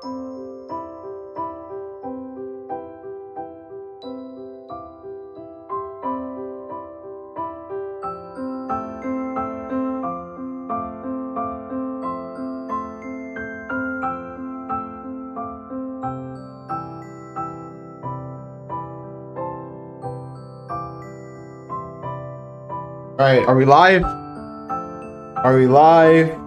All right, are we live? Are we live?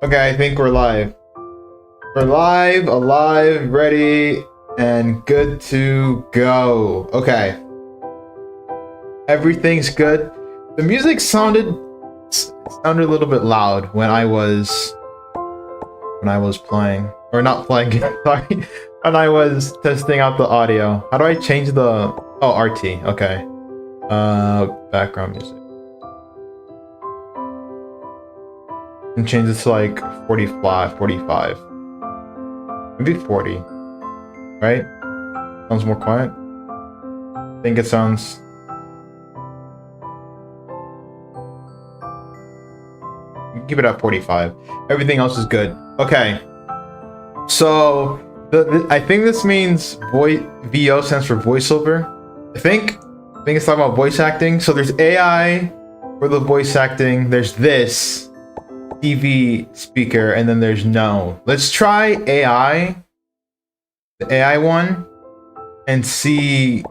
Okay, I think we're live. We're live, alive, ready, and good to go. Okay. Everything's good. The music sounded a little bit loud when I was playing, or not playing. Sorry, when I was testing out the audio. How do I change the RT? Okay. Background music. And change it to like 45, maybe 40. Right? Sounds more quiet. I think it sounds. Keep it at 45. Everything else is good. Okay. So I think this means VO stands for voiceover. I think it's talking about voice acting. So there's AI for the voice acting. There's this TV speaker, and then there's no. Let's try AI, the AI one, and see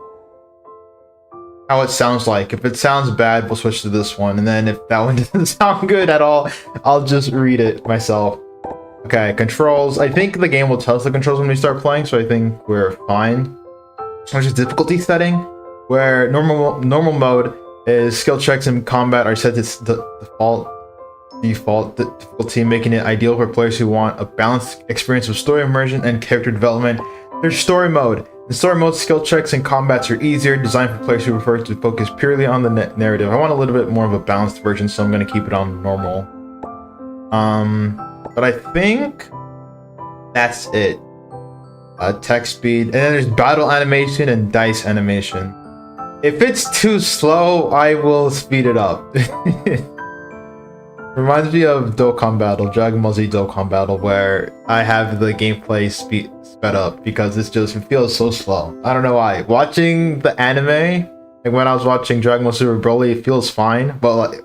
how it sounds like. If it sounds bad, we'll switch to this one, and then if that one doesn't sound good at all, I'll just read it myself. Okay, controls. I think the game will tell us the controls when we start playing, so I think we're fine. There's a difficulty setting where normal mode is skill checks in combat are set to default difficulty, making it ideal for players who want a balanced experience of story immersion and character development. There's story mode. In story mode, skill checks and combats are easier, designed for players who prefer to focus purely on the narrative. I want a little bit more of a balanced version, so I'm going to keep it on normal. But I think that's it. Text speed, and then there's battle animation and dice animation. If it's too slow, I will speed it up. Reminds me of Dokkan Battle, Dragon Ball Z Dokkan Battle, where I have the gameplay sped up because it feels so slow. I don't know why. Watching the anime, like when I was watching Dragon Ball Super Broly, it feels fine, but like,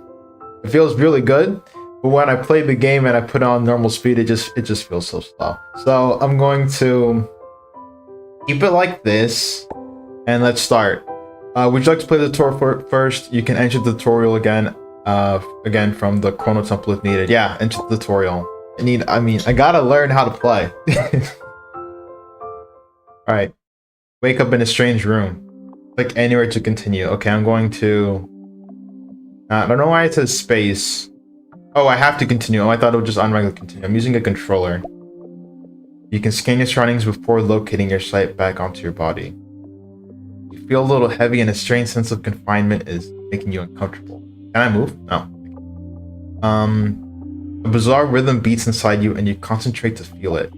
it feels really good. But when I play the game and I put on normal speed, it just feels so slow. So I'm going to keep it like this, and let's start. Would you like to play the tutorial first? You can enter the tutorial again from the chrono template if needed. Yeah, enter the tutorial. I gotta learn how to play. Alright. Wake up in a strange room. Click anywhere to continue. Okay, I'm going to... I don't know why it says space. Oh, I have to continue. Oh, I thought it would just automatically continue. I'm using a controller. You can scan your surroundings before locating your sight back onto your body. You feel a little heavy and a strange sense of confinement is making you uncomfortable. Can I move? No. A bizarre rhythm beats inside you and you concentrate to feel it.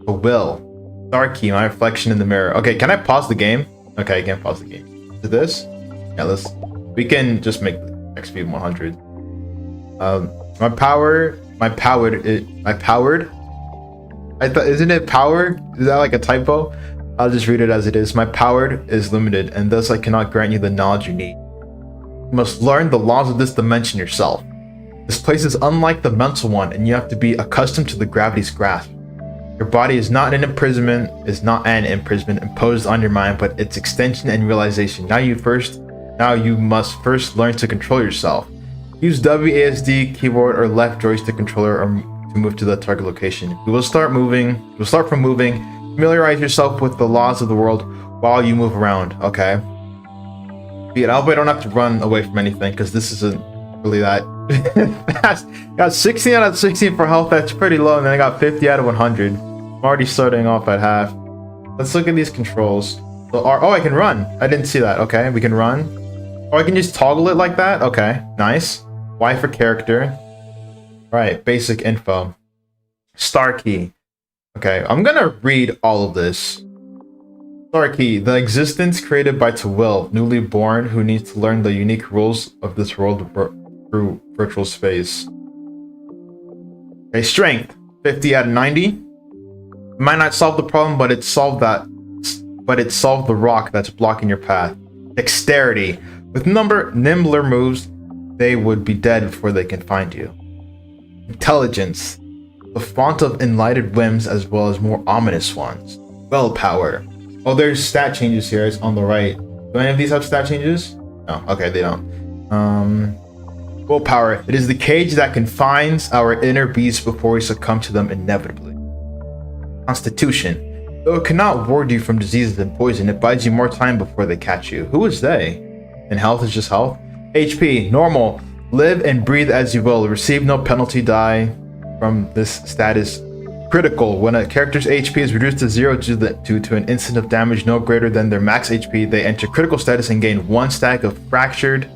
A will. Star key, my reflection in the mirror. Okay, can I pause the game? Okay, I can't pause the game. Is it this? Yeah, we can just make the XP 100. Isn't it powered? Is that like a typo? I'll just read it as it is. My powered is limited, and thus I cannot grant you the knowledge you need. You must learn the laws of this dimension yourself. This place is unlike the mental one, and you have to be accustomed to the gravity's grasp. Your body is not an imprisonment imposed on your mind, but its extension and realization. Now you must first learn to control yourself. Use WASD keyboard or left joystick controller to move to the target location. You will start from moving. Familiarize yourself with the laws of the world while you move around. Okay. I hope I don't have to run away from anything because this isn't really that fast. Got 16 out of 16 for health. That's pretty low, and then I got 50 out of 100. I'm already starting off at half. Let's look at these controls. Oh, I can run. I didn't see that. Okay, we can run. Oh, I can just toggle it like that. Okay, nice. Y for character. Right, basic info. Star key. Okay, I'm gonna read all of this. Star key, the existence created by Will, newly born, who needs to learn the unique rules of this world through virtual space. Okay, strength, 50 out of 90. Might not solve the problem, but it solved that. But it solved the rock that's blocking your path. Dexterity, with nimbler moves, they would be dead before they can find you. Intelligence, the font of enlightened whims as well as more ominous ones. Willpower. Oh, there's stat changes here. It's on the right. Do any of these have stat changes? No. Okay, they don't. Willpower. It is the cage that confines our inner beasts before we succumb to them inevitably. Constitution. Though it cannot ward you from diseases and poison, it buys you more time before they catch you. Who is they? And health is just health. HP. Normal. Live and breathe as you will. Receive no penalty. Die from this status. Critical. When a character's HP is reduced to 0 due to an instant of damage no greater than their max HP, they enter critical status and gain 1 stack of fractured.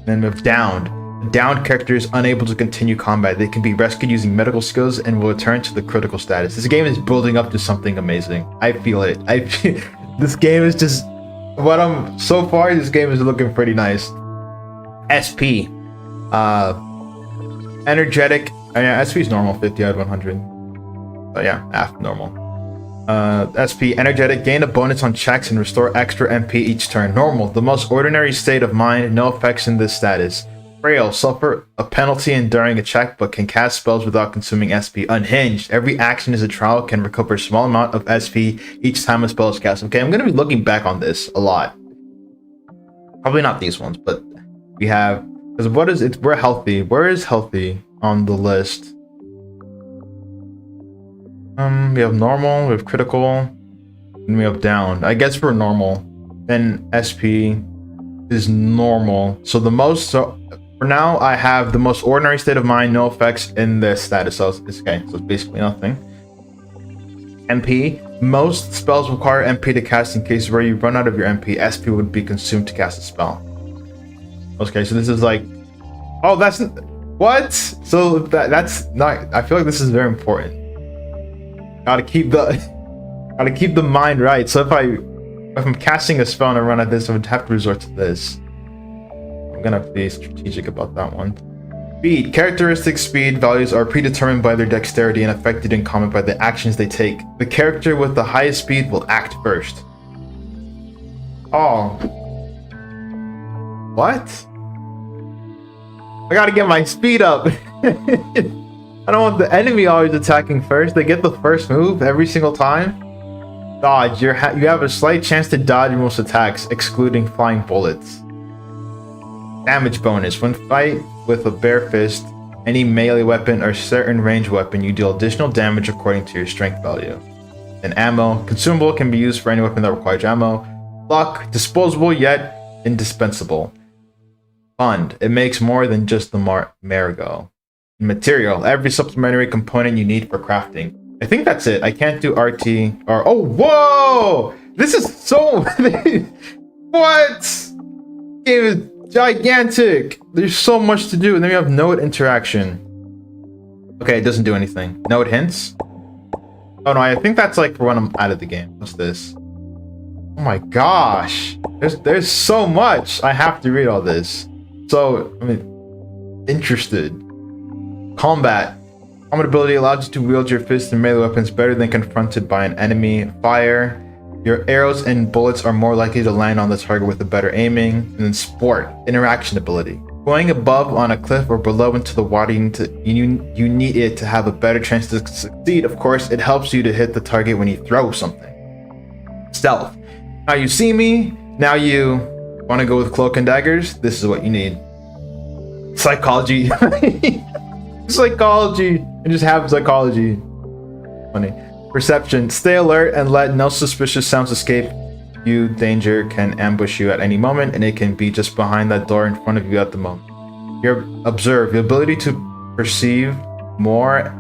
Then move downed. A downed character is unable to continue combat. They can be rescued using medical skills and will return to the critical status. This game is building up to something amazing. I feel it. This game is just so far. This game is looking pretty nice. SP. Energetic. SP is normal, 50 out of 100. So yeah, normal. SP, energetic, gain a bonus on checks and restore extra MP each turn. Normal, the most ordinary state of mind, no effects in this status. Frail, suffer a penalty during a check but can cast spells without consuming SP. Unhinged, every action is a trial, can recover a small amount of SP each time a spell is cast. Okay, I'm going to be looking back on this a lot. Probably not these ones, but we have, because we're healthy. Where is healthy on the list? We have normal, we have critical, and we have down. I guess we're normal. Then SP is normal. So for now, I have the most ordinary state of mind, no effects in this status. So it's okay. So it's basically nothing. MP. Most spells require MP to cast. In cases where you run out of your MP, SP would be consumed to cast a spell. Okay, so this is like, oh, that's what? So that's not. I feel like this is very important. Gotta keep the mind right. So if I'm casting a spell and I run at this, I would have to resort to this. I'm gonna be strategic about that one. Speed. Characteristic speed values are predetermined by their dexterity and affected in common by the actions they take. The character with the highest speed will act first. Oh. What? I gotta get my speed up. I don't want the enemy always attacking first. They get the first move every single time. Dodge. You have a slight chance to dodge most attacks, excluding flying bullets. Damage bonus. When fight with a bare fist, any melee weapon or certain range weapon, you deal additional damage according to your strength value. And ammo. Consumable can be used for any weapon that requires ammo. Luck. Disposable yet indispensable. Fund. It makes more than just the merry-go. Material. Every supplementary component you need for crafting. I think that's it. I can't do RT or... Oh, whoa! This is so... What? Game is gigantic. There's so much to do. And then we have node interaction. Okay, it doesn't do anything. Node hints. Oh no, I think that's like for when I'm out of the game. What's this? Oh my gosh. There's so much. I have to read all this. So, I mean, interested. Combat. Combat ability allows you to wield your fists and melee weapons better than confronted by an enemy. Fire. Your arrows and bullets are more likely to land on the target with a better aiming. And then sport. Interaction ability. Going above on a cliff or below into the water, you need it to have a better chance to succeed. Of course, it helps you to hit the target when you throw something. Stealth. Now you see me. Now you want to go with cloak and daggers. This is what you need. Psychology. Psychology. And just have psychology. Funny. Perception. Stay alert and let no suspicious sounds escape you. Danger can ambush you at any moment, and it can be just behind that door in front of you at the moment. Observe. The ability to perceive more,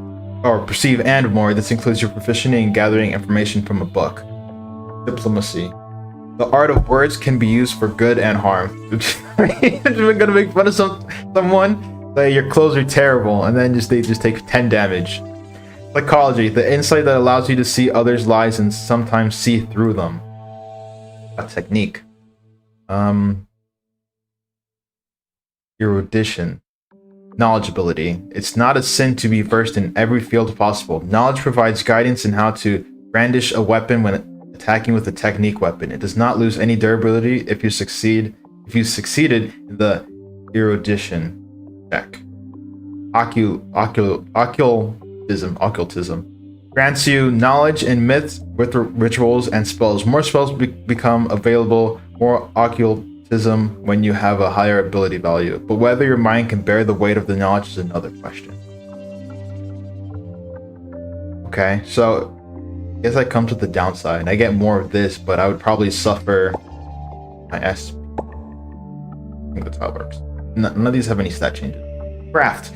or perceive and more. This includes your proficiency in gathering information from a book. Diplomacy. The art of words can be used for good and harm. We're gonna make fun of someone. Like your clothes are terrible, and then they just take 10 damage. Psychology, the insight that allows you to see others' lies and sometimes see through them. A technique. Erudition. Knowledgeability. It's not a sin to be versed in every field possible. Knowledge provides guidance in how to brandish a weapon when attacking with a technique weapon. It does not lose any durability if you succeeded in the erudition check. Occultism grants you knowledge in myths, with rituals, and spells. More spells become available, more occultism when you have a higher ability value. But whether your mind can bear the weight of the knowledge is another question. Okay, so I guess that comes with the downside. And I get more of this, but I would probably suffer my SP. I think that's how it works. None of these have any stat changes. Craft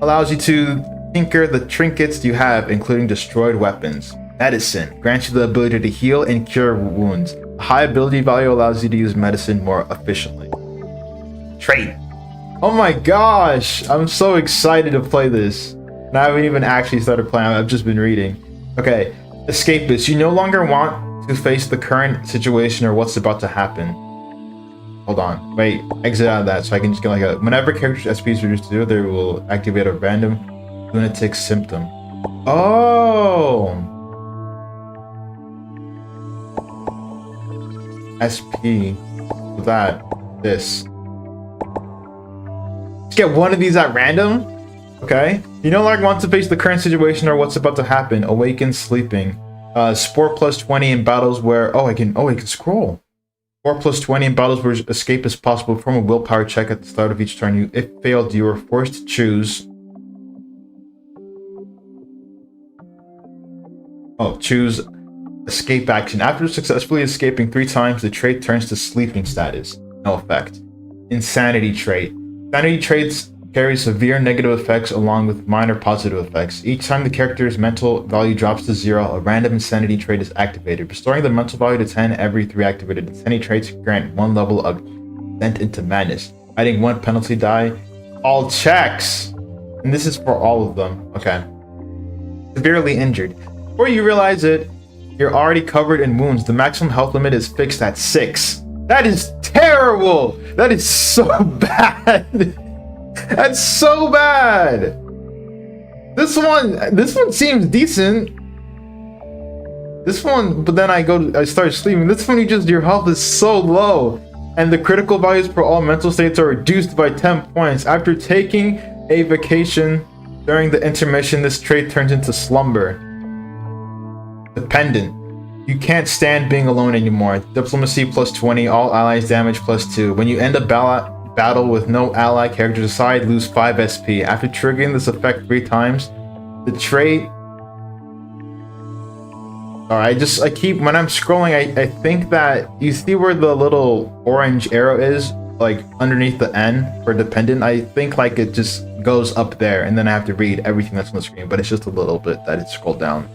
allows you to tinker the trinkets you have, including destroyed weapons. Medicine grants you the ability to heal and cure wounds. A high ability value allows you to use medicine more efficiently. Trait. Oh my gosh, I'm so excited to play this. And I haven't even actually started playing, I've just been reading. Okay, escapist. You no longer want to face the current situation or what's about to happen. Hold on, wait, exit out of that so I can just get like a... Whenever character's SP is reduced to 0, they will activate a random lunatic symptom. Oh! SP. This. Let's get one of these at random. Okay. You no longer want to face the current situation or what's about to happen. Awaken sleeping. Sport plus 20 in battles where... I can scroll. 4 plus 20 in battles where escape is possible. Perform a willpower check at the start of each turn. If failed, you are forced to choose. Choose escape action. After successfully escaping 3 times, the trait turns to sleeping status. No effect. Insanity trait. Insanity traits carry severe negative effects along with minor positive effects. Each time the character's mental value drops to 0, a random insanity trait is activated. Restoring the mental value to 10 every 3 activated insanity traits grant 1 level of descent into madness, adding 1 penalty die. All checks! And this is for all of them. Okay. Severely injured. Before you realize it, you're already covered in wounds. The maximum health limit is fixed at 6. That is terrible! That is so bad! That's so bad. This one seems decent. This one, but then I start sleeping. This one, your health is so low, and the critical values for all mental states are reduced by 10 points. After taking a vacation during the intermission, this trait turns into slumber. Dependent. You can't stand being alone anymore. Diplomacy plus 20, all allies damage plus 2. When you end a battle with no ally characters aside, lose 5 SP. After triggering this effect 3 times, the trait... Alright, when I'm scrolling, I think that, you see where the little orange arrow is? Like, underneath the N for dependent? I think like it just goes up there, and then I have to read everything that's on the screen, but it's just a little bit that it scrolled down.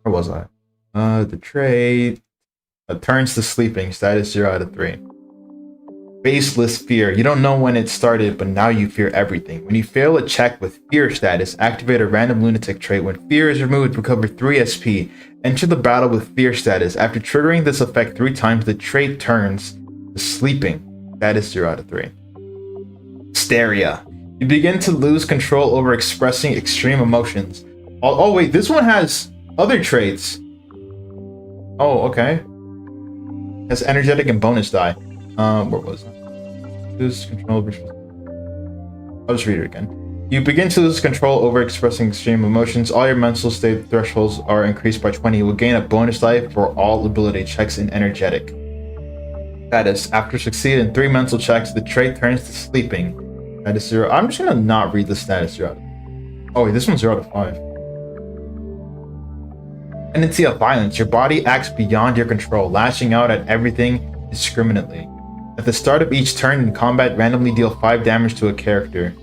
Where was I? The trait... turns to sleeping, status 0 out of 3. Baseless fear. You don't know when it started, but now you fear everything. When you fail a check with fear status, activate a random lunatic trait. When fear is removed, recover 3 SP. Enter the battle with fear status. After triggering this effect 3 times, the trait turns to sleeping. Status 0 out of 3. Hysteria. You begin to lose control over expressing extreme emotions. Oh wait, this one has other traits. Oh, okay. Has energetic and bonus die. Where was it? Lose control over... I'll just read it again. You begin to lose control over expressing extreme emotions. All your mental state thresholds are increased by 20. You will gain a bonus die for all ability checks in energetic. Status. After succeeding in 3 mental checks, the trait turns to sleeping. Status 0. I'm just gonna not read the status 0. Oh wait, this one's 0 out of 5. Tendency of violence. Your body acts beyond your control, lashing out at everything indiscriminately. At the start of each turn in combat, randomly deal 5 damage to a character.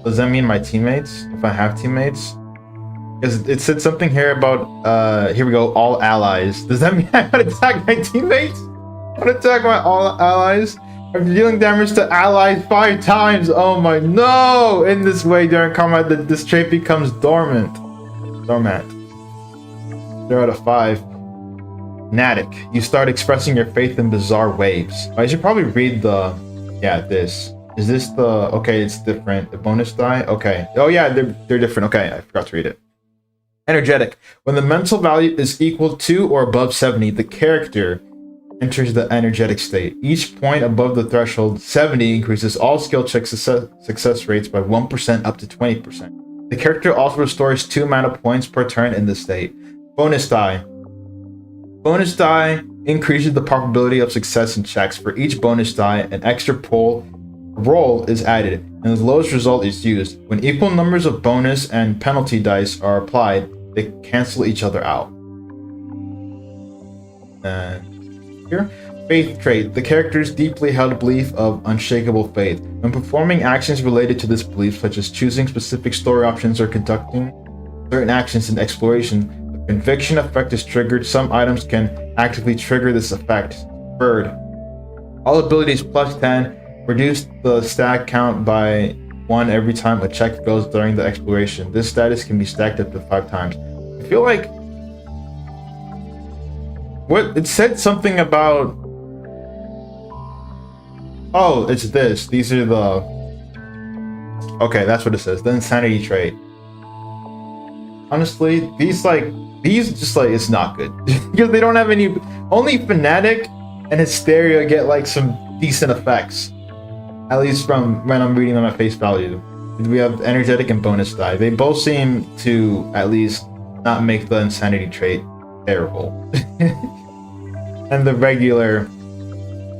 Does that mean my teammates? If I have teammates? Because it said something here about, here we go, all allies. Does that mean I gotta attack my teammates? I wanna attack my all allies? After dealing damage to allies 5 times. Oh my no! In this way, during combat, this trait becomes dormant. 0 out of 5. Fanatic. You start expressing your faith in bizarre waves. I should probably read the... Yeah, this. Is this the... Okay, it's different. The bonus die? Okay. Oh yeah, they're different. Okay, I forgot to read it. Energetic. When the mental value is equal to or above 70, the character enters the energetic state. Each point above the threshold 70 increases all skill check success rates by 1% up to 20%. The character also restores 2 mana points per turn in this state. Bonus die. Bonus die increases the probability of success in checks. For each bonus die, an extra roll is added, and the lowest result is used. When equal numbers of bonus and penalty dice are applied, they cancel each other out. And here, faith trait. The character's deeply held belief of unshakable faith. When performing actions related to this belief, such as choosing specific story options or conducting certain actions in exploration, the conviction effect is triggered. Some items can actively trigger this effect. Bird. All abilities plus 10. Reduce the stack count by 1 every time a check fails during the exploration. This status can be stacked up to 5 times. I feel like... What? It said something about... Oh, it's this. These are the... Okay, that's what it says. The insanity trait. Honestly, these just like, it's not good. Because they don't have any... Only Fanatic and Hysteria get like some decent effects. At least from when I'm reading them at face value. We have energetic and bonus die. They both seem to at least not make the insanity trait terrible. And the regular,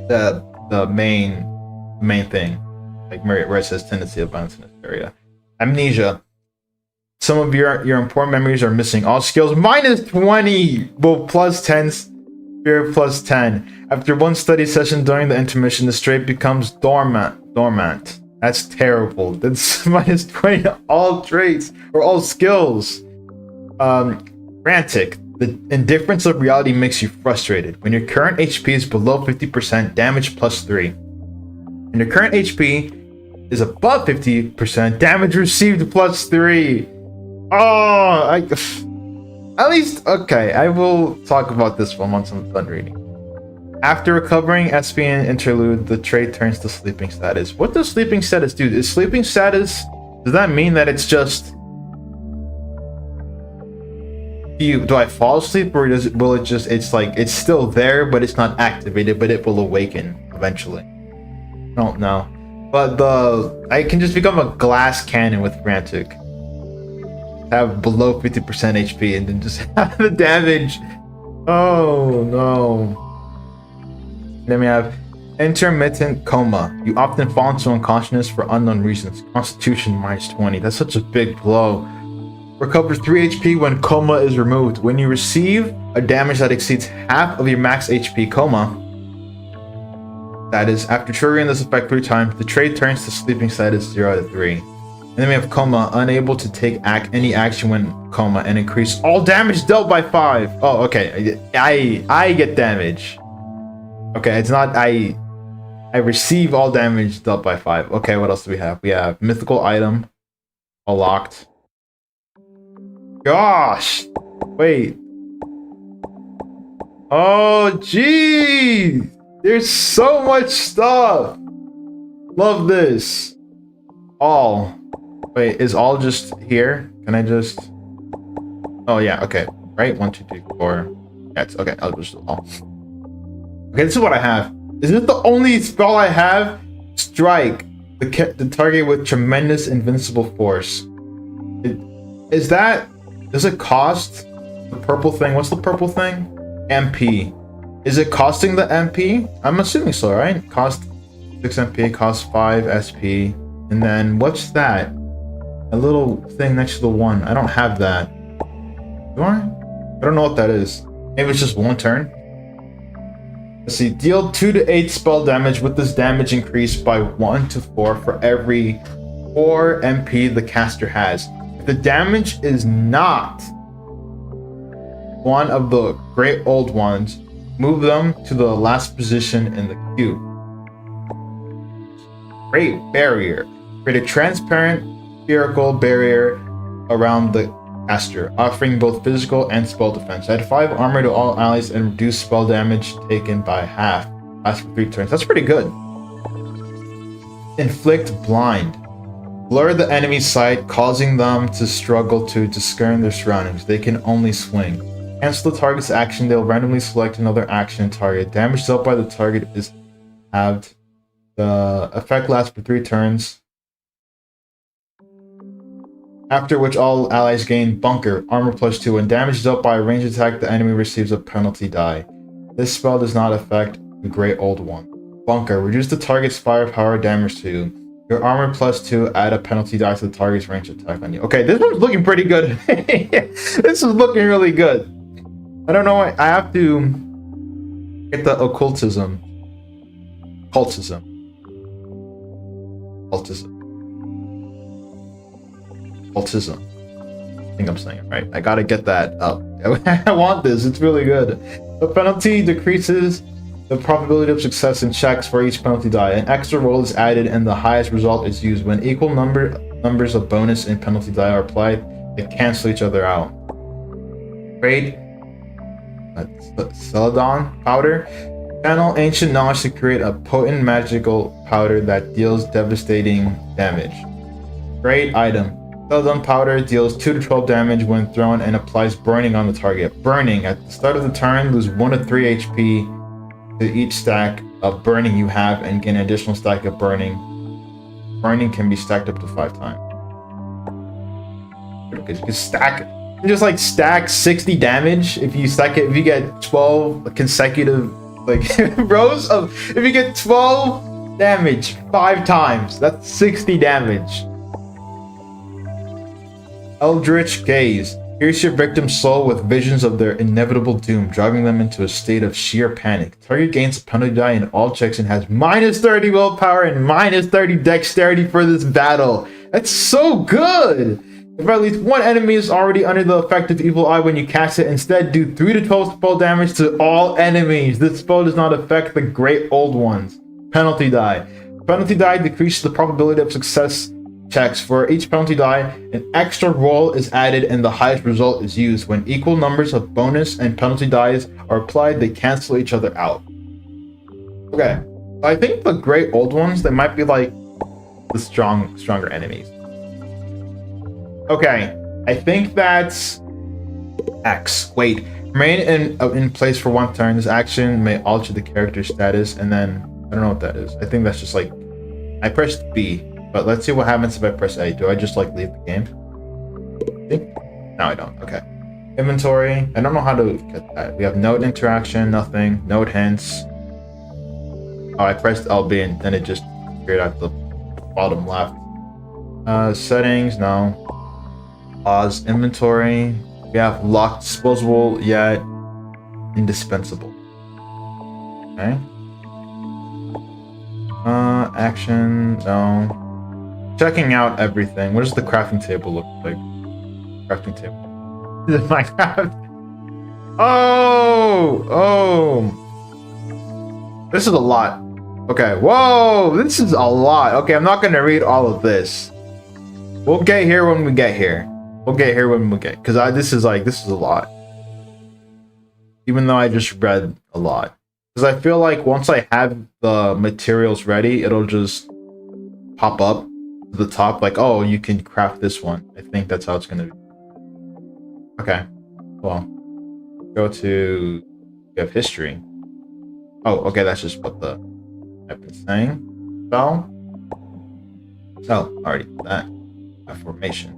the main thing, like where it says tendency of violence in this area. Amnesia. Some of your important memories are missing. All skills minus 20, well plus 10, spirit plus 10. After one study session during the intermission, the trait becomes dormant. That's terrible. That's minus 20 to all traits or all skills. Frantic. The indifference of reality makes you frustrated. When your current HP is below 50%, damage plus 3. When your current HP is above 50%, damage received plus 3. Oh, at least, okay, I will talk about this one once I'm done reading. After recovering SP and interlude, the trait turns to sleeping status. What does sleeping status do? Is sleeping status, does that mean that it's just... Do I fall asleep, or will it just, it's like, it's still there, but it's not activated, but it will awaken eventually? I don't know. But I can just become a glass cannon with Frantic. Have below 50% HP and then just have the damage. Oh no. Then we have intermittent coma. You often fall into unconsciousness for unknown reasons. Constitution minus 20. That's such a big blow. Recover 3 HP when coma is removed. When you receive a damage that exceeds half of your max HP coma, that is, after triggering this effect 3 times, the trait turns to sleeping status 0 out of 3. And then we have coma, unable to take any action when coma, and increase all damage dealt by 5. Oh, okay. I get damage. Okay, it's not I receive all damage dealt by 5. Okay, what else do we have? We have mythical item, all locked. Gosh, wait. Oh, geez. There's so much stuff. Love this. All. Wait, is all just here? Can I just... Oh, yeah, okay. Right? 1, 2, 3, 4. Yeah, it's okay. I'll just all. Okay, this is what I have. Is this the only spell I have? Strike. The target with tremendous invincible force. Is that... Does it cost the purple thing? What's the purple thing? MP. Is it costing the MP? I'm assuming so, right? Cost 6 MP, cost 5 SP. And then what's that? A little thing next to the 1. I don't have that. Do I? I don't know what that is. Maybe it's just 1 turn. Let's see. Deal 2 to 8 spell damage with this damage increased by 1 to 4 for every 4 MP the caster has. If the damage is not one of the great old ones, move them to the last position in the queue. Great barrier. Create a transparent spherical barrier around the caster, offering both physical and spell defense. Add 5 armor to all allies and reduce spell damage taken by half. Lasts for 3 turns. That's pretty good. Inflict blind. Blur the enemy's sight, causing them to struggle to discern their surroundings. They can only swing. Cancel the target's action. They'll randomly select another action target. Damage dealt by the target is halved. The effect lasts for 3 turns. After which all allies gain bunker, armor +2. When damage dealt by a ranged attack, the enemy receives a penalty die. This spell does not affect the Great Old One. Bunker. Reduce the target's firepower damage to your armor +2. Add a penalty die to the target's ranged attack on you. Okay, this one's looking pretty good. This is looking really good. I don't know why. I have to get the occultism. Cultism. Autism. I think I'm saying it right. I gotta get that up. I want this. It's really good. The penalty decreases the probability of success in checks for each penalty die. An extra roll is added and the highest result is used. When equal numbers of bonus and penalty die are applied, they cancel each other out. Trade Celadon powder. Channel ancient knowledge to create a potent magical powder that deals devastating damage. Great item. Celadon powder deals 2 to 12 damage when thrown and applies burning on the target. Burning. At the start of the turn, lose 1 to 3 HP to each stack of burning you have and gain an additional stack of burning. Burning can be stacked up to 5 times. You can stack, just like stack 60 damage if you stack it. If you get 12 consecutive rows of, if you get 12 damage 5 times, that's 60 damage. Eldritch Gaze. Pierce your victim's soul with visions of their inevitable doom, driving them into a state of sheer panic. Target gains a penalty die in all checks and has -30 willpower and -30 dexterity for this battle. That's so good! If at least one enemy is already under the effect of Evil Eye when you cast it, instead do 3 to 12 spell damage to all enemies. This spell does not affect the Great Old Ones. Penalty die. Penalty die decreases the probability of success checks. For each penalty die, an extra roll is added and the highest result is used. When equal numbers of bonus and penalty dies are applied, they cancel each other out. Okay, I think the Great Old Ones, they might be like the stronger enemies. Okay, I think that's X. Wait, remain in place for 1 turn. This action may alter the character's status, and then I don't know what that is. I think that's just like I pressed B. But let's see what happens if I press A. Do I just like leave the game? No, I don't. Okay. Inventory. I don't know how to get that. We have node interaction, nothing. Node hints. Oh, I pressed LB and then it just appeared at the bottom left. Settings, no. Pause. Inventory. We have locked disposable yet indispensable. Okay. Action, no. Checking out everything. What does the crafting table look like? Crafting table. Is it Minecraft? Oh! This is a lot. Okay, whoa! This is a lot. Okay, I'm not gonna read all of this. We'll get here when we get here. Because this is a lot. Even though I just read a lot. Because I feel like once I have the materials ready, it'll just pop up to the top like, oh, you can craft this one. I think that's how it's gonna be. Okay, well, go to, we have history. Oh, okay, that's just what I've been saying. So, already did that. Formation.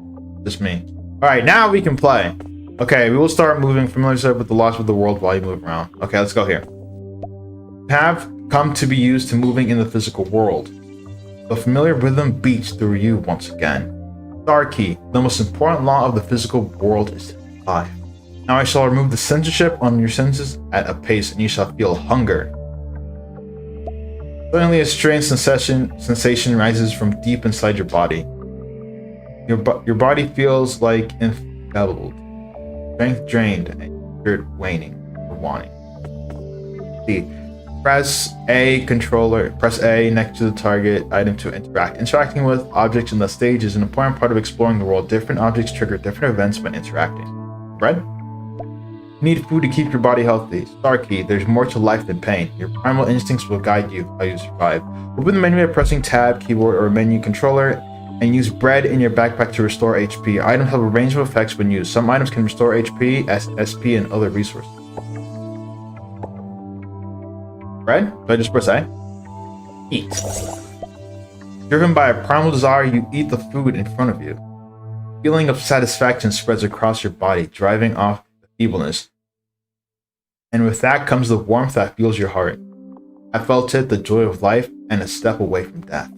Just me. All right, now we can play. Okay, we will start moving. Familiarize with the laws of the world while you move around. Okay, let's go here. Have come to be used to moving in the physical world. The familiar rhythm beats through you once again. Star key. The most important law of the physical world is life. Now I shall remove the censorship on your senses at a pace, and you shall feel hunger. Suddenly a strange sensation rises from deep inside your body. Your body feels like enfeebled, strength drained, and spirit waning or wanting. See, Press A controller. Press A next to the target item to interact. Interacting with objects in the stage is an important part of exploring the world. Different objects trigger different events when interacting. Bread? Need food to keep your body healthy. Star key. There's more to life than pain. Your primal instincts will guide you how you survive. Open the menu by pressing tab, keyboard, or menu controller, and use bread in your backpack to restore HP. Items have a range of effects when used. Some items can restore HP, SP, and other resources. Bread? Do I just press A? Eat. Driven by a primal desire, you eat the food in front of you. Feeling of satisfaction spreads across your body, driving off the feebleness. And with that comes the warmth that fuels your heart. I felt it, the joy of life, and a step away from death.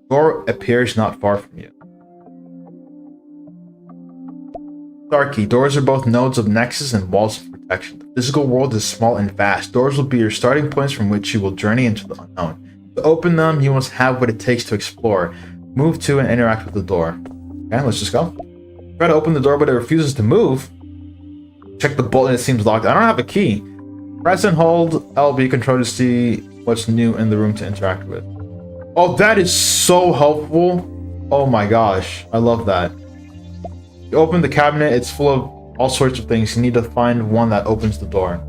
Door appears not far from you. Star key. Doors are both nodes of nexus and walls of protection. The physical world is small and vast. Doors will be your starting points from which you will journey into the unknown. To open them, you must have what it takes to explore. Move to and interact with the door. Okay, let's just go. Try to open the door, but it refuses to move. Check the bolt and it seems locked. I don't have a key. Press and hold LB control to see what's new in the room to interact with. Oh, that is so helpful. Oh my gosh, I love that. You open the cabinet, it's full of all sorts of things. You need to find one that opens the door.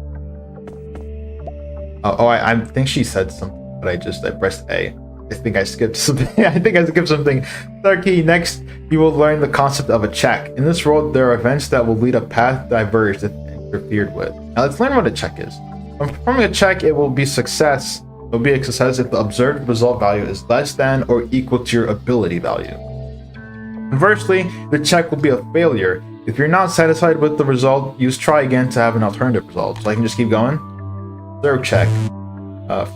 I think she said something, but I pressed A. I think I skipped something. I think I skipped something. Star key. Next, you will learn the concept of a check. In this world, there are events that will lead a path diverged if interfered with. Now let's learn what a check is. When performing a check, it will be success. It will be a success if the observed result value is less than or equal to your ability value. Conversely, the check will be a failure. If you're not satisfied with the result, use try again to have an alternative result. So I can just keep going. Third check.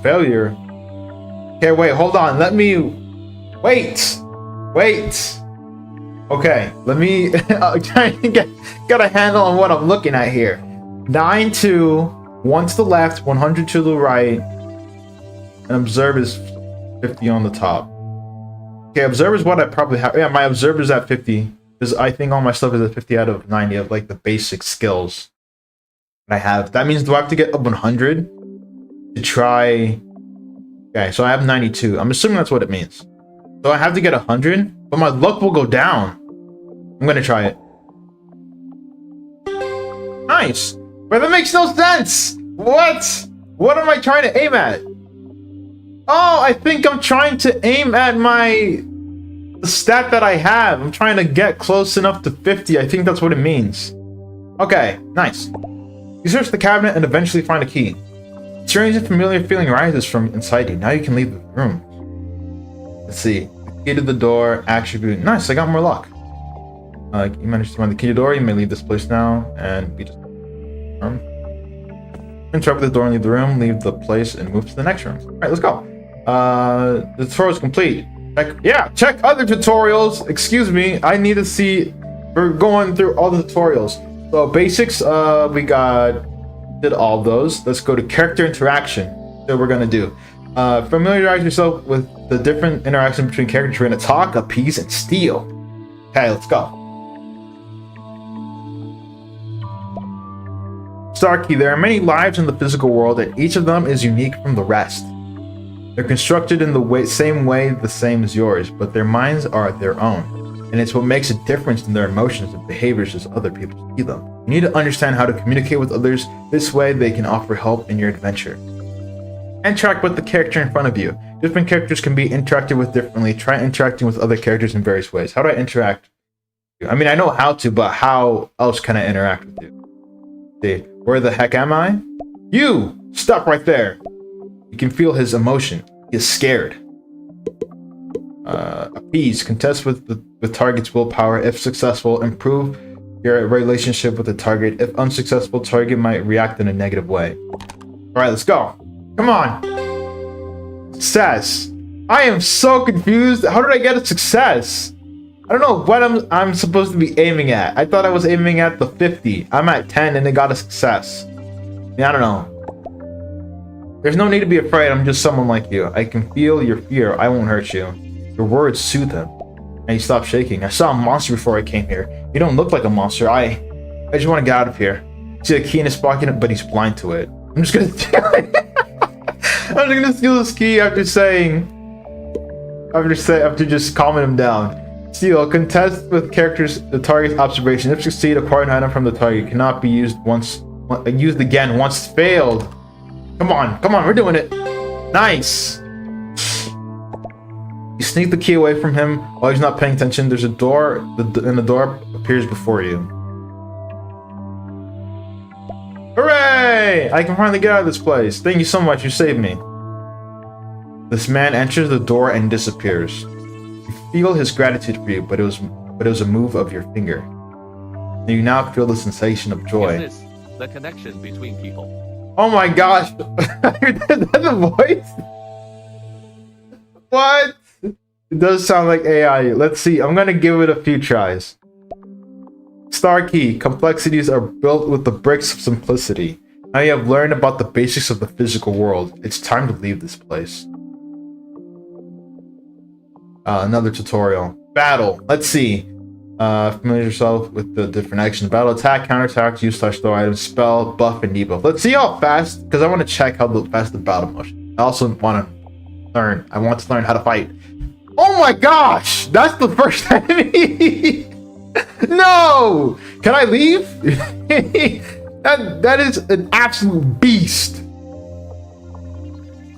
Failure. Okay, wait, hold on. Let me... Wait. Okay, let me... try to get a handle on what I'm looking at here. 9 to 1 to the left, 100 to the right. And observe is 50 on the top. Okay, observe is what I probably have. Yeah, my observe is at 50. Because I think all my stuff is at 50 out of 90 of like the basic skills that I have. That means do I have to get up 100 to try... Okay, so I have 92. I'm assuming that's what it means. So I have to get 100, but my luck will go down. I'm gonna try it. Nice! But that makes no sense! What? What am I trying to aim at? Oh, I think I'm trying to aim at the stat that I have. I'm trying to get close enough to 50. I think that's what it means. Okay, nice. You search the cabinet and eventually find a key. Strange and familiar feeling rises from inside you. Now you can leave the room. Let's see. The key to the door, attribute. Nice, I got more luck. You managed to find the key to the door. You may leave this place now and be just... Interrupt the door and leave the room. Leave the place and move to the next room. Alright, let's go. The tutorial is complete. Check other tutorials. Excuse me. I need to see... We're going through all the tutorials. So basics, we did all those. Let's go to character interaction. That we're gonna do. Familiarize yourself with the different interactions between characters. We're gonna talk, appease, and steal. Okay, let's go. Star key. There are many lives in the physical world, and each of them is unique from the rest. They're constructed in the same way, the same as yours, but their minds are their own, and it's what makes a difference in their emotions and behaviors as other people see them. You need to understand how to communicate with others. This way, they can offer help in your adventure. Interact with the character in front of you. Different characters can be interacted with differently. Try interacting with other characters in various ways. How do I interact? I mean, I know how to, but how else can I interact with you? See, where the heck am I? You! Stop right there! You can feel his emotion. He is scared. Appease. Contest with the target's willpower. If successful, improve your relationship with the target. If unsuccessful, target might react in a negative way. Alright, let's go. Come on. Success. I am so confused. How did I get a success? I don't know what I'm supposed to be aiming at. I thought I was aiming at the 50. I'm at 10 and it got a success. Yeah, I don't know. There's no need to be afraid. I'm just someone like you. I can feel your fear. I won't hurt you. Your words soothe him. And he stopped shaking. I saw a monster before I came here. You don't look like a monster. I just want to get out of here. See the key in his pocket, but he's blind to it. I'm just gonna do it. I'm gonna steal this key after just calming him down. Steal. Contest with characters the target's observation. If succeed, acquire an item from the target. Cannot be used used again once failed. Come on, we're doing it. Nice. You sneak the key away from him while he's not paying attention. There's a door, and the door appears before you. Hooray! I can finally get out of this place. Thank you so much. You saved me. This man enters the door and disappears. You feel his gratitude for you, but it was a move of your finger. And you now feel the sensation of joy. Is this the connection between people? Oh my gosh! That's the voice. What? It does sound like AI. Let's see. I'm gonna give it a few tries. Star key. Complexities are built with the bricks of simplicity. Now you have learned about the basics of the physical world. It's time to leave this place. Another tutorial. Battle. Let's see. Familiar yourself with the different actions. Battle, attack, counterattack, use slash throw items, spell, buff, and debuff. Let's see how fast, because I want to check how fast the battle motion. I also want to learn. I want to learn how to fight. Oh my gosh! That's the first enemy! No! Can I leave? that is an absolute beast.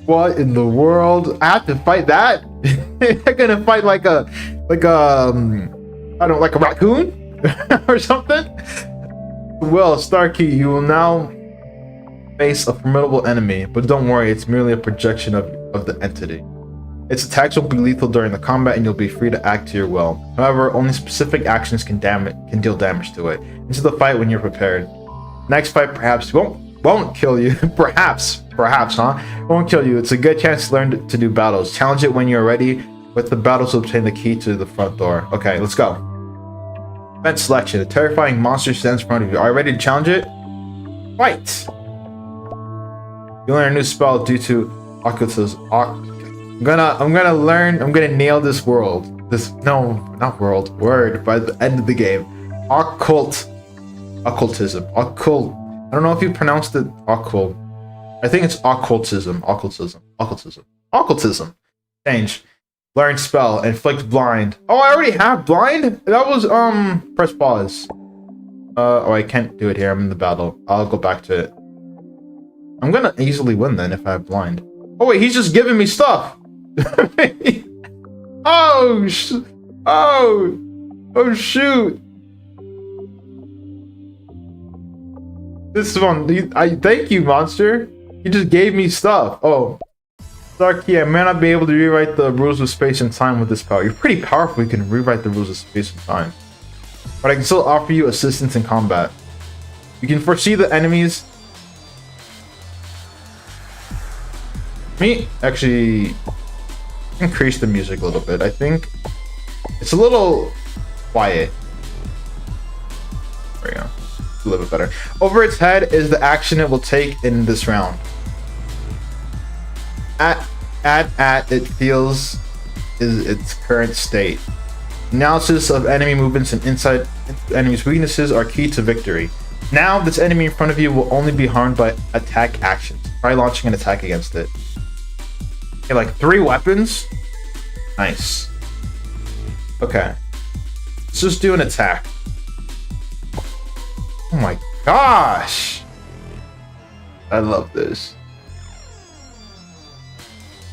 What in the world? I have to fight that? I'm gonna fight like a raccoon or something. Well, Starkey, you will now face a formidable enemy, but don't worry, it's merely a projection of the entity. Its attacks will be lethal during the combat, and you'll be free to act to your will. However, only specific actions can deal damage to it. Into the fight when you're prepared. Next fight perhaps won't kill you. perhaps, huh? Won't kill you. It's a good chance to learn to do battles. Challenge it when you're ready with the battles to obtain the key to the front door. Okay, let's go. Event selection. A terrifying monster stands in front of you. Are you ready to challenge it? Fight! You learn a new spell due to occultism. I'm gonna nail this word by the end of the game. Occultism. Occult. I don't know if you pronounced it occult. I think it's occultism. Occultism. Change. Learn spell. Inflict blind. Oh, I already have blind? That was, press pause. Oh, I can't do it here. I'm in the battle. I'll go back to it. I'm gonna easily win then if I have blind. Oh wait, he's just giving me stuff. Oh shoot. This one, I thank you, monster. You just gave me stuff. Oh, Starkey, I may not be able to rewrite the rules of space and time with this power. You're pretty powerful. You can rewrite the rules of space and time, but I can still offer you assistance in combat. You can foresee the enemies. Me actually increase the music a little bit. I think it's a little quiet. There we go. A little bit better. Over its head is the action it will take in this round. It feels is its current state. Analysis of enemy movements and insight into enemy's weaknesses are key to victory. Now, this enemy in front of you will only be harmed by attack actions. Try launching an attack against it. Okay, like 3 weapons? Nice. Okay. Let's just do an attack. Oh my gosh! I love this.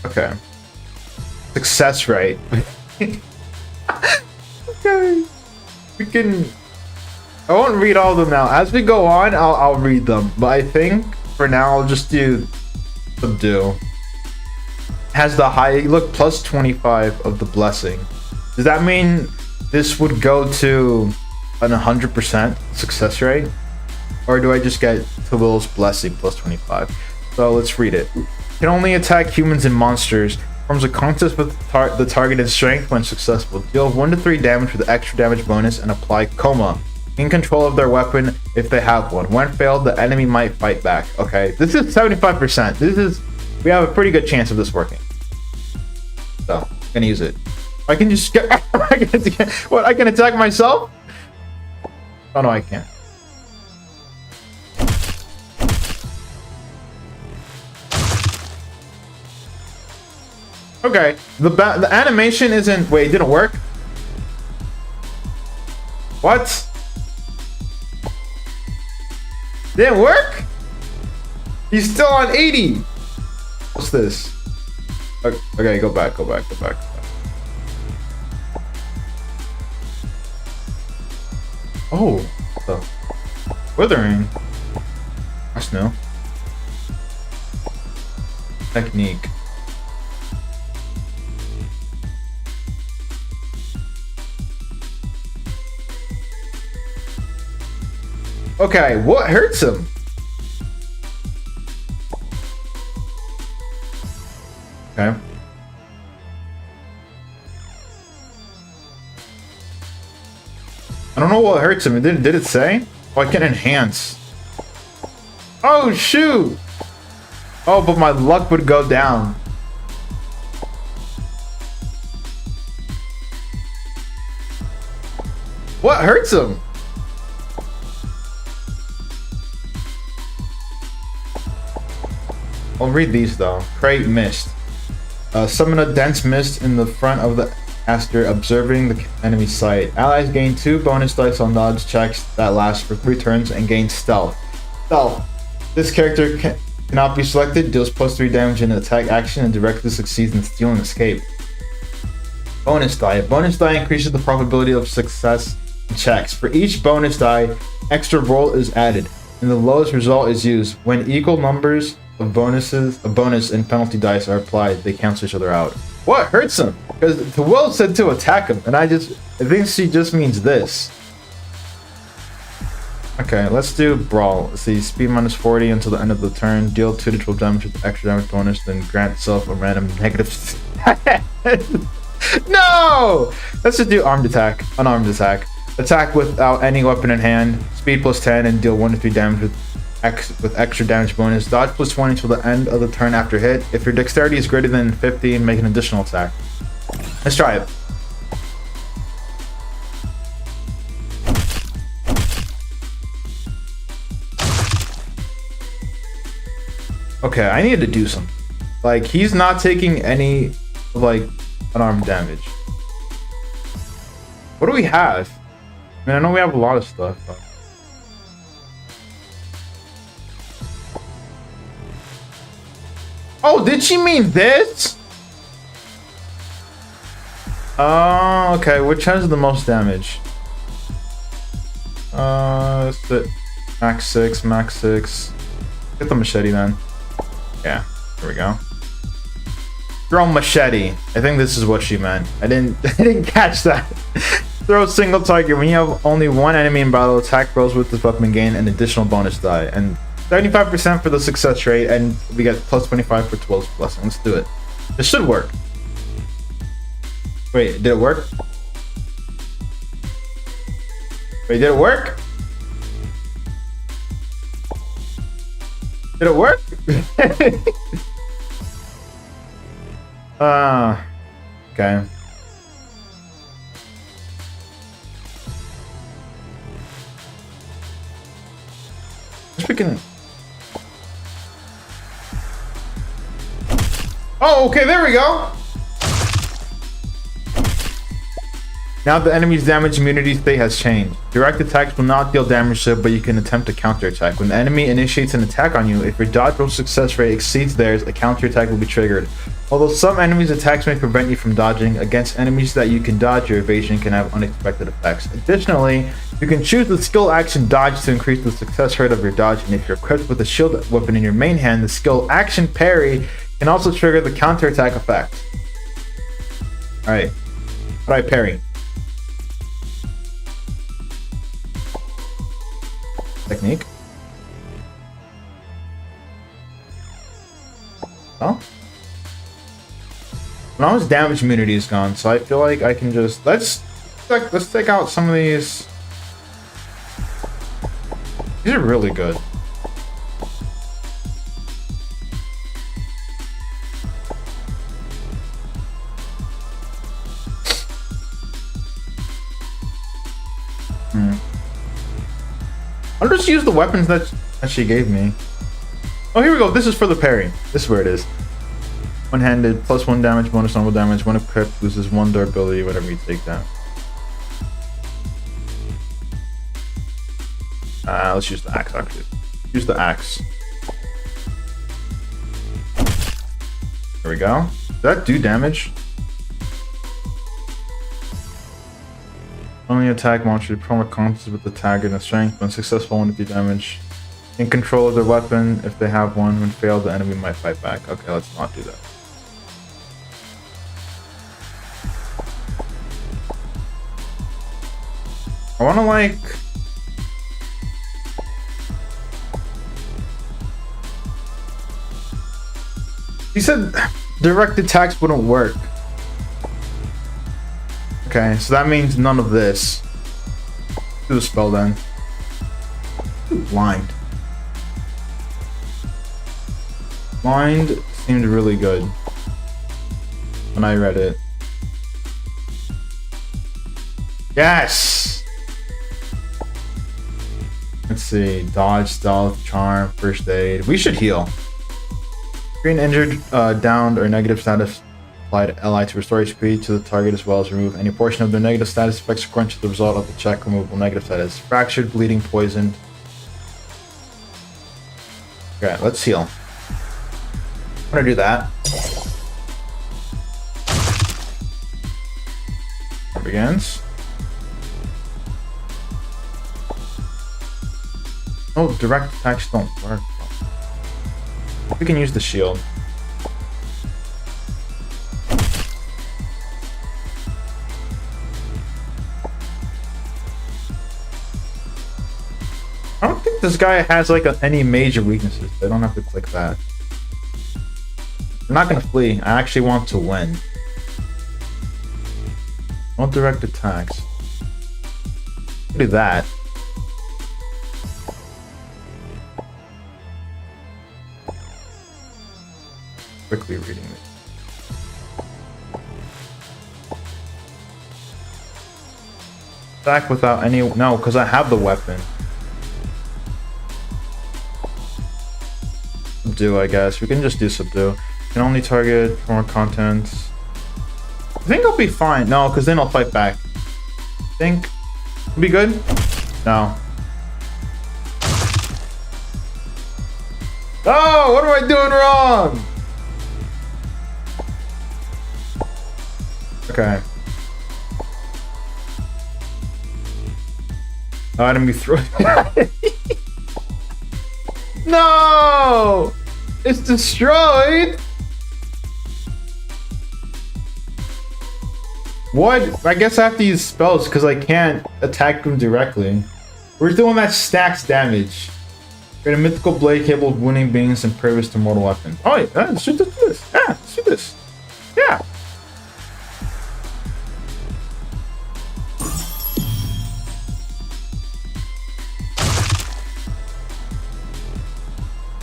Okay. Success rate. Okay. We can... I won't read all of them now. As we go on, I'll read them. But I think for now I'll just do subdue. Has the high look plus 25 of the blessing. Does that mean this would go to an 100% success rate? Or do I just get to Will's blessing plus 25? So let's read it. Can only attack humans and monsters. Forms a contest with the targeted strength when successful. Deal 1 to 3 damage with the extra damage bonus and apply coma. In control of their weapon if they have one. When failed, the enemy might fight back. Okay, this is 75%. We have a pretty good chance of this working. So, I'm gonna use it. I can just get... What, I can attack myself? Oh no, I can't. Okay, the animation isn't. Wait, it didn't work. What? Didn't work? He's still on 80. What's this? Okay, go back. Oh, the withering. That's new. Technique. Okay, what hurts him? Okay. I don't know what hurts him. Did it say? Oh, I can enhance. Oh, shoot. Oh, but my luck would go down. What hurts him? I'll read these though. Create mist. Summon a dense mist in the front of the caster, observing the enemy sight. Allies gain 2 bonus dice on dodge checks that last for 3 turns and gain stealth. Stealth. This character cannot be selected, deals +3 damage in an attack action, and directly succeeds in steal and escape. Bonus die. Bonus die increases the probability of success in checks. For each bonus die, extra roll is added, and the lowest result is used. When equal numbers of bonus and penalty dice are applied, they cancel each other out. What hurts him? Because the will said to attack him, and I think she just means this. Okay, let's do brawl. Let's see, speed -40 until the end of the turn. Deal 2 to 12 damage with extra damage bonus, then grant itself a random negative. No! Let's just do armed attack, unarmed attack. Attack without any weapon in hand. Speed +10 and deal 1 to 3 damage with extra damage bonus. Dodge +20 until the end of the turn after hit. If your dexterity is greater than 50, make an additional attack. Let's try it. Okay, I need to do something. Like, he's not taking any, like, unarmed damage. What do we have? I mean, I know we have a lot of stuff, but... Oh, did she mean this? Oh, okay. Which has the most damage? It's the max 6. Get the machete then. Yeah, there we go. Throw machete. I think this is what she meant. I didn't catch that. Throw single target. When you have only one enemy in battle, attack rolls with this weapon gain an additional bonus die. And 75% for the success rate, and we get +25 for 12 blessing. Let's do it. This should work. Wait, did it work? Wait, did it work? Did it work? Okay. We can... Oh, okay, there we go. Now the enemy's damage immunity state has changed. Direct attacks will not deal damage to it, but you can attempt a counterattack. When the enemy initiates an attack on you, if your dodge roll success rate exceeds theirs, a counterattack will be triggered. Although some enemies' attacks may prevent you from dodging, against enemies that you can dodge, your evasion can have unexpected effects. Additionally, you can choose the skill action dodge to increase the success rate of your dodge, and if you're equipped with a shield weapon in your main hand, the skill action parry can also trigger the counterattack effect. Alright. How do I parry? Technique. Oh. Now his damage immunity is gone, so I feel like I can just let's take out some of these. These are really good. I'll just use the weapons that she gave me. Oh, here we go. This is for the parry. This is where it is. One-handed, plus 1 damage, bonus normal damage. When equipped, loses 1 durability, whatever you take down. Let's use the axe, actually. Use the axe. There we go. Did that do damage? Only attack monster promote contest with the target and strength. When successful, when it do damage. In control of their weapon, if they have one. When failed, the enemy might fight back. Okay, let's not do that. I wanna like... He said direct attacks wouldn't work. Okay, so that means none of this. Do the spell then. Blind. Blind seemed really good when I read it. Yes! Let's see. Dodge, stealth, charm, first aid. We should heal. Green injured, downed, or negative status applied ally to restore HP to the target as well as remove any portion of their negative status effects according to the result of the check. Removable negative status. Fractured, bleeding, poisoned. Okay, let's heal. I'm gonna do that. Begins. Oh, direct attacks don't work. We can use the shield. I don't think this guy has like any major weaknesses. I don't have to click that. I'm not gonna flee. I actually want to win. No direct attacks. Do that. Quickly reading it. Attack without any... No, because I have the weapon. Subdue, I guess. We can just do subdue. Can only target more contents. I think I'll be fine. No, because then I'll fight back. Think it'll be good? No. Oh, what am I doing wrong? Okay. Oh, enemy throw. No! It's destroyed! What? I guess I have to use spells because I can't attack them directly. We're doing that stacks damage. Create a mythical blade capable of wounding beings and impervious to mortal weapons. Oh, yeah, let's do this. Yeah, let's do this. Yeah.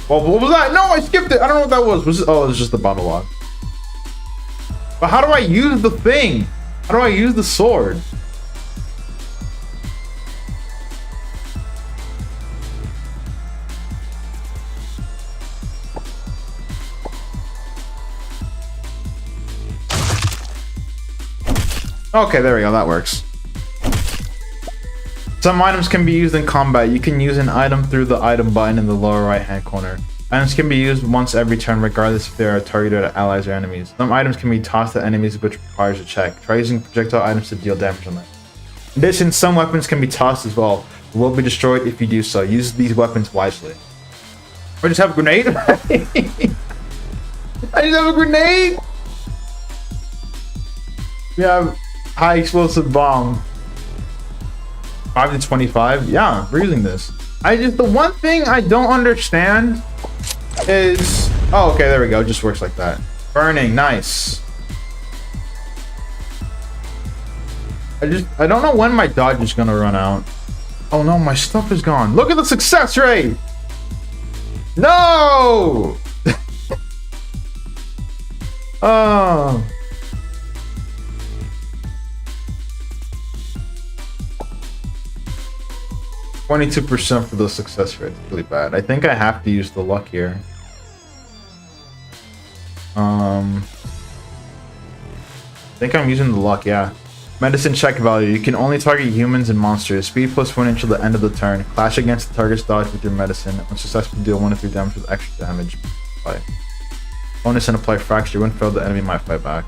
Well, what was that? No, I skipped it. I don't know what that was. Was it? Oh, it was just the bottle log. But how do I use the thing? How do I use the sword? Okay, there we go. That works. Some items can be used in combat. You can use an item through the item button in the lower right hand corner. Items can be used once every turn regardless if they are targeted at allies or enemies. Some items can be tossed at enemies which requires a check. Try using projectile items to deal damage on them. In addition, some weapons can be tossed as well. But will be destroyed if you do so. Use these weapons wisely. I just have a grenade? I just have a grenade? We have high explosive bomb. 5 to 25. Yeah, we're using this. The one thing I don't understand is... Oh, okay, there we go. It just works like that. Burning, nice. I don't know when my dodge is gonna run out. Oh no, my stuff is gone. Look at the success rate! No! Oh. 22% for the success rate. It's really bad. I think I have to use the luck here. I think I'm using the luck, yeah. Medicine check value. You can only target humans and monsters. Speed +1 until the end of the turn. Clash against the target's dodge with your medicine. When successful, deal 1 to 3 damage with extra damage. Apply. Bonus and apply fracture. When failed, the enemy might fight back.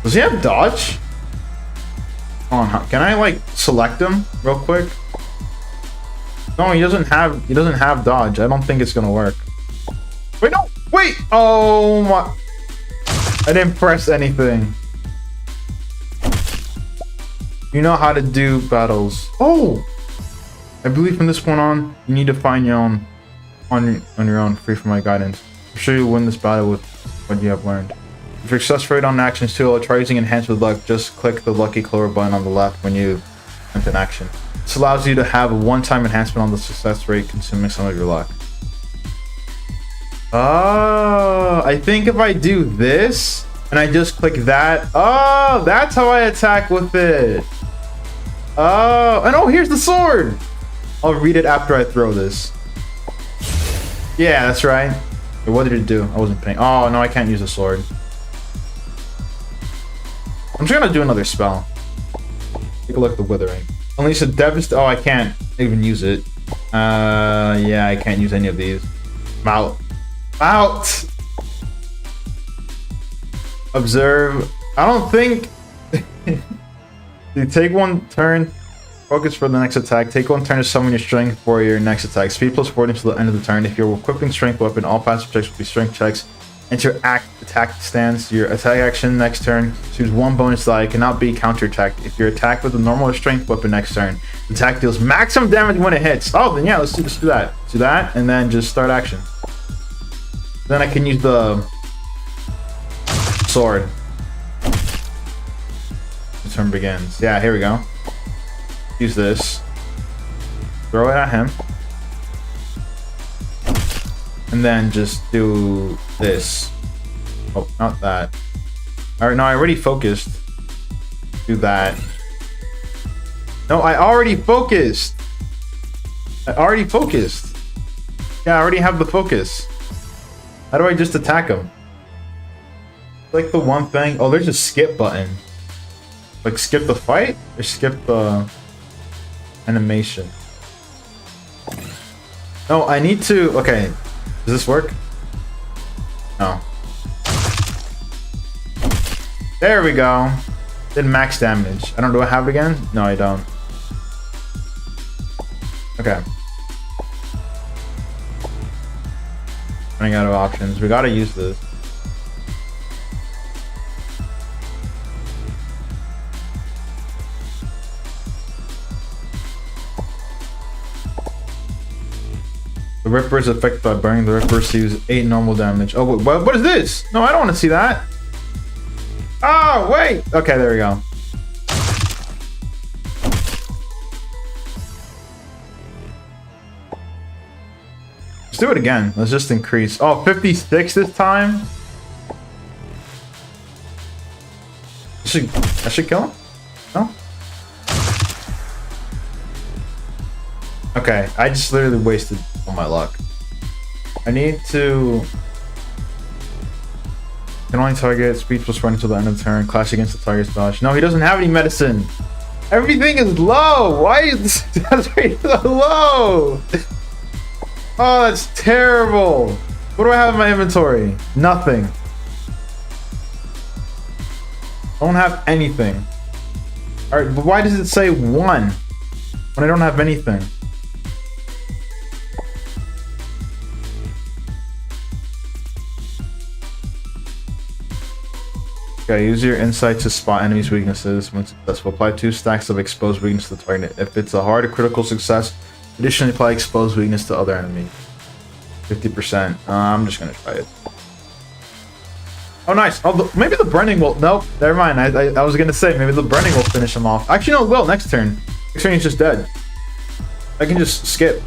Does he have dodge? Hold on, can I like select him real quick? No, he doesn't have dodge. I don't think it's gonna work. Wait, no, wait! Oh my! I didn't press anything. You know how to do battles. Oh! I believe from this point on, you need to find your own on your own, free from my guidance. I'm sure you'll win this battle with what you have learned. If your success rate on actions too low, try using Enhance with Luck. Just click the Lucky Clover button on the left when you enter an action. This allows you to have a one-time enhancement on the success rate, consuming some of your luck. Oh, I think if I do this and I just click that, oh, that's how I attack with it. Oh, and oh, here's the sword. I'll read it after I throw this. Yeah, that's right. Wait, what did it do? I wasn't paying. Oh no, I can't use the sword. I'm just gonna do another spell. Take a look at the withering. Unleash a devastation. Oh, I can't even use it. Yeah, I can't use any of these. I'm out. Out. Observe. I don't think. You take one turn. Focus for the next attack. Take one turn to summon your strength for your next attack. Speed +4 until the end of the turn. If you're equipping strength weapon, all passive checks will be strength checks. Enter attack stance. Your attack action next turn. Choose one bonus die. It cannot be counterattacked. If you're attacked with a normal or strength weapon next turn, the attack deals maximum damage when it hits. Oh, then yeah, let's do that. Do that, and then just start action. Then I can use the sword. The turn begins. Yeah, here we go. Use this. Throw it at him. And then just do this. Oh, not that. Alright, no, I already focused. Do that. No, I already focused. I already focused. Yeah, I already have the focus. How do I just attack him? Like the one thing. Oh, there's a skip button. Like skip the fight? Or skip the animation? No, I need to. Okay. Does this work? No. There we go. Did max damage. I don't. Do I have it again? No, I don't. Okay. Running out of options. We gotta use this. The Ripper is affected by burning. The Ripper receives 8 normal damage. Oh, wait, what is this? No, I don't want to see that. Oh, wait. Okay, there we go. Let's do it again. Let's just increase. Oh, 56 this time. I should kill him? No? Okay, I just literally wasted all my luck. I need to... Can only target speed +1 until the end of the turn. Clash against the target's dodge. No, he doesn't have any medicine. Everything is low. Why is this death rate so low? Oh, that's terrible. What do I have in my inventory? Nothing. I don't have anything. Alright, but why does it say 1 when I don't have anything? Okay, use your insight to spot enemies' weaknesses. When successful, apply 2 stacks of exposed weakness to the target. If it's a hard or critical success, additionally apply exposed weakness to other enemies. 50%. I'm just gonna try it. Oh, nice. Oh, maybe the burning will. Nope. Never mind. I was gonna say maybe the burning will finish him off. Actually, no, it will. Next turn. Next turn, he's just dead. I can just skip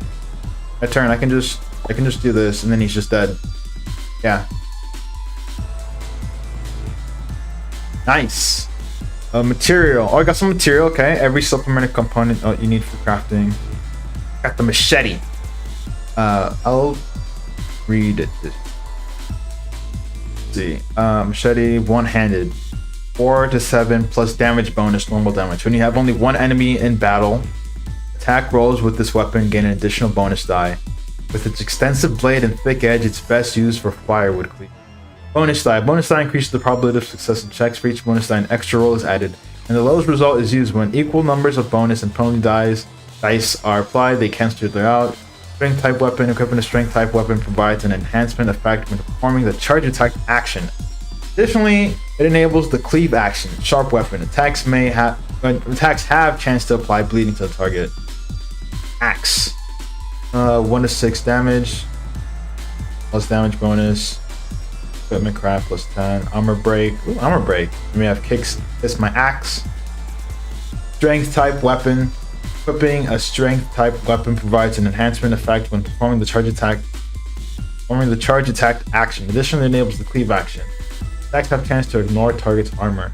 a turn. I can just do this, and then he's just dead. Yeah. Nice. Material. Oh, I got some material. Okay, every supplemented component you need for crafting. Got the machete. I'll read it. Let's see. Machete, one-handed. 4 to 7 plus damage bonus, normal damage. When you have only one enemy in battle, attack rolls with this weapon gain an additional bonus die. With its extensive blade and thick edge, it's best used for firewood cleaving. Bonus die. Bonus die increases the probability of success in checks. For each bonus die, an extra roll is added, and the lowest result is used when equal numbers of bonus and penalty dice are applied. They cancel each other out. Strength type weapon. Equipping a strength type weapon provides an enhancement effect when performing the charge attack action. Additionally, it enables the cleave action. Sharp weapon. Attacks have chance to apply bleeding to the target. Axe. 1 to 6 damage. Plus damage bonus. Equipment craft plus 10. Armor break. Ooh, armor break. We have kicks. It's my axe. Strength type weapon. Equipping a strength type weapon provides an enhancement effect when performing the charge attack. Action. Additionally, enables the cleave action. Attacks have chance to ignore target's armor.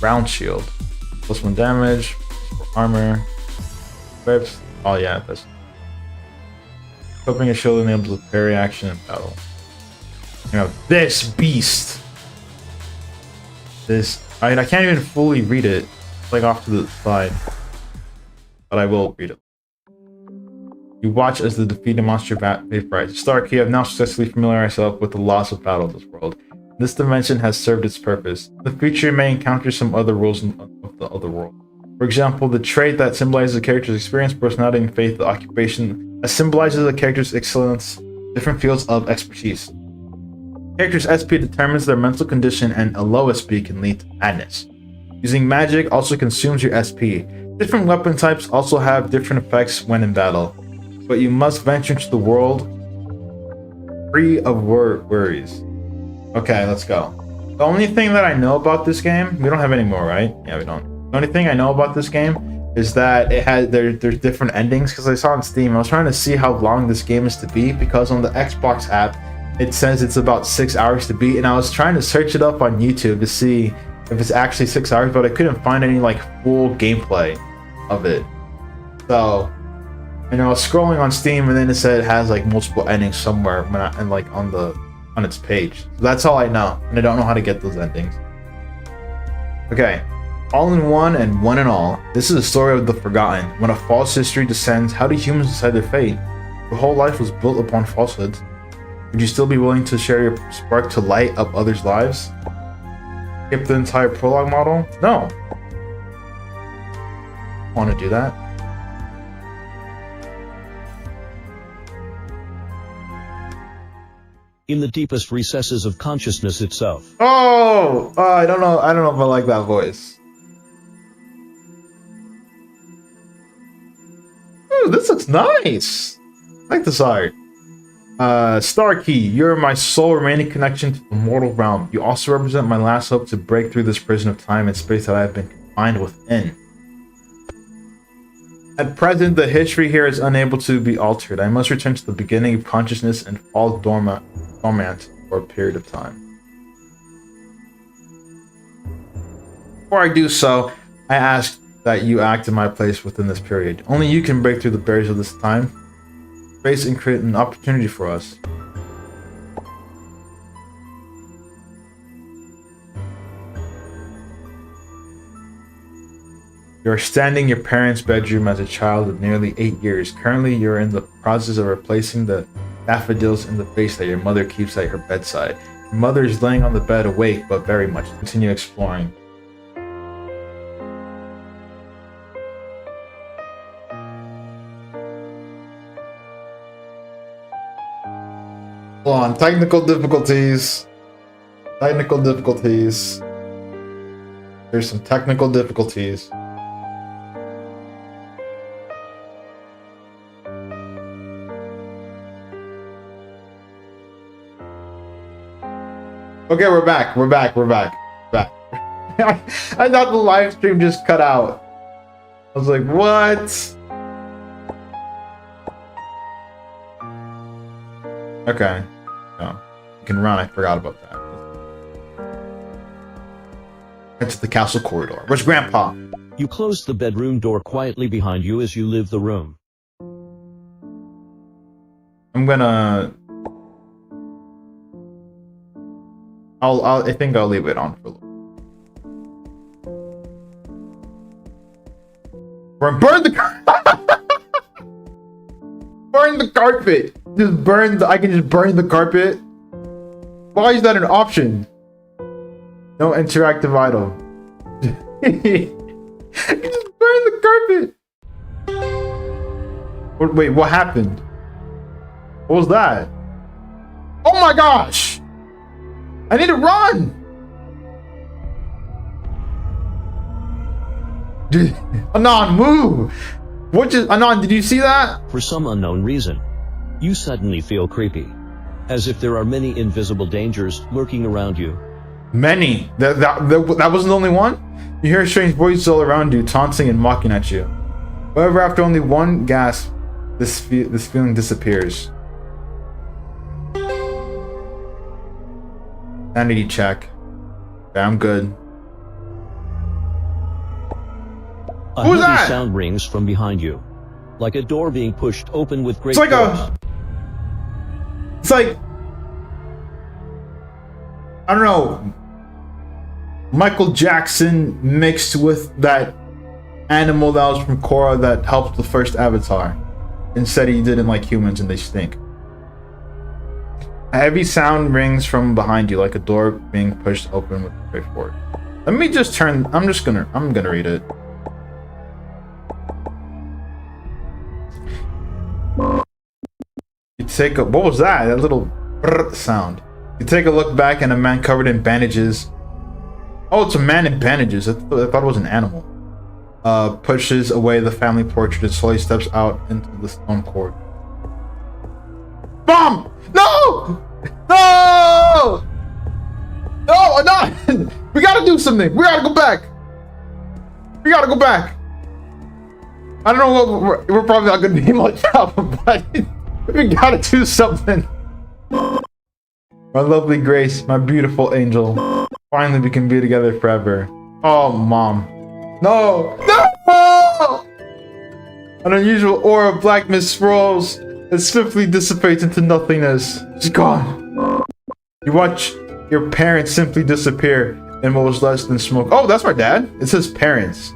Round shield. Plus 1 damage. For armor. Whips. Oh yeah, that's. Equipping a shield enables a parry action in battle. You know, this beast. This. I can't even fully read it. It's like off to the side. But I will read it. You watch as the defeated monster vaporizes. Stark, you have now successfully familiarized yourself with the loss of battle of this world. This dimension has served its purpose. In the future, you may encounter some other rules of the other world. For example, the trait that symbolizes a character's experience, personality, and faith, the occupation that symbolizes a character's excellence, different fields of expertise. Character's SP determines their mental condition, and a low SP can lead to madness. Using magic also consumes your SP. Different weapon types also have different effects when in battle, but you must venture into the world free of worries. Okay, let's go. The only thing that I know about this game, we don't have any more, right? Yeah, we don't. The only thing I know about this game is that it has there's different endings, because I saw on Steam. I was trying to see how long this game is to beat, because on the Xbox app it says it's about 6 hours to beat, and I was trying to search it up on YouTube to see if it's actually 6 hours, but I couldn't find any like full gameplay of it. So, and I was scrolling on Steam, and then it said it has like multiple endings somewhere on its page. So that's all I know, and I don't know how to get those endings. Okay, all in one and one in all. This is a story of the forgotten. When a false history descends, how do humans decide their fate? Your whole life was built upon falsehoods. Would you still be willing to share your spark to light up others' lives? Skip the entire prologue model? No. I want to do that. In the deepest recesses of consciousness itself. Oh, I don't know if I like that voice. Ooh, this looks nice. I like this art. Starkey, you're my sole remaining connection to the mortal realm. You also represent my last hope to break through this prison of time and space that I have been confined within. At present, the history here is unable to be altered. I must return to the beginning of consciousness and fall dormant for a period of time. Before I do so, I ask that you act in my place within this period. Only you can break through the barriers of this time, space, and create an opportunity for us. You are standing in your parents' bedroom as a child of nearly 8 years. Currently, you are in the process of replacing the daffodils in the vase that your mother keeps at her bedside. Your mother is laying on the bed awake, but very much. Continue exploring. Hold on, technical difficulties. There's some technical difficulties. Okay, we're back. I thought the live stream just cut out. I was like, what? Okay. No. You can run. I forgot about that. Into the castle corridor. Where's Grandpa? You close the bedroom door quietly behind you as you leave the room. I'm gonna... I think I'll leave it on for a little. Burn the burn the carpet. Just burn the. I can just burn the carpet. Why is that an option? No interactive item. I can just burn the carpet. Wait, what happened? What was that? Oh my gosh! I need to run! Dude, Anon, move! What just... Anon, did you see that? For some unknown reason, you suddenly feel creepy. As if there are many invisible dangers lurking around you. Many. That wasn't the only one? You hear strange voices all around you, taunting and mocking at you. However, after only one gasp, this feeling disappears. Sanity check. Okay, I'm good. A Who's heavy that? sound rings from behind you, like a door being pushed open with great It's like force. It's like... I don't know. Michael Jackson mixed with that animal that was from Korra that helped the first Avatar. Instead, he didn't like humans and they stink. A heavy sound rings from behind you, like a door being pushed open with great force. Let me just turn... I'm gonna read it. You take a... What was that? That little sound. You take a look back and a man covered in bandages. Oh, it's a man in bandages. I thought it was an animal. Pushes away the family portrait and slowly steps out into the stone court. Mom! No! No! No! No! We gotta do something. We gotta go back. We gotta go back. I don't know what we're probably not gonna be much help, but we gotta do something. My lovely Grace, my beautiful angel. Finally, we can be together forever. Oh, Mom. No! No! An unusual aura of black mist swirls and swiftly dissipates into nothingness. She's gone. You watch your parents simply disappear in what was less than smoke. Oh, that's my dad. It says parents.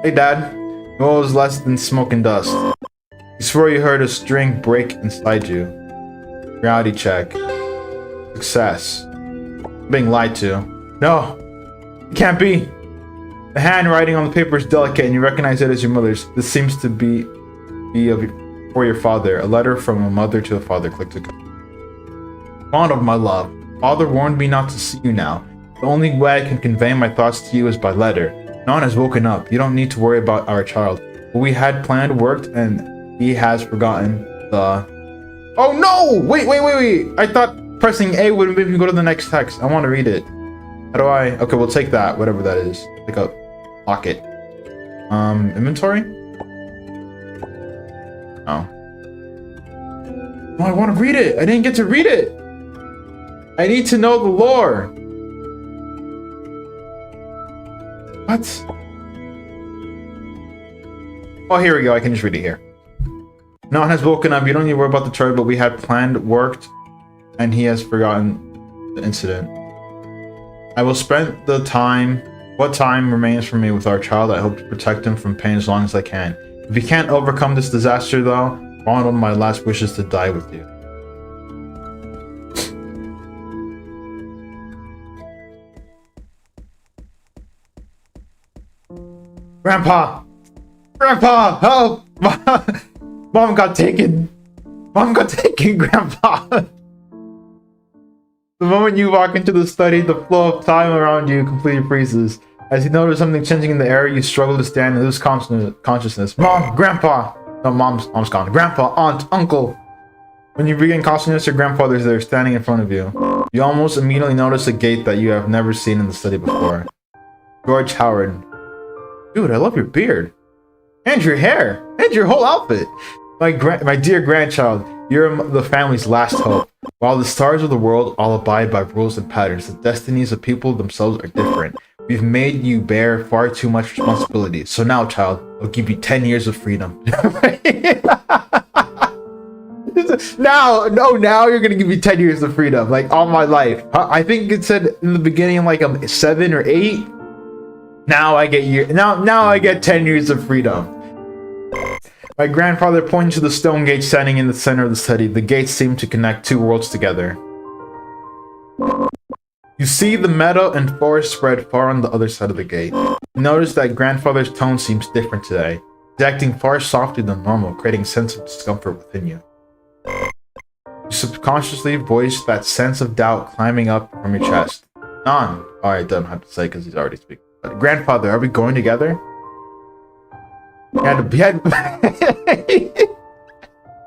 Hey, Dad. In what was less than smoke and dust. You swore you heard a string break inside you. Reality check. Success. Being lied to. No. It can't be. The handwriting on the paper is delicate and you recognize it as your mother's. This seems to be for your father. A letter from a mother to a father. Click to go. Fond of my love. Father warned me not to see you now. The only way I can convey my thoughts to you is by letter. Non has woken up. You don't need to worry about our child. What we had planned worked and he has forgotten the... Oh no! Wait. I thought pressing A would make me go to the next text. I want to read it. How do I... Okay, we'll take that. Whatever that is. Take a pocket. Inventory? Oh. No, I want to read it. I didn't get to read it. I need to know the lore. What? Oh, here we go. I can just read it here. No one has woken up. You don't need to worry about the child, but we had planned, worked, and he has forgotten the incident. I will spend the time, what time remains for me with our child. I hope to protect him from pain as long as I can. If you can't overcome this disaster, though, one of my last wishes to die with you. Grandpa! Grandpa! Help! Mom got taken! Mom got taken, Grandpa! The moment you walk into the study, the flow of time around you completely freezes. As you notice something changing in the air, you struggle to stand and lose consciousness. Mom! Grandpa! No, mom's gone. Grandpa! Aunt! Uncle! When you regain consciousness, your grandfather's there, standing in front of you. You almost immediately notice a gate that you have never seen in the study before. George Howard. Dude, I love your beard. And your hair. And your whole outfit. My dear grandchild, You're the family's last hope. While the stars of the world all abide by rules and patterns, the destinies of people themselves are different. We've made you bear far too much responsibility. So now, child, I'll give you 10 years of freedom. Now you're gonna give me 10 years of freedom, like all my life. I think it said in the beginning, like I'm 7 or 8. Now I get 10 years of freedom. My grandfather pointed to the stone gate standing in the center of the study. The gates seemed to connect two worlds together. You see the meadow and forest spread far on the other side of the gate. Notice that grandfather's tone seems different today. He's acting far softer than normal, creating a sense of discomfort within you. You subconsciously voice that sense of doubt climbing up from your chest. None. Alright, don't have to say because he's already speaking. But grandfather, are we going together?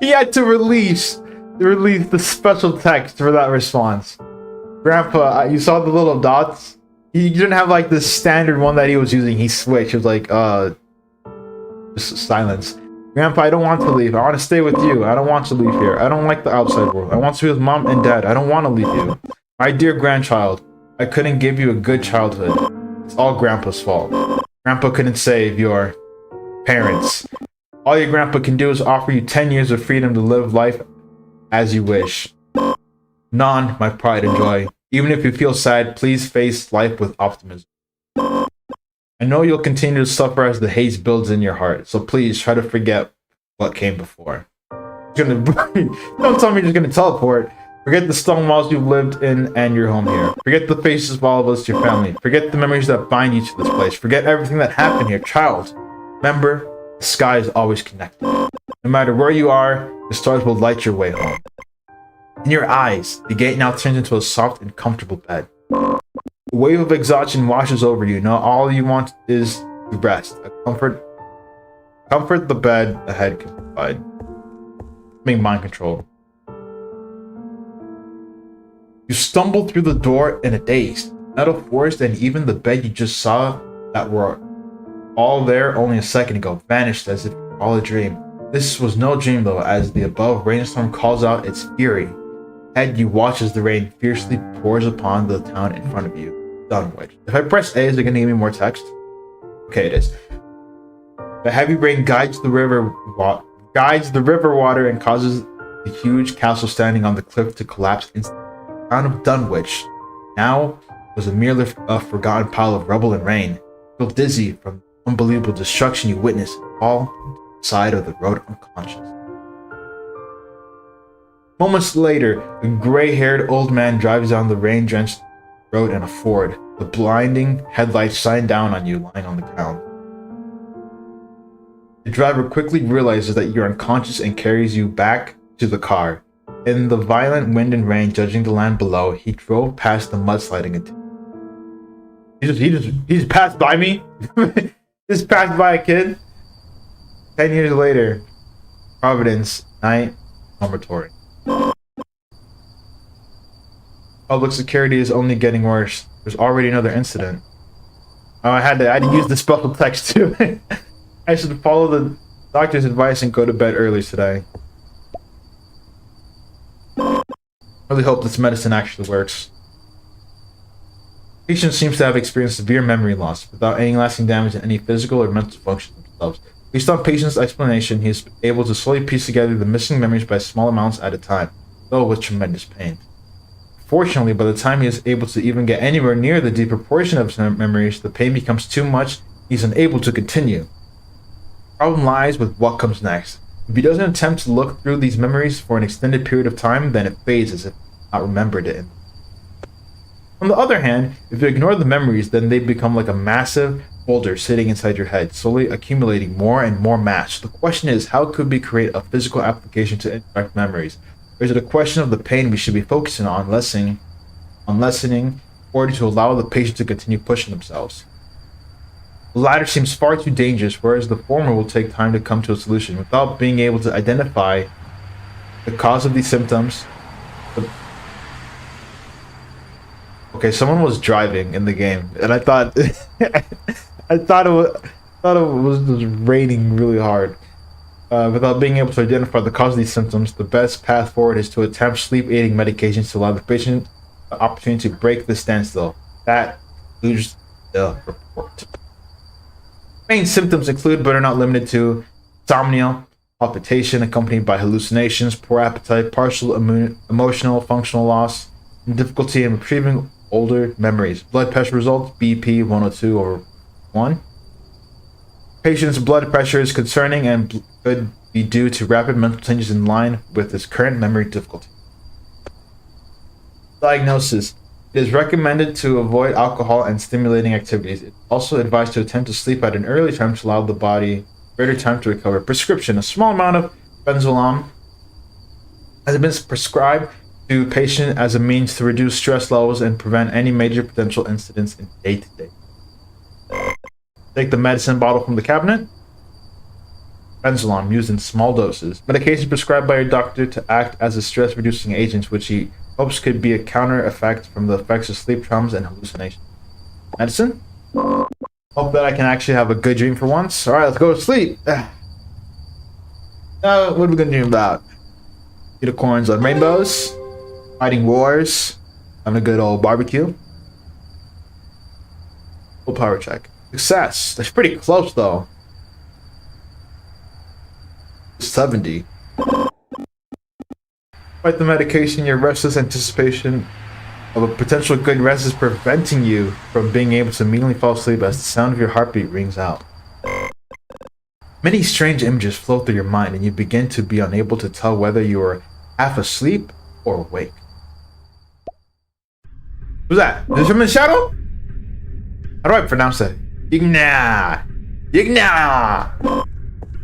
He had to release the special text for that response. Grandpa, you saw the little dots? He didn't have like the standard one that he was using. He switched. It was like, just silence. Grandpa, I don't want to leave. I want to stay with you. I don't want to leave here. I don't like the outside world. I want to be with mom and dad. I don't want to leave you. My dear grandchild, I couldn't give you a good childhood. It's all Grandpa's fault. Grandpa couldn't save your parents. All your grandpa can do is offer you 10 years of freedom to live life as you wish. None, my pride and joy. Even if you feel sad, please face life with optimism. I know you'll continue to suffer as the haze builds in your heart, so please try to forget what came before. Don't tell me you're just gonna teleport. Forget the stone walls you've lived in and your home here. Forget the faces of all of us, your family. Forget the memories that bind you to this place. Forget everything that happened here, child. Remember, the sky is always connected. No matter where you are, the stars will light your way home. In your eyes, the gate now turns into a soft and comfortable bed. A wave of exhaustion washes over you. Now all you want is to rest. A comfort the bed the head can provide. Make mind control. You stumble through the door in a daze. Metal forest and even the bed you just saw that were all there only a second ago vanished as if all a dream. This was no dream though, as the above rainstorm calls out its fury. Ahead you watch as the rain fiercely pours upon the town in front of you. Dunwich. If I press A, is it going to give me more text? Okay, it is. The heavy rain guides the river water and causes the huge castle standing on the cliff to collapse instantly. The town of Dunwich now was a merely forgotten pile of rubble and rain. You feel dizzy from the unbelievable destruction you witness and fall to the side of the road unconscious. Moments later, a gray-haired old man drives down the rain-drenched road in a Ford. The blinding headlights shine down on you lying on the ground. The driver quickly realizes that you're unconscious and carries you back to the car. In the violent wind and rain, judging the land below, he drove past the mudsliding. He just passed by me? Just passed by a kid? 10 years later, Providence, night, dormitory. Public security is only getting worse. There's already another incident. Oh, I had to use the special text too. I should follow the doctor's advice and go to bed early today. I really hope this medicine actually works. The patient seems to have experienced severe memory loss without any lasting damage in any physical or mental function themselves. Based on patient's explanation, he is able to slowly piece together the missing memories by small amounts at a time, though with tremendous pain. Fortunately, by the time he is able to even get anywhere near the deeper portion of his memories, the pain becomes too much, he's unable to continue. The problem lies with what comes next. If he doesn't attempt to look through these memories for an extended period of time, then it fades as if he not remembered it. On the other hand, if you ignore the memories, then they become like a massive boulder sitting inside your head, slowly accumulating more and more mass. The question is, how could we create a physical application to interact memories? Or is it a question of the pain we should be focusing on lessening in order to allow the patient to continue pushing themselves? The latter seems far too dangerous, whereas the former will take time to come to a solution. Without being able to identify the cause of these symptoms... Okay, someone was driving in the game, and I thought... it was raining really hard. Without being able to identify the cause of these symptoms, the best path forward is to attempt sleep-aiding medications to allow the patient the opportunity to break the standstill. That concludes the report. Main symptoms include, but are not limited to, insomnia, palpitation accompanied by hallucinations, poor appetite, partial emotional functional loss, and difficulty in retrieving older memories. Blood pressure results, BP 102 over 1. Patient's blood pressure is concerning and could be due to rapid mental changes in line with his current memory difficulty. Diagnosis. It is recommended to avoid alcohol and stimulating activities. It's also advised to attempt to sleep at an early time to allow the body greater time to recover. Prescription. A small amount of benzolam has been prescribed to patient as a means to reduce stress levels and prevent any major potential incidents in day-to-day. Take the medicine bottle from the cabinet. Benzolam used in small doses. Medication prescribed by your doctor to act as a stress-reducing agent, which he hopes could be a counter effect from the effects of sleep traumas and hallucinations. Medicine? Hope that I can actually have a good dream for once. Alright, let's go to sleep. What are we gonna dream about? Unicorns on rainbows, fighting wars, having a good old barbecue. Full power check. Success. That's pretty close though. 70. Despite the medication, your restless anticipation of a potential good rest is preventing you from being able to immediately fall asleep as the sound of your heartbeat rings out. Many strange images flow through your mind and you begin to be unable to tell whether you are half asleep or awake. Who's that? Is this from the shadow? How do I pronounce that? Yigna! Yigna!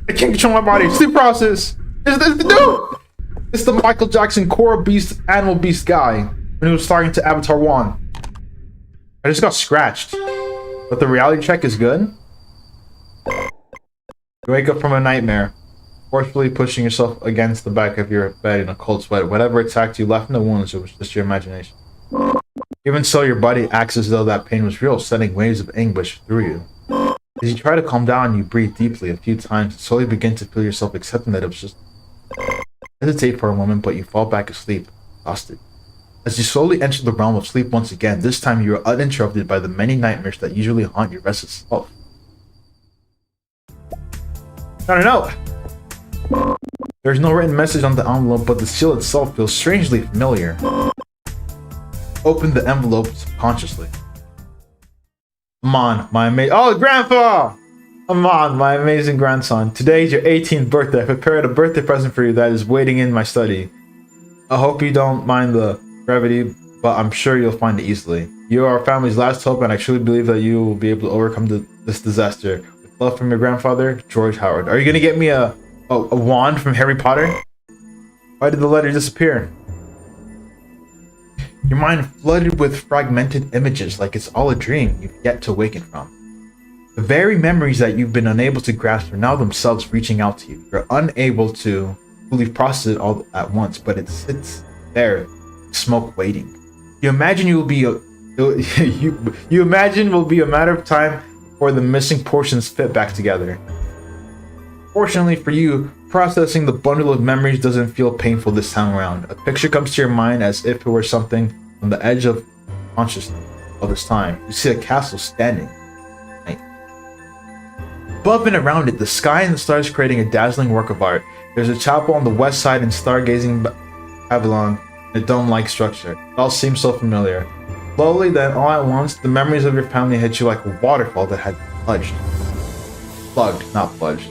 I can't control my body. Sleep process! Is this the dude? It's the Michael Jackson Coral Beast Animal Beast guy when he was starting to Avatar 1. I just got scratched. But the reality check is good. You wake up from a nightmare, forcefully pushing yourself against the back of your bed in a cold sweat. Whatever attacked you left no wounds, it was just your imagination. Even so, your body acts as though that pain was real, sending waves of anguish through you. As you try to calm down, you breathe deeply a few times and slowly begin to feel yourself accepting that it was just... Hesitate for a moment, but you fall back asleep, exhausted. As you slowly enter the realm of sleep once again, this time you are uninterrupted by the many nightmares that usually haunt your restless self. I don't know. There's no written message on the envelope, but the seal itself feels strangely familiar. Open the envelope subconsciously. Amon, my grandpa! Amon, my amazing grandson. Today is your 18th birthday. I prepared a birthday present for you that is waiting in my study. I hope you don't mind the brevity, but I'm sure you'll find it easily. You are our family's last hope, and I truly believe that you will be able to overcome this disaster. With love from your grandfather, George Howard. Are you gonna get me a wand from Harry Potter? Why did the letter disappear? Your mind flooded with fragmented images like it's all a dream you've yet to waken from. The very memories that you've been unable to grasp are now themselves reaching out to you. You're unable to fully process it all at once, but it sits there, smoke waiting. You imagine you imagine will be a matter of time before the missing portions fit back together. Fortunately for you, processing the bundle of memories doesn't feel painful this time around. A picture comes to your mind as if it were something on the edge of consciousness all this time. You see a castle standing. Above and around it, the sky and the stars creating a dazzling work of art. There's a chapel on the west side and stargazing pavilion in a dome-like structure. It all seems so familiar. Slowly, then, all at once, the memories of your family hit you like a waterfall that had plunged. Plugged, not plunged.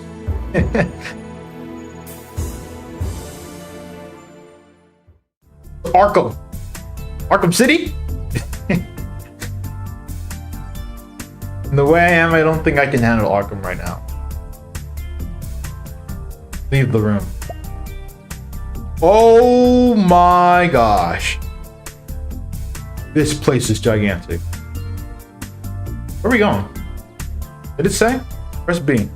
Arkham! Arkham City? In the way I am, I don't think I can handle Arkham right now. Leave the room. Oh my gosh. This place is gigantic. Where are we going? Did it say? Press B.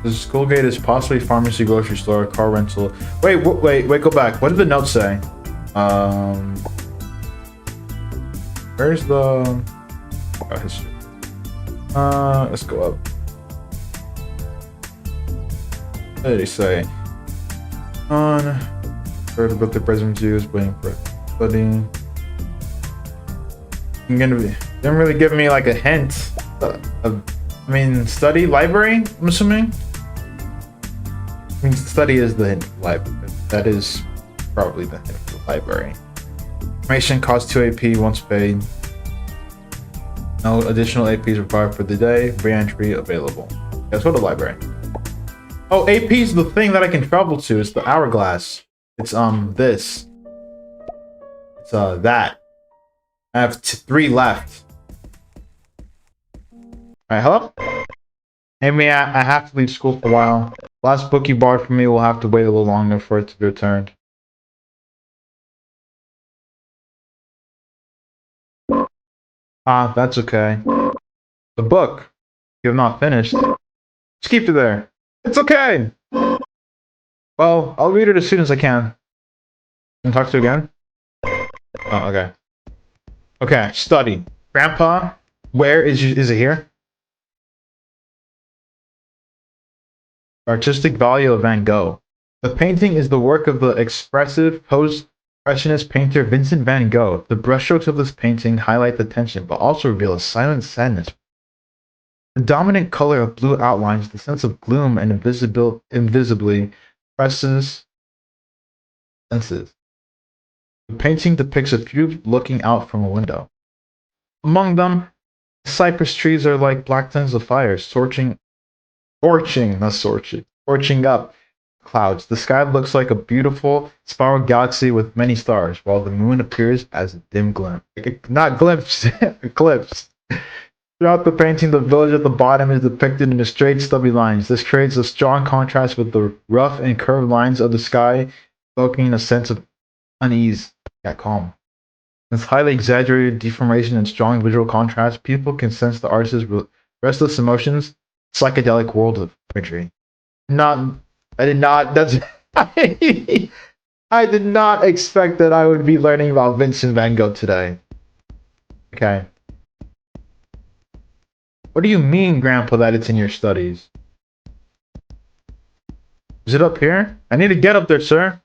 The school gate is possibly pharmacy, grocery store, car rental. Wait, go back. What did the note say? Where's the oh, history? Let's go up. What did he say? On heard about the president Jews waiting for studying. I'm gonna be didn't really give me like a hint of I mean study library, I'm assuming. I mean study is the hint of library. That is probably the hint of the library. Information costs 2 AP once paid. No additional APs required for the day. Re-entry available. Guess what? A library. Oh, AP is the thing that I can travel to. It's the hourglass. It's this. It's that. I have 3 left. Alright, hello? Amy, I have to leave school for a while. Last book you borrowed from me will have to wait a little longer for it to be returned. Ah, that's okay. The book you have not finished. Just keep it there. It's okay! Well, I'll read it as soon as I can. Can I talk to you again? Oh, okay. Okay, study. Grandpa, where is it here? Artistic value of Van Gogh. The painting is the work of the expressive post-impressionist painter Vincent van Gogh. The brushstrokes of this painting highlight the tension, but also reveal a silent sadness. The dominant color of blue outlines the sense of gloom and invisibly presses senses. The painting depicts a few looking out from a window. Among them, cypress trees are like black tongues of fire, scorching up clouds. The sky looks like a beautiful spiral galaxy with many stars, while the moon appears as a dim glimpse. Not glimpse, eclipse. Throughout the painting, the village at the bottom is depicted in straight, stubby lines. This creates a strong contrast with the rough and curved lines of the sky, evoking a sense of unease, yet calm. With highly exaggerated deformation and strong visual contrast, people can sense the artist's restless emotions, psychedelic world of imagery. I did not, that's, I did not expect that I would be learning about Vincent van Gogh today. Okay. What do you mean, Grandpa, that it's in your studies? Is it up here? I need to get up there, sir.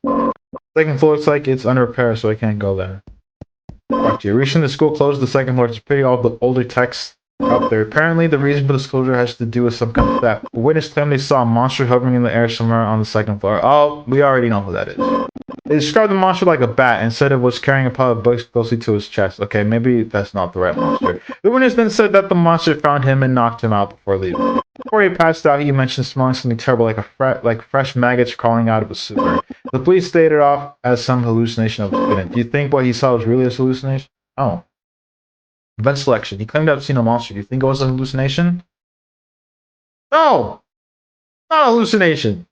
Second floor looks like it's under repair, so I can't go there. Talk to you. Recently, the school closed the second floor to pretty all the older texts out there. Apparently, the reason for this closure has to do with some kind of theft. Witness claimed they saw a monster hovering in the air somewhere on the second floor. Oh, we already know who that is. They described the monster like a bat and said it was carrying a pile of books closely to his chest. Okay, maybe that's not the right monster. The witness then said that the monster found him and knocked him out before leaving. Before he passed out, he mentioned smelling something terrible like fresh maggots crawling out of a sewer. The police stated it off as some hallucination of a student. Do you think what he saw was really a hallucination? Oh. Event selection. He claimed to have seen a monster. Do you think it was a hallucination? No! Not a hallucination.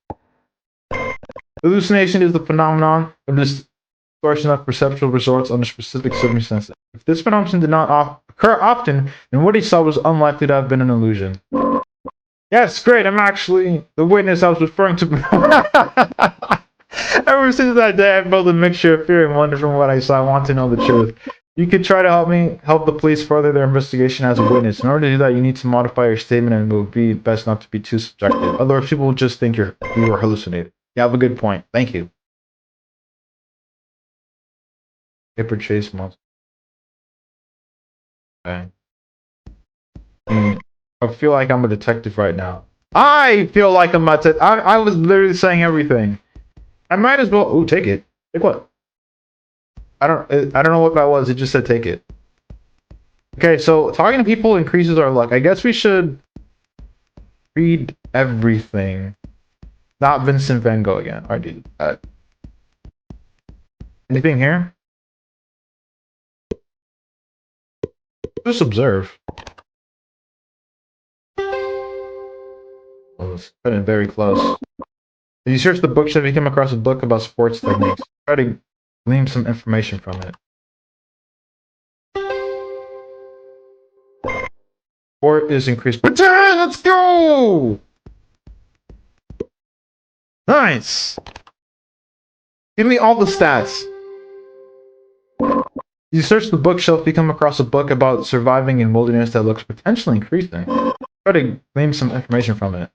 Hallucination is the phenomenon of distortion of perceptual results under specific circumstances. If this phenomenon did not occur often, then what he saw was unlikely to have been an illusion. Yes, great. I'm actually the witness I was referring to. Ever since that day, I felt a mixture of fear and wonder from what I saw. I want to know the truth. You could try to help the police further their investigation as a witness. In order to do that, you need to modify your statement, and it would be best not to be too subjective. Otherwise, people will just think you were hallucinating. You have a good point. Thank you. Paper chase monster. Okay. I feel like I'm a detective right now. I feel like I'm a I was literally saying everything. I might as well. Ooh, take it. Take what? I don't know what that was. It just said take it. Okay, so talking to people increases our luck. I guess we should read everything. Not Vincent van Gogh again. I did that. Anything here? Just observe. Oh, it's getting very close. If you search the bookshelf, you come across a book about sports techniques. Try to glean some information from it. Sport is increased. Let's go! Nice! Give me all the stats. You search the bookshelf, you come across a book about surviving in wilderness that looks potentially increasing. Try to glean some information from it.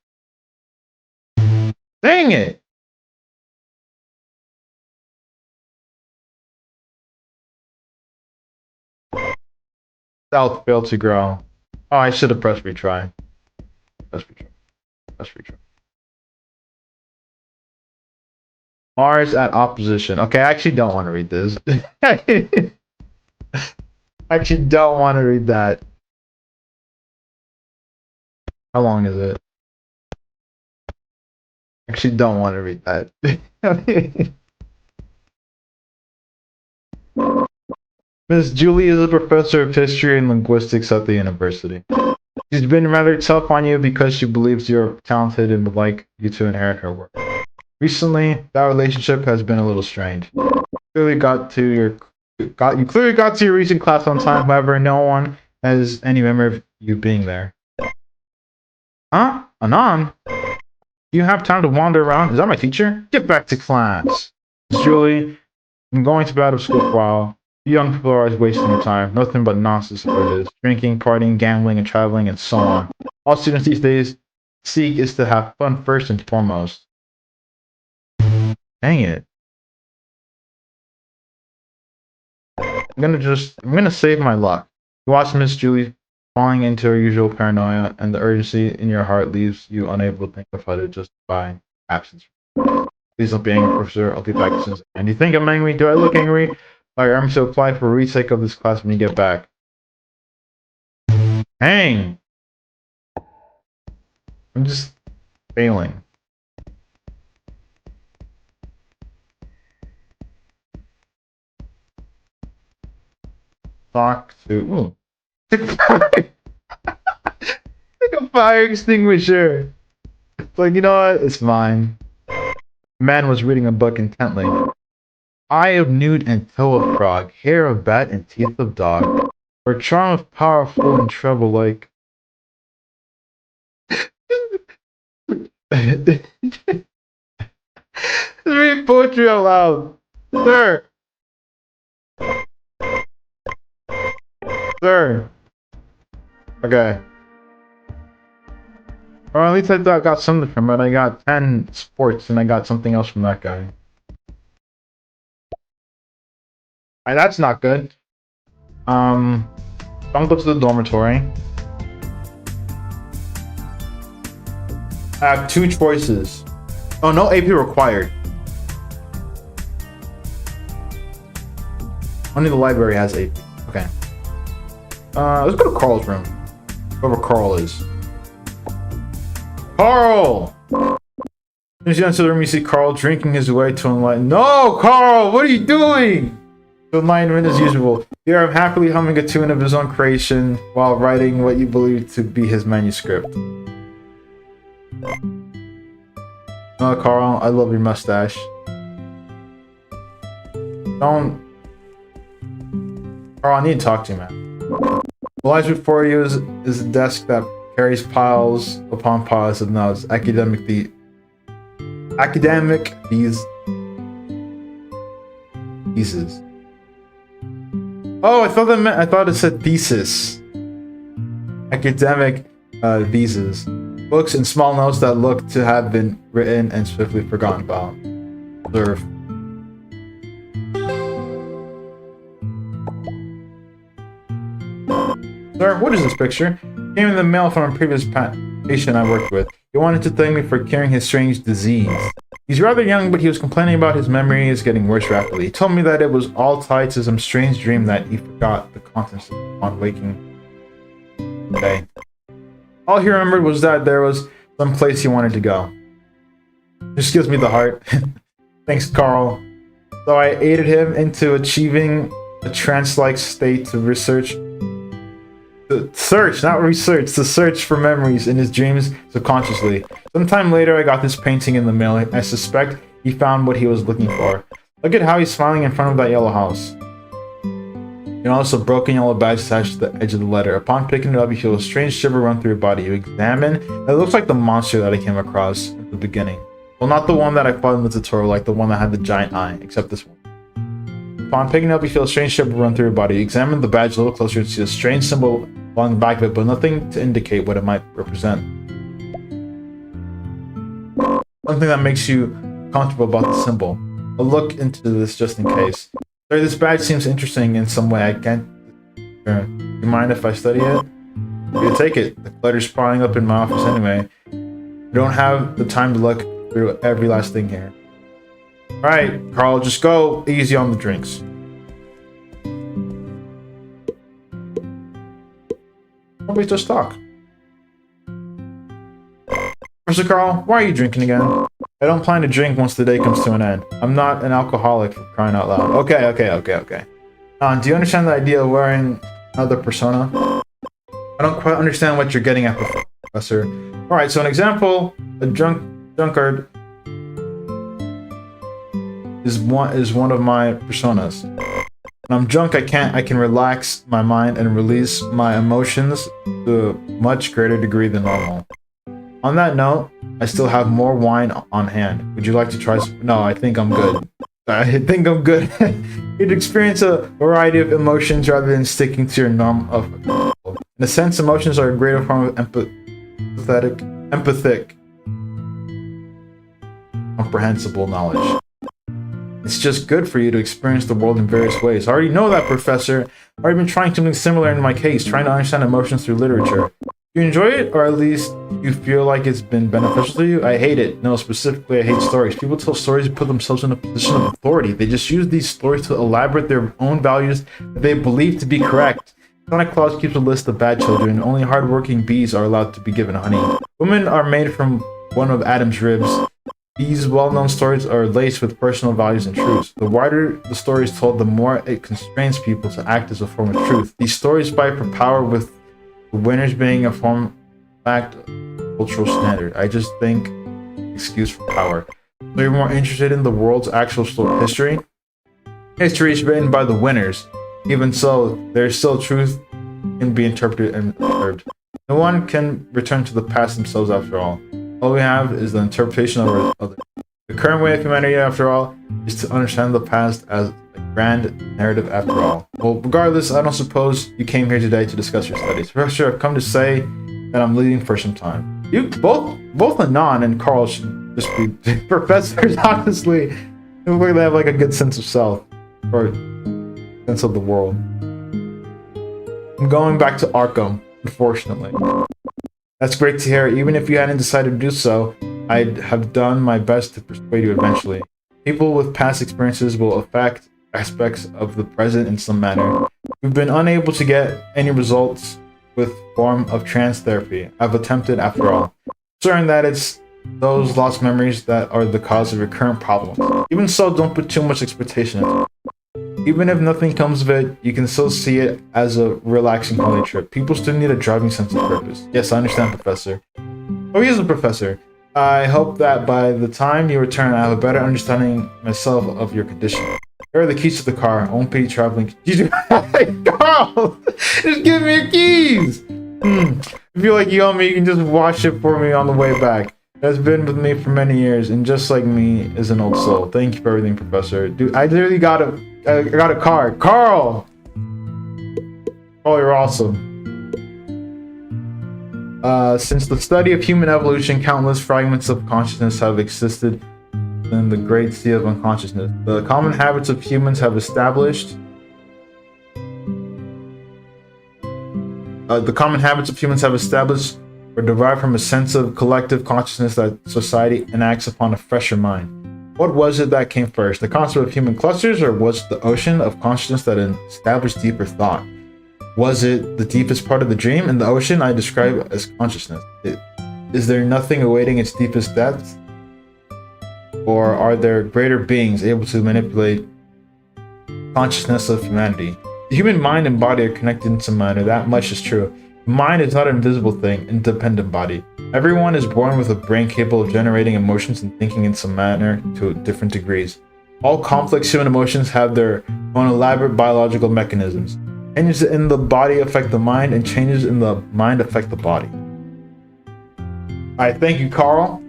Dang it! South failed to grow. Oh, I should have pressed retry. Press retry. Press retry. Mars at opposition. Okay, I actually don't want to read this. I actually don't want to read that. How long is it? Actually don't want to read that. Miss Julie is a professor of history and linguistics at the university. She's been rather tough on you because she believes you're talented and would like you to inherit her work. Recently, that relationship has been a little strained. You clearly got to your recent class on time, however, no one has any memory of you being there. Huh? Anon? You have time to wander around? Is that my teacher? Get back to class. Miss Julie, I'm going to be out of school for a while. You young people are always wasting your time. Nothing but nonsense what it is. Drinking, partying, gambling, and traveling, and so on. All students these days seek is to have fun first and foremost. Dang it. I'm gonna save my luck. You watch Miss Julie falling into her usual paranoia, and the urgency in your heart leaves you unable to think of how to justify absence. Please don't be angry, professor. I'll be back as soon as I can. You think I'm angry? Do I look angry? I'm to apply for a retake of this class when you get back. Hang! I'm just failing. Talk to. Ooh. Take a fire extinguisher. It's like, you know what? It's fine. The man was reading a book intently. Eye of newt and toe of frog, hair of bat and teeth of dog. For charm of powerful and trouble like. Read poetry out loud. Sir! Sir! Okay. Or at least I thought I got something from it. I got 10 sports and I got something else from that guy. Alright, that's not good. Don't go to the dormitory. I have 2 choices. Oh, no AP required. Only the library has AP. Okay. Let's go to Carl's room. Whoever Carl is. Carl! As you enter the room, you see Carl drinking his way to enlightenment. No, Carl! What are you doing? To enlightenment as usual. Here I'm happily humming a tune of his own creation while writing what you believe to be his manuscript. Oh, Carl, I love your mustache. Don't... Carl, I need to talk to you, man. What lies before you is a desk that carries piles upon piles of notes. Academic theses. Oh, I thought it said thesis. Academic theses. Books and small notes that look to have been written and swiftly forgotten about. Observe. Sir, what is this picture? Came in the mail from a previous patient I worked with. He wanted to thank me for curing his strange disease. He's rather young, but he was complaining about his memory is getting worse rapidly. He told me that it was all tied to some strange dream that he forgot the contents on waking day. All he remembered was that there was some place he wanted to go. This gives me the heart. Thanks, Carl. So I aided him into achieving a trance-like state to search for memories in his dreams subconsciously. Sometime later, I got this painting in the mail. I suspect he found what he was looking for. Look at how he's smiling in front of that yellow house. You notice a broken yellow badge attached to the edge of the letter. Upon picking it up, you feel a strange shiver run through your body. You examine, and it looks like the monster that I came across at the beginning. Well, not the one that I fought in the tutorial, like the one that had the giant eye, except this one. Upon picking it up, you feel a strange shiver run through your body. You examine the badge a little closer and see a strange symbol along the back of it, but nothing to indicate what it might represent. Something that makes you comfortable about the symbol. I'll look into this just in case. Sorry, this badge seems interesting in some way. I can't... Do you mind if I study it? You take it. The clutter's piling up in my office anyway. I don't have the time to look through every last thing here. Alright, Carl, just go easy on the drinks. Nobody just talk. Professor Carl, why are you drinking again? I don't plan to drink once the day comes to an end. I'm not an alcoholic, for crying out loud. Okay. Do you understand the idea of wearing another persona? I don't quite understand what you're getting at, Professor. Alright, so an example, a drunkard is one of my personas. When I'm drunk, I can relax my mind and release my emotions to a much greater degree than normal. On that note, I still have more wine on hand. Would you like to try some? No, I think I'm good. You'd experience a variety of emotions rather than sticking to your norm of... In a sense, emotions are a greater form of empathic, comprehensible knowledge. It's just good for you to experience the world in various ways. I already know that, Professor. I've already been trying something similar in my case, trying to understand emotions through literature. You enjoy it, or at least you feel like it's been beneficial to you? I hate it. No, specifically, I hate stories. People tell stories to put themselves in a position of authority. They just use these stories to elaborate their own values that they believe to be correct. Santa Claus keeps a list of bad children. Only hardworking bees are allowed to be given honey. Women are made from one of Adam's ribs. These well-known stories are laced with personal values and truths. The wider the story is told, the more it constrains people to act as a form of truth. These stories fight for power, with the winners being a form of fact cultural standard. I just think excuse for power. So you're more interested in the world's actual history? History is written by the winners. Even so, there's still truth can be interpreted and observed. No one can return to the past themselves after all. All we have is the interpretation of the current way of humanity, after all, is to understand the past as a grand narrative after all. Well, regardless, I don't suppose you came here today to discuss your studies. Professor, I've come to say that I'm leaving for some time. You both Anon and Carl should just be professors, honestly. They look like they have like a good sense of self, or sense of the world. I'm going back to Arkham, unfortunately. That's great to hear. Even if you hadn't decided to do so, I'd have done my best to persuade you eventually. People with past experiences will affect aspects of the present in some manner. We've been unable to get any results with form of trance therapy. I've attempted after all. Certain that it's those lost memories that are the cause of your current problems. Even so, don't put too much expectation into it. Even if nothing comes of it, you can still see it as a relaxing holiday trip. People still need a driving sense of purpose. Yes, I understand, Professor. Oh, he is a professor. I hope that by the time you return, I have a better understanding myself of your condition. Here are the keys to the car. I won't be traveling. Carl! Just give me your keys! If you like you owe me, you can just wash it for me on the way back. That's been with me for many years, and just like me, is an old soul. Thank you for everything, Professor. Dude, I literally got a car. Carl! Oh, you're awesome. Since the study of human evolution, countless fragments of consciousness have existed in the great sea of unconsciousness. The common habits of humans have established or derived from a sense of collective consciousness that society enacts upon a fresher mind. What was it that came first, the concept of human clusters, or was it the ocean of consciousness that established deeper thought? Was it the deepest part of the dream? In the ocean I describe as consciousness. Is there nothing awaiting its deepest depths? Or are there greater beings able to manipulate consciousness of humanity? The human mind and body are connected in some manner, that much is true. Mind is not an invisible thing, independent body. Everyone is born with a brain capable of generating emotions and thinking in some manner to different degrees. All complex human emotions have their own elaborate biological mechanisms. Changes in the body affect the mind, and changes in the mind affect the body. Alright, thank you, Carl.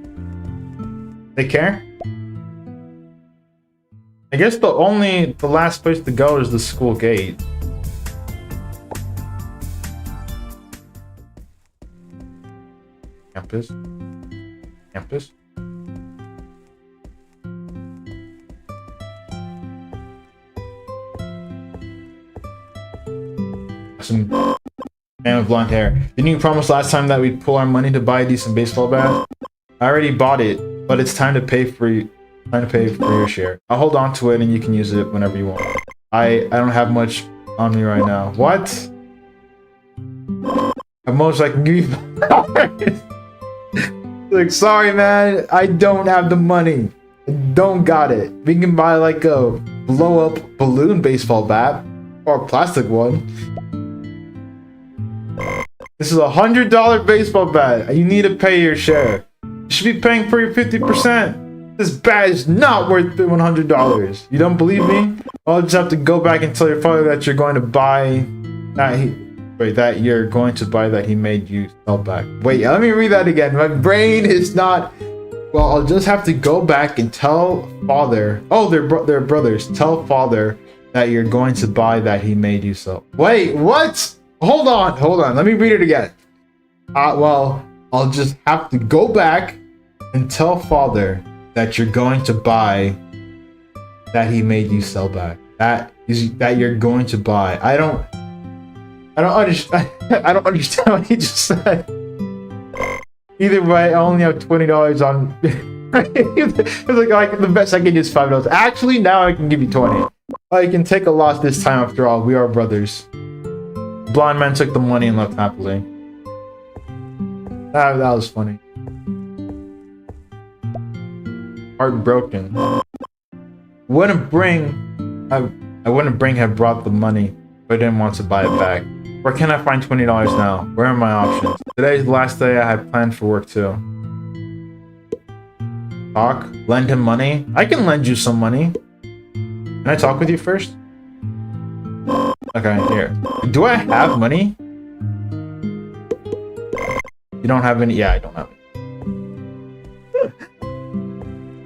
Take care. I guess the last place to go is the school gate. Campus. Campus. Some man with blonde hair. Didn't you promise last time that we'd pull our money to buy a decent baseball bat? I already bought it, but it's time to pay for your share. I'll hold on to it and you can use it whenever you want. I don't have much on me right now. What? At most I can give you $5. Like, sorry man, I don't have the money. I don't got it. We can buy like a blow up balloon baseball bat or a plastic one. This is $100 baseball bat. You need to pay your share. You should be paying for your 50%. This bat is not worth $100. You don't believe me? I'll just have to go back and tell your father that you're going to buy that he made you sell back. Wait, let me read that again. My brain is not. Well, I'll just have to go back and tell father. Oh, they're brothers. Tell father that you're going to buy that he made you sell. Wait, what? Hold on. Let me read it again. Well, I'll just have to go back and tell father that you're going to buy that he made you sell back. That you're going to buy. I don't understand. I don't understand what he just said. Either way, I only have $20 on. It's like the best I can do is $5. Actually, now I can give you 20. I can take a loss this time. After all, we are brothers. Blind man took the money and left happily. That was funny. Heartbroken. I wouldn't bring have brought the money, but I didn't want to buy it back. Where can I find $20 now? Where are my options? Today's the last day I had planned for work too. Talk? Lend him money? I can lend you some money. Can I talk with you first? Okay, here. Do I have money? You don't have any? Yeah, I don't have any.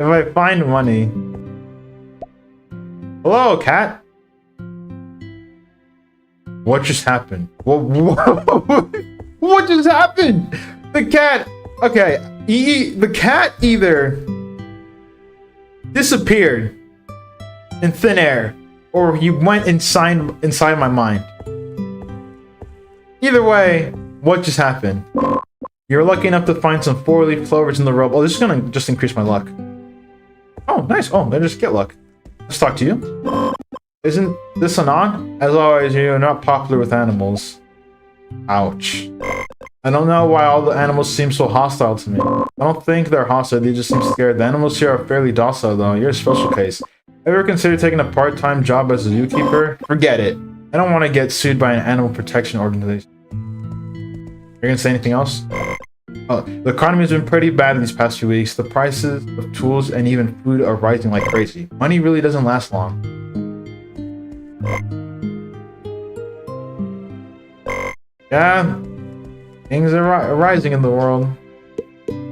If I find money... Hello, cat? What just happened? What just happened? The cat... Okay, the cat either disappeared in thin air, or he went inside my mind. Either way, what just happened? You're lucky enough to find some 4-leaf clovers in the robe. Oh, this is gonna just increase my luck. Oh, nice. Oh, then just get luck. Let's talk to you. Isn't this an on? As always, you're not popular with animals. Ouch. I don't know why all the animals seem so hostile to me. I don't think they're hostile, they just seem scared. The animals here are fairly docile though. You're a special case. Ever consider taking a part-time job as a zookeeper? Forget it. I don't want to get sued by an animal protection organization. Are you gonna say anything else? Oh, the economy has been pretty bad in these past few weeks. The prices of tools and even food are rising like crazy. Money really doesn't last long. Yeah, things are rising in the world.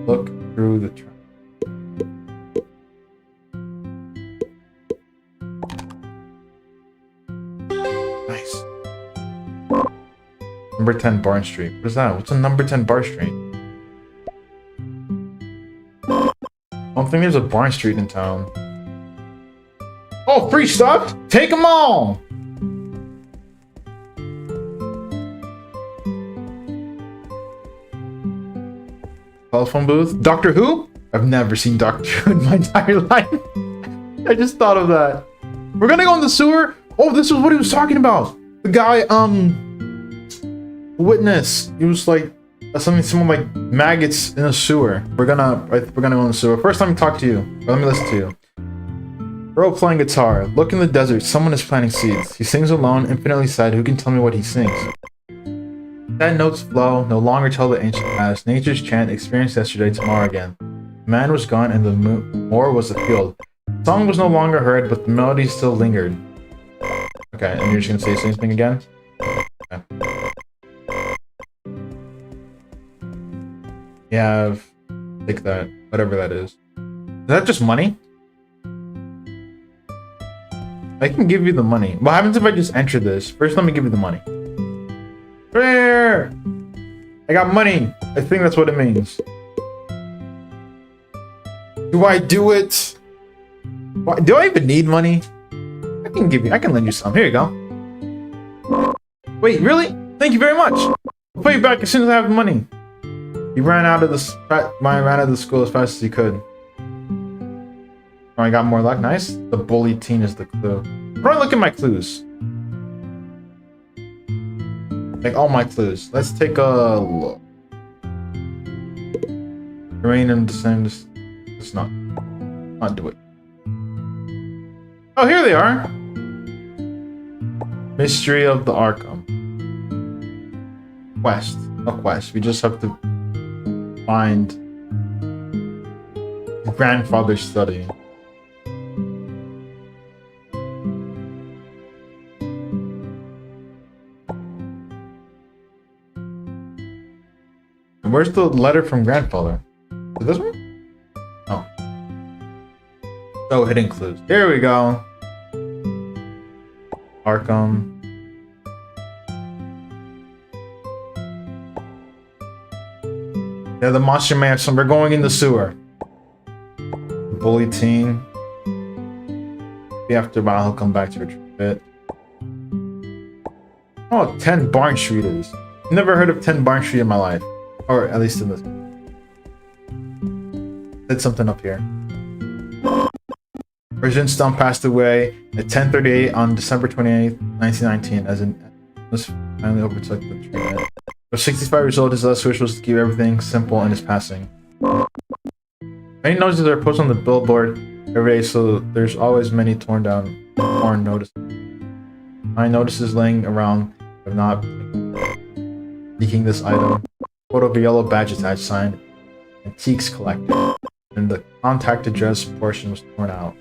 Look through the trend. Nice. Number 10 Barn Street. What is that? What's a number 10 Bar Street? I don't think there's a Barn Street in town. Oh, free stuff? Take them all! Telephone booth? Doctor Who? I've never seen Doctor Who in my entire life. I just thought of that. We're gonna go in the sewer? Oh, this is what he was talking about. The guy, witness. He was like, someone like maggots in a sewer. We're gonna go in the sewer. First, let me talk to you. Let me listen to you. Girl playing guitar. Look in the desert. Someone is planting seeds. He sings alone, infinitely sad. Who can tell me what he sings? Sad notes flow, no longer tell the ancient past. Nature's chant, experienced yesterday, tomorrow again. The man was gone and the moor was the field. The song was no longer heard, but the melody still lingered. Okay, and you're just gonna say the same thing again? Okay. Yeah, take that. Whatever that is. Is that just money? I can give you the money. What happens if I just enter this? First, let me give you the money. There! I got money. I think that's what it means. Do I do it? Why, do I even need money? I can lend you some. Here you go. Wait, really? Thank you very much. I'll pay you back as soon as I have the money. He ran out of the school as fast as he could. Oh, I got more luck. Nice. The bully teen is the clue. How do I look at my clues? Like all my clues. Let's take a look. Remain in the same. Let's not do it. Oh, here they are. Mystery of the Arkham. Quest. No quest. We just have to find grandfather's study. Where's the letter from grandfather? Is this one? Oh. Oh, hidden clues. Here we go. Arkham. Yeah, the monster mansion. We're going in the sewer. Bully teen. Maybe after a while he'll come back to retrieve it. Oh, 10 Barn Streeters. Never heard of 10 Barn Street in my life. Or at least in this. Did something up here. President Stump passed away at 10:38 on December 28th, 1919, as was finally overtook the treatment. For 65 years old, his last wish was to keep everything simple in his passing. Many notices are posted on the billboard every day, so there's always many torn notices. My notices laying around have not leaking this item. Photo of a yellow badge attached signed Antiques Collector, and the contact address portion was torn out.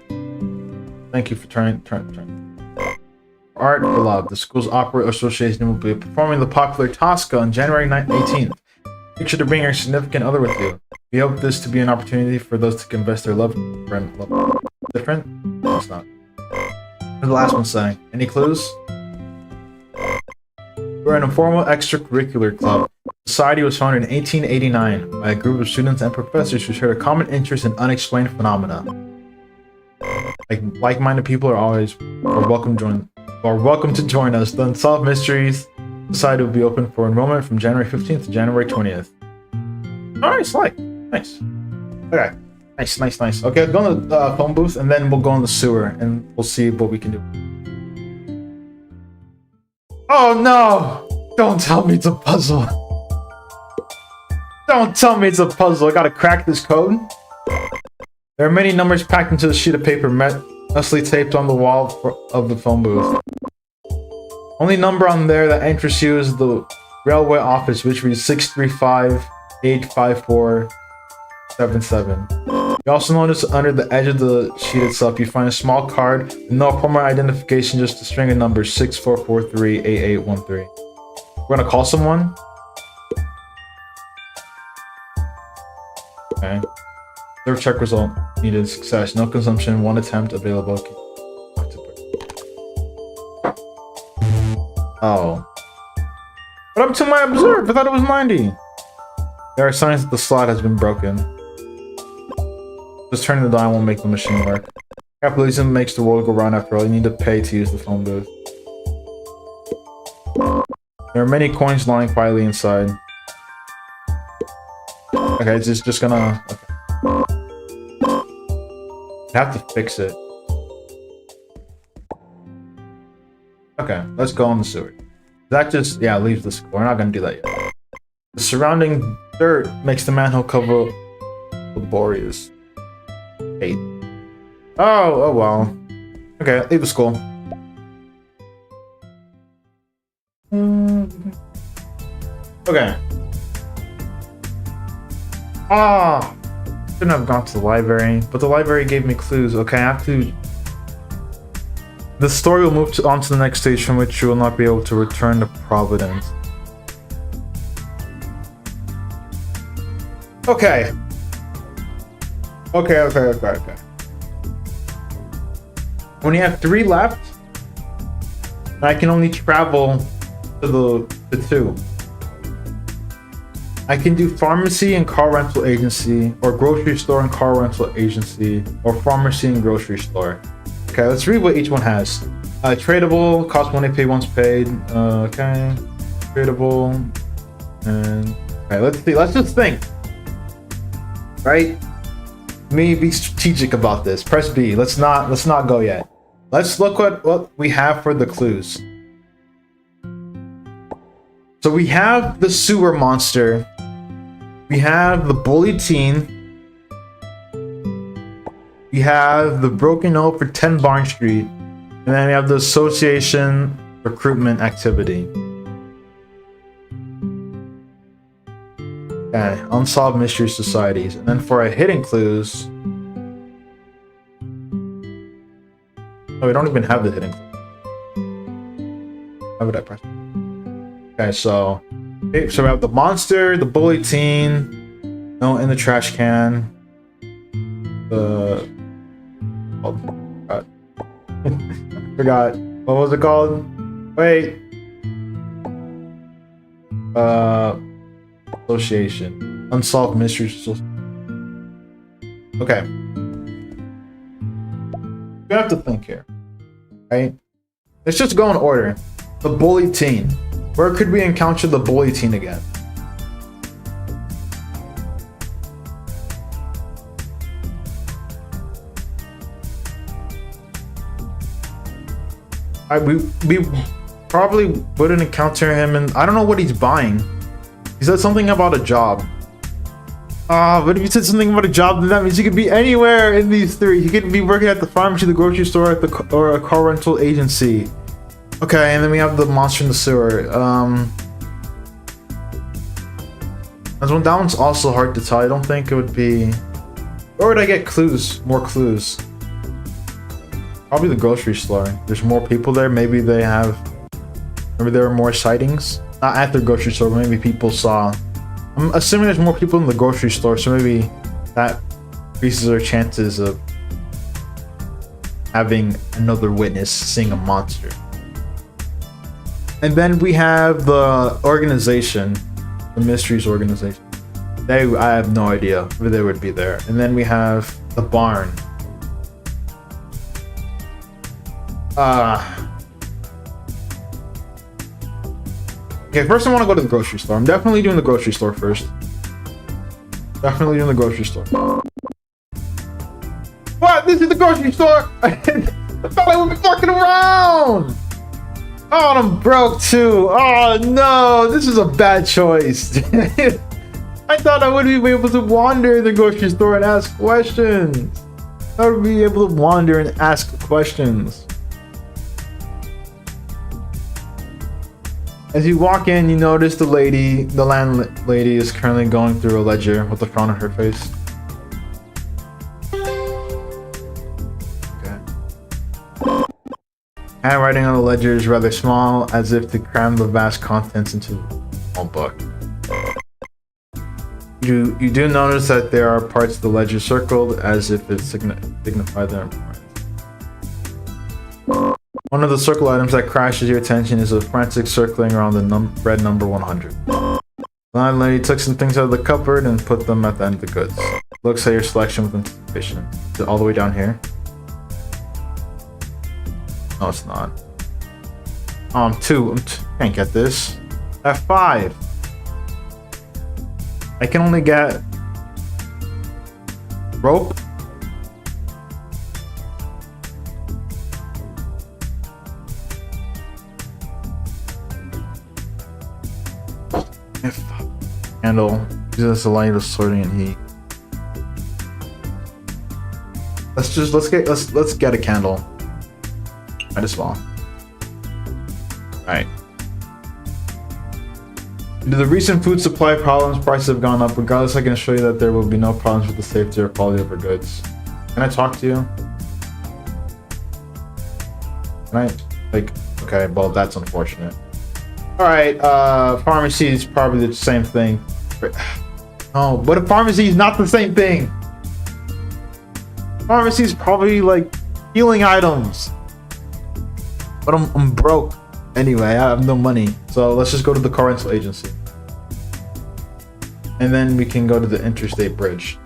Thank you for turn. Art for Love. The school's opera association will be performing the popular Tosca on January 18th. Make sure to bring your significant other with you. We hope this to be an opportunity for those to confess their love for love. Different? No, it's not. What's the last one saying? Any clues? We're an informal extracurricular club. The society was founded in 1889 by a group of students and professors who shared a common interest in unexplained phenomena. Like-minded people are welcome to join us. The Unsolved Mysteries Society will be open for enrollment from January 15th to January 20th. Alright, nice. Okay. Nice. Okay, let's go in the phone booth and then we'll go in the sewer and we'll see what we can do. Oh no! Don't tell me it's a puzzle. Don't tell me it's a puzzle. I gotta crack this code. There are many numbers packed into the sheet of paper mostly taped on the wall of the phone booth. Only number on there that interests you is the railway office, which reads 635-854-77. You also notice under the edge of the sheet itself, you find a small card with no formal identification, just a string of numbers 6443-8813. We're gonna call someone. Okay. Serve check result needed. Success. No consumption. 1 attempt available. Oh. But up to my observe. I thought it was 90. There are signs that the slot has been broken. Just turning the dial won't make the machine work. Capitalism makes the world go round after all. You need to pay to use the phone booth. There are many coins lying quietly inside. Okay, it's just gonna... Okay. I have to fix it. Okay, let's go in the sewer. That just, yeah, leaves the school. We're not gonna do that yet. The surrounding dirt makes the manhole cover laborious. 8. Oh well. Okay, leave the school. Okay. Shouldn't have gone to the library, but the library gave me clues. Okay, I have to... The story will move on to the next stage from which you will not be able to return to Providence. Okay. Okay. When you have 3 left, I can only travel to the two. I can do pharmacy and car rental agency, or grocery store and car rental agency, or pharmacy and grocery store. Okay, let's read what each one has. Tradable, cost money, pay once paid. Okay, tradable, and okay, let's see. Let's just think. Right? Me be strategic about this. Press B. Let's not go yet. Let's look at what we have for the clues. So we have the sewer monster. We have the bully teen. We have the broken note for 10 Barn Street. And then we have the association recruitment activity. Okay, unsolved mystery societies. And then for our hidden clues. Oh, we don't even have the hidden clues. How would I press? Okay, so we have the monster, the bully teen, no in the trash can. Forgot. What was it called? Wait. Association. Unsolved mysteries. Okay. You have to think here. Right? Let's just go in order. The bully teen. Where could we encounter the bully teen again? We probably wouldn't encounter him, and I don't know what he's buying. He said something about a job. But if you said something about a job, then that means he could be anywhere in these three. He could be working at the pharmacy, the grocery store, or a car rental agency. Okay, and then we have the monster in the sewer. That one's also hard to tell. I don't think it would be. Where would I get clues? More clues. Probably the grocery store. There's more people there. Maybe there are more sightings. Not at the grocery store, but maybe people saw. I'm assuming there's more people in the grocery store, so maybe that increases our chances of having another witness seeing a monster. And then we have the organization, the mysteries organization. I have no idea if they would be there. And then we have the barn. Okay, first I want to go to the grocery store. I'm definitely doing the grocery store first. Definitely doing the grocery store. What? This is the grocery store? I thought I would be fucking around! Oh, I'm broke too. Oh no, this is a bad choice. I thought I would be able to wander in the grocery store and ask questions. I would be able to wander and ask questions. As you walk in, you notice the landlady is currently going through a ledger with a frown on her face. Handwriting on the ledger is rather small, as if to cram the vast contents into a small book. You do notice that there are parts of the ledger circled, as if it signified their importance. One of the circle items that crashes your attention is a frantic circling around the red number 100. The landlady took some things out of the cupboard and put them at the end of the goods. Looks at your selection with anticipation. Is it all the way down here? No, it's not. Oh, can't get this. F5. I can only get rope. Handle. Use as a light of sorting and heat. Let's get a candle. Might as well. Alright. Due to the recent food supply problems, prices have gone up. Regardless, I can assure you that there will be no problems with the safety or quality of our goods. Can I talk to you? Can I? Okay, well, that's unfortunate. Alright, pharmacy is probably the same thing. Oh, but a pharmacy is not the same thing. Pharmacy is probably like healing items. But I'm broke. Anyway, I have no money. So let's just go to the car rental agency. And then we can go to the interstate bridge.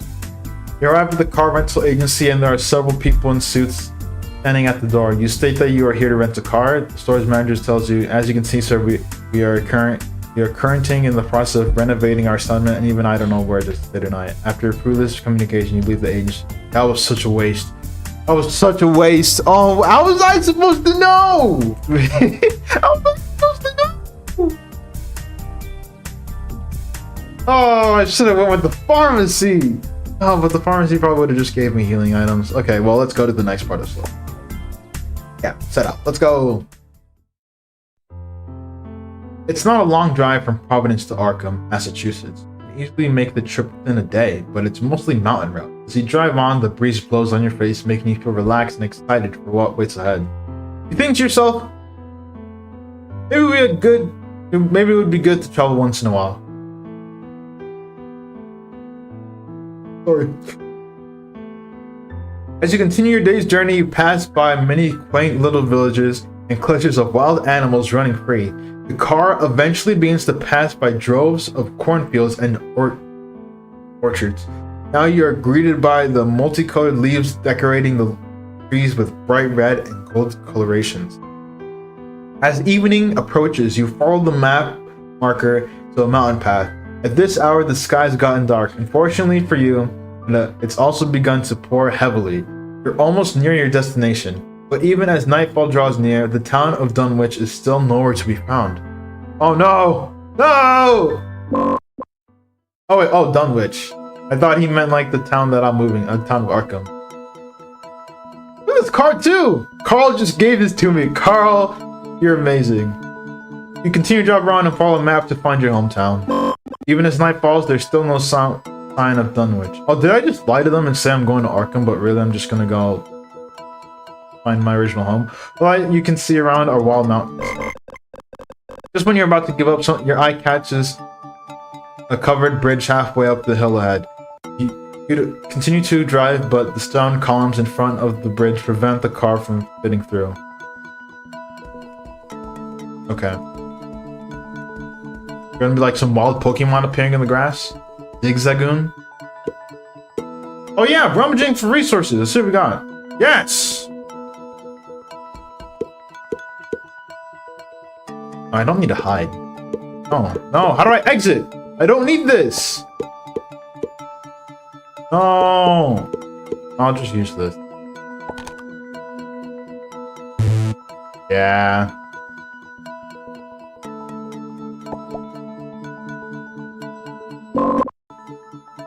You arrive at the car rental agency and there are several people in suits standing at the door. You state that you are here to rent a car. The store's manager tells you, as you can see, sir, we are currently in the process of renovating our settlement, and even I don't know where to stay tonight. After fruitless communication, you leave the agency. That was such a waste. That was such a waste. Oh, how was I supposed to know? How was I supposed to know? Oh, I should have went with the pharmacy. Oh, but the pharmacy probably would have just gave me healing items. Okay, well, let's go to the next part of the store. Yeah, set up. Let's go. It's not a long drive from Providence to Arkham, Massachusetts. You can easily make the trip within a day, but it's mostly mountain road. As you drive on, the breeze blows on your face, making you feel relaxed and excited for what waits ahead. You think to yourself, maybe it would be good to travel once in a while. Sorry. As you continue your day's journey, you pass by many quaint little villages and clutches of wild animals running free. The car eventually begins to pass by droves of cornfields and orchards. Now you are greeted by the multicolored leaves decorating the trees with bright red and gold colorations. As evening approaches, you follow the map marker to a mountain path. At this hour, the sky's gotten dark. Unfortunately for you, it's also begun to pour heavily. You're almost near your destination. But even as nightfall draws near, the town of Dunwich is still nowhere to be found. Oh no! No! Oh wait, oh, Dunwich. I thought he meant like the town that I'm moving, the town of Arkham. Look at this car too! Carl just gave this to me. Carl, you're amazing. You continue to drive around and follow a map to find your hometown. Even as night falls, there's still no sign of Dunwich. Oh, did I just lie to them and say I'm going to Arkham, but really I'm just gonna go find my original home? Well, you can see around are wild mountains. Just when you're about to give up, your eye catches a covered bridge halfway up the hill ahead. You continue to drive, but the stone columns in front of the bridge prevent the car from fitting through. Okay. Gonna be like some wild Pokemon appearing in the grass? Zigzagoon? Oh yeah, rummaging for resources. Let's see what we got. Yes! I don't need to hide. No, no, how do I exit? I don't need this! No! I'll just use this. Yeah.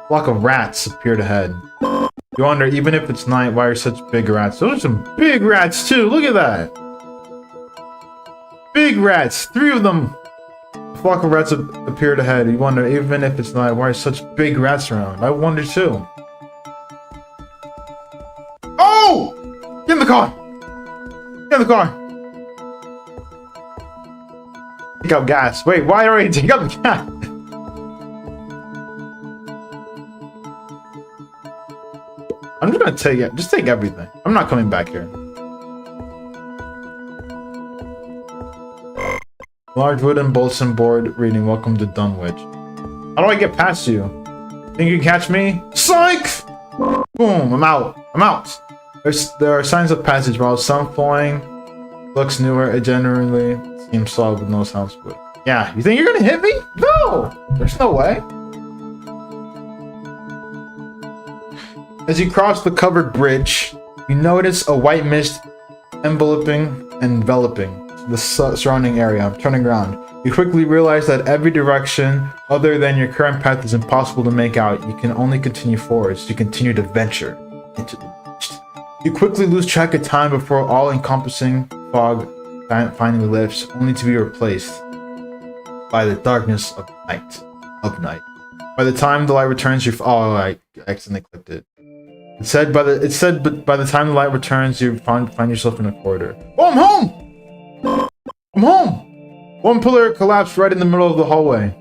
Flock of rats appeared ahead. You wonder, even if it's night, why are such big rats? Those are some big rats too, look at that! Big rats, 3 of them! A flock of rats appeared ahead. You wonder, even if it's night, why are such big rats around? I wonder too. Oh! Get in the car! Get in the car! Take out gas. Wait, why are we take out the gas? I'm just gonna take it. Just take everything. I'm not coming back here. Large wooden bulletin board reading, "Welcome to Dunwich." How do I get past you? Think you can catch me? Psych! Boom! I'm out. I'm out. There are signs of passage. While some flying looks newer, it generally seems solid with no sound split. Yeah, you think you're gonna hit me? No! There's no way. As you cross the covered bridge, you notice a white mist enveloping the surrounding area. Turning around, you quickly realize that every direction other than your current path is impossible to make out. You can only continue forwards to continue to venture into the mist. You quickly lose track of time before all-encompassing fog finally lifts, only to be replaced by the darkness of night. By the time the light returns, I accidentally clicked it. It said by the time the light returns, you find yourself in a corridor. Oh, I'm home! I'm home! One pillar collapsed right in the middle of the hallway.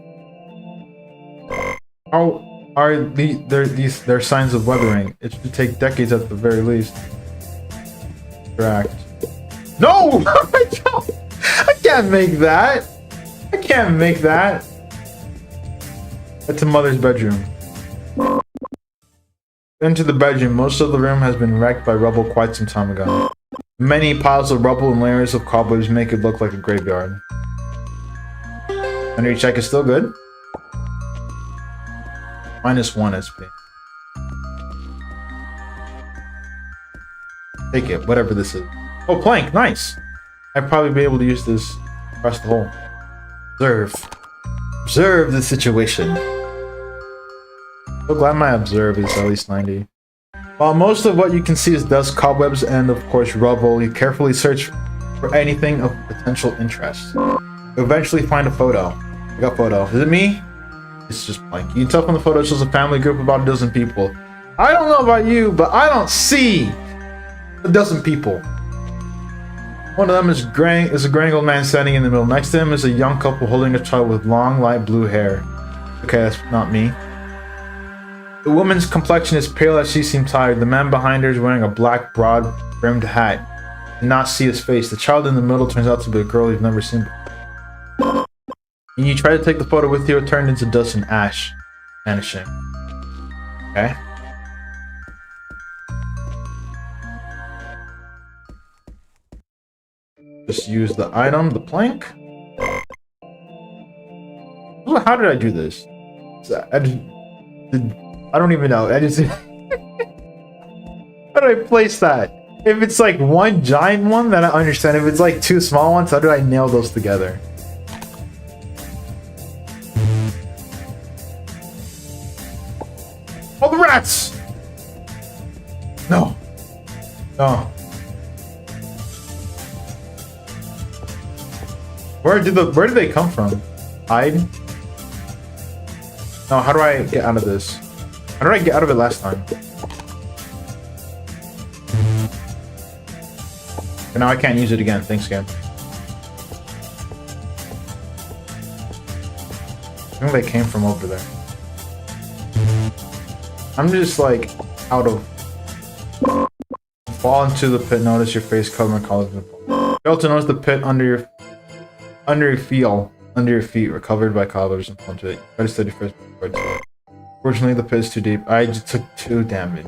How are there are signs of weathering? It should take decades at the very least. Distract. No! I I can't make that. I can't make that. It's a mother's bedroom. Into the bedroom. Most of the room has been wrecked by rubble quite some time ago. Many piles of rubble and layers of cobwebs make it look like a graveyard. Energy check is still good. -1 SP. Take it, whatever this is. Oh, plank, nice. I'd probably be able to use this across the hole. Observe. Observe the situation. So glad my observe is at least 90. While most of what you can see is dust, cobwebs, and of course rubble, you carefully search for anything of potential interest. You eventually find a photo. I got a photo. Is it me? It's just blank. You can tell from the photo it shows a family group of about a dozen people. I don't know about you, but I don't see a dozen people. One of them is a gray old man standing in the middle. Next to him is a young couple holding a child with long, light blue hair. Okay, that's not me. The woman's complexion is pale as she seemed tired. The man behind her is wearing a black, broad-brimmed hat. You cannot see his face. The child in the middle turns out to be a girl you've never seen before. And you try to take the photo with you, it turned into dust and ash, vanishing. Okay. Just use the item, the plank. How did I do this? I don't even know. I just how do I place that? If it's like one giant one, then I understand. If it's like two small ones, how do I nail those together? Oh, the rats! No. No. Where did they come from? Hide? No, how do I get out of this? How did I get out of it last time? And now I can't use it again. Thanks, game. I think they came from over there. I'm just like out of. Fall into the pit. Notice your face covered in colors. Fail to notice the pit under your feet were covered by cobwebs and fall into it. Try to steady first before it's it. Fortunately, the pit is too deep. I just took 2 damage.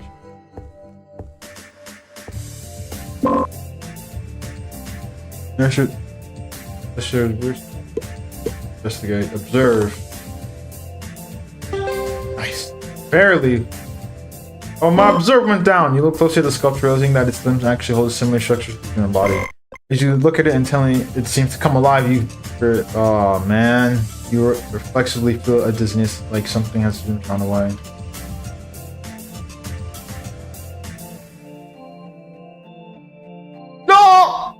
Investigate. Observe. Nice. Barely. Oh, my observe went down. You look closely at the sculpture, realizing that its limbs actually hold similar structures in your body. As you look at it and telling it seems to come alive, oh man, you reflexively feel a dizziness, like something has been thrown away. No!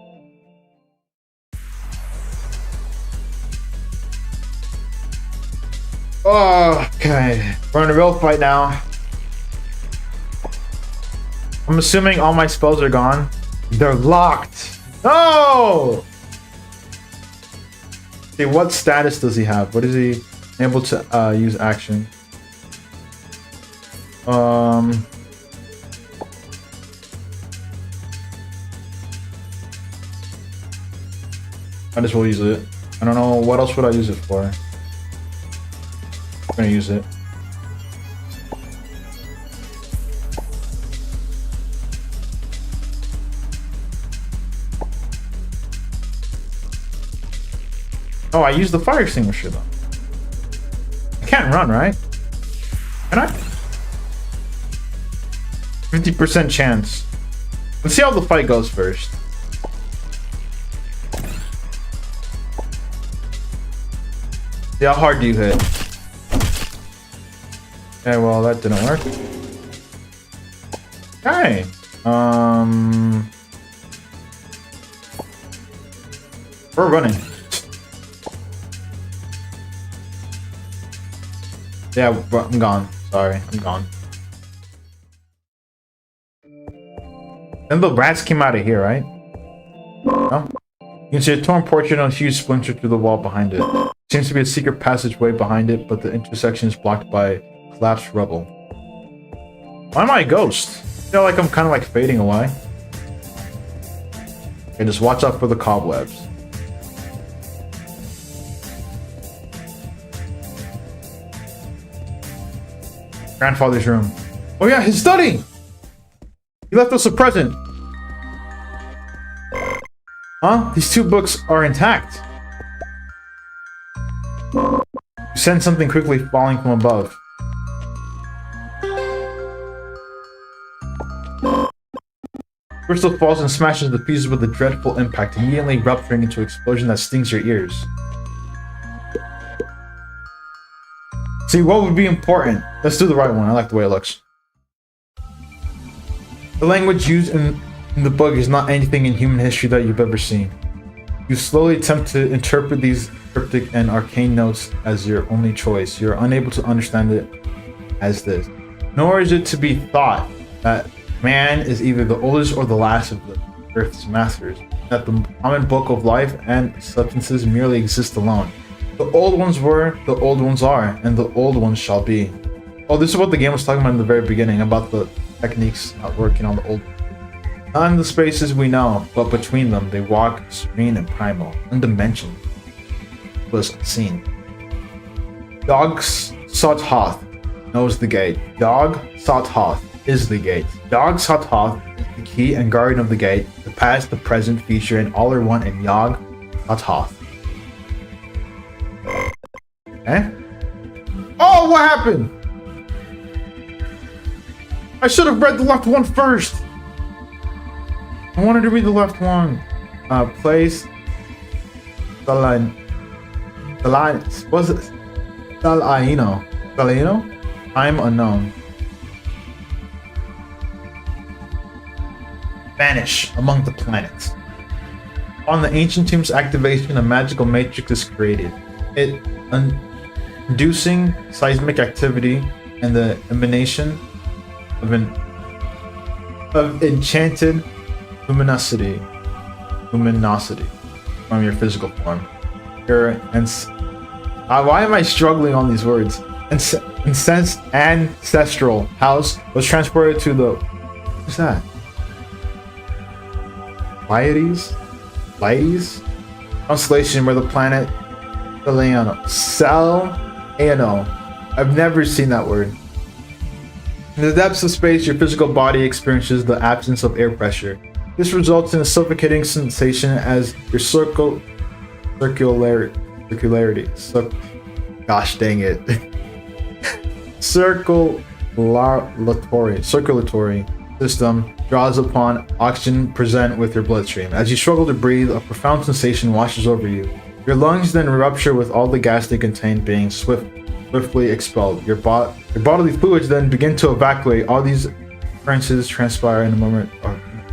Oh, okay, we're in a real fight now. I'm assuming all my spells are gone. They're locked. No! Okay, what status does he have? What is he able to use action? Might as well use it. I don't know, what else would I use it for? I'm gonna use it. Oh, I used the fire extinguisher though. I can't run, right? Can I? 50% chance. Let's see how the fight goes first. See how hard do you hit? Okay, well that didn't work. Okay. We're running. Yeah, I'm gone. Sorry, I'm gone. And the rats came out of here, right? No? You can see a torn portrait and a huge splinter through the wall behind it. Seems to be a secret passageway behind it, but the intersection is blocked by collapsed rubble. Why am I a ghost? I feel like I'm kind of like fading away. Okay, just watch out for the cobwebs. Grandfather's room. Oh yeah, his study! He left us a present. Huh? These two books are intact. You sense something quickly falling from above. Crystal falls and smashes the pieces with a dreadful impact, immediately rupturing into an explosion that stings your ears. See, what would be important? Let's do the right one. I like the way it looks. The language used in the book is not anything in human history that you've ever seen. You slowly attempt to interpret these cryptic and arcane notes as your only choice. You are unable to understand it as this. Nor is it to be thought that man is either the oldest or the last of the Earth's masters, that the common book of life and substances merely exist alone. The old ones were, the old ones are, and the old ones shall be. Oh, this is what the game was talking about in the very beginning, about the techniques not working on the old. Not in the spaces we know, but between them, they walk serene and primal, undimensioned, was unseen. Dog Sothoth knows the gate. Dog Sothoth is the gate. Dog Sothoth is the key and guardian of the gate, the past, the present, future, and all are one in Yog Sothoth. Eh? Oh, what happened? I should have read the left one first. I wanted to read the left one. Place. The line. Was it? Salaino. I'm unknown. Vanish among the planets. On the ancient tomb's activation, a magical matrix is created. It inducing seismic activity and the emanation of enchanted luminosity from your physical form. Why am I struggling on these words? Ancestral house was transported to the. What's that? Pleiades constellation where the planet Selano. I've never seen that word. In the depths of space, your physical body experiences the absence of air pressure. This results in a suffocating sensation as your circularity. Gosh dang it. Circulatory system draws upon oxygen present with your bloodstream. As you struggle to breathe, a profound sensation washes over you. Your lungs then rupture with all the gas they contain being swiftly expelled. Your bodily fluids then begin to evacuate. All these occurrences transpire in a moment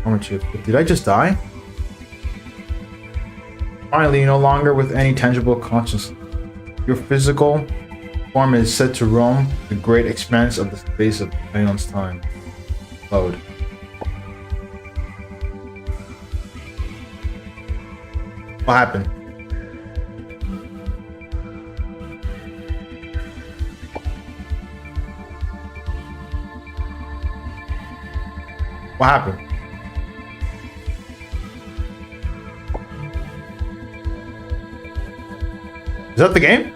or two. Did I just die? Finally, no longer with any tangible consciousness. Your physical form is set to roam the great expanse of the space of anyone's time. Load. What happened? What happened? Is that the game?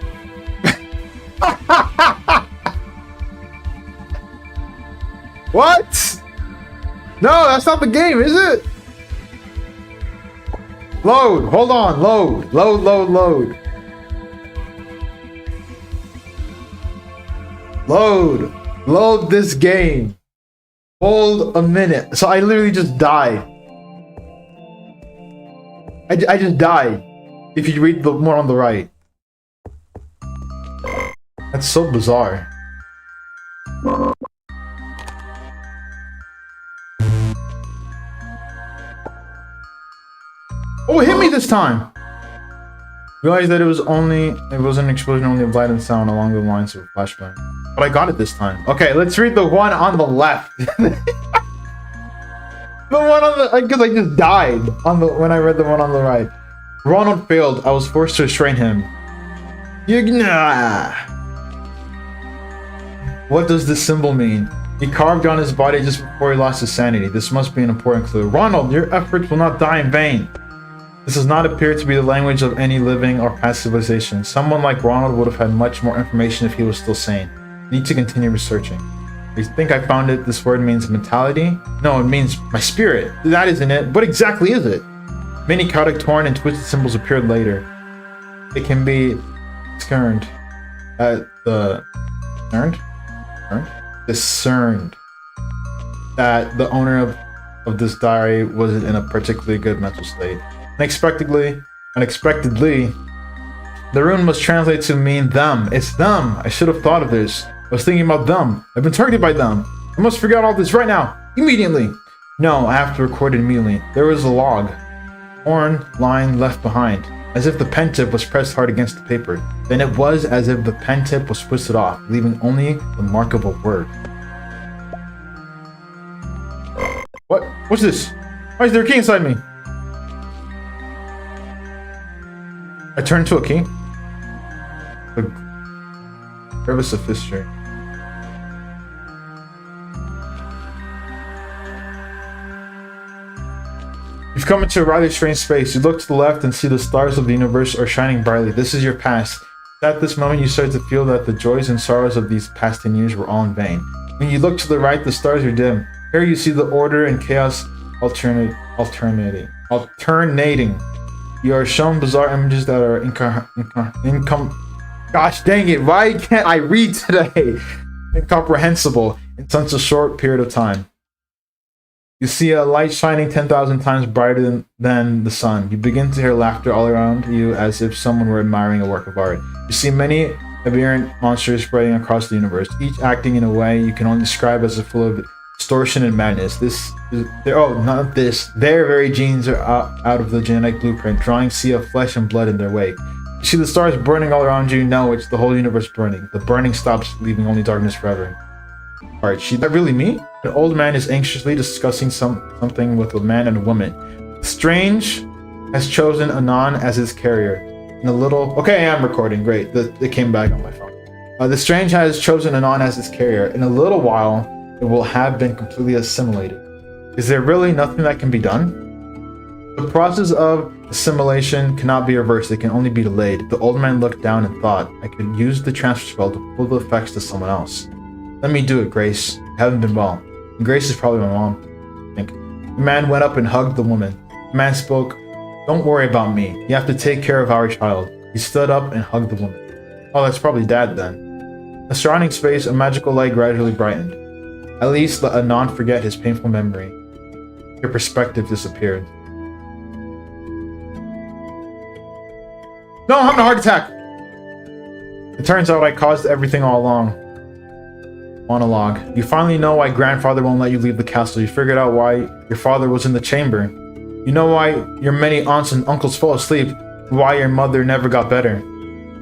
What? No, that's not the game, is it? Load. Hold on. Load. Load. Load this game. Hold a minute. So I literally just died. I just died. If you read the more on the right. That's so bizarre. Oh, it hit me this time! Realized that it was an explosion only of light and sound along the lines of a flashbang. But I got it this time. Okay, let's read the one on the left. The one on the, because I just died when I read the one on the right. Ronald failed. I was forced to restrain him. What does this symbol mean? He carved on his body just before he lost his sanity. This must be an important clue. Ronald, your efforts will not die in vain. This does not appear to be the language of any living or past civilization. Someone like Ronald would have had much more information if he was still sane. Need to continue researching. You think I found it? This word means mentality? No, it means my spirit. That isn't it. What exactly is it? Many chaotic, torn, and twisted symbols appeared later. It can be discerned discerned that the owner of this diary wasn't in a particularly good mental state. Unexpectedly, the rune must translate to mean them. It's them. I should have thought of this. I was thinking about them. I've been targeted by them. I must figure out all this right now. Immediately. No, I have to record it immediately. There was a log. Torn line left behind. As if the pen tip was pressed hard against the paper. Then it was as if the pen tip was twisted off, leaving only the mark of a word. What? What's this? Why is there a key inside me? I turned to a key. The crevice of history. You've come into a rather strange space. You look to the left and see the stars of the universe are shining brightly. This is your past. At this moment, you start to feel that the joys and sorrows of these past 10 years were all in vain. When you look to the right, the stars are dim. Here you see the order and chaos alternating. You are shown bizarre images that are gosh dang it, why can't I read today? Incomprehensible in such a short period of time. You see a light shining 10,000 times brighter than the sun. You begin to hear laughter all around you as if someone were admiring a work of art. You see many aberrant monsters spreading across the universe, each acting in a way you can only describe as full of distortion and madness. Their very genes are out of the genetic blueprint, drawing sea of flesh and blood in their wake. You see the stars burning all around you. No, it's the whole universe burning. The burning stops, leaving only darkness forever. Alright, is that really me? An old man is anxiously discussing something with a man and a woman. Strange has chosen Anon as his carrier. In a little... Okay, I am recording. Great. It came back on my phone. The Strange has chosen Anon as his carrier. In a little while, it will have been completely assimilated. Is there really nothing that can be done? The process of assimilation cannot be reversed. It can only be delayed. The old man looked down and thought, I could use the transfer spell to pull the effects to someone else. Let me do it, Grace. I haven't been well. And Grace is probably my mom, I think. The man went up and hugged the woman. The man spoke, don't worry about me. You have to take care of our child. He stood up and hugged the woman. Oh, that's probably Dad then. In the surrounding space, a magical light gradually brightened. At least let Anon forget his painful memory. Your perspective disappeared. No, I'm having a heart attack! It turns out I caused everything all along. Monologue. You finally know why grandfather won't let you leave the castle. You figured out why your father was in the chamber. You know why your many aunts and uncles fell asleep. Why your mother never got better.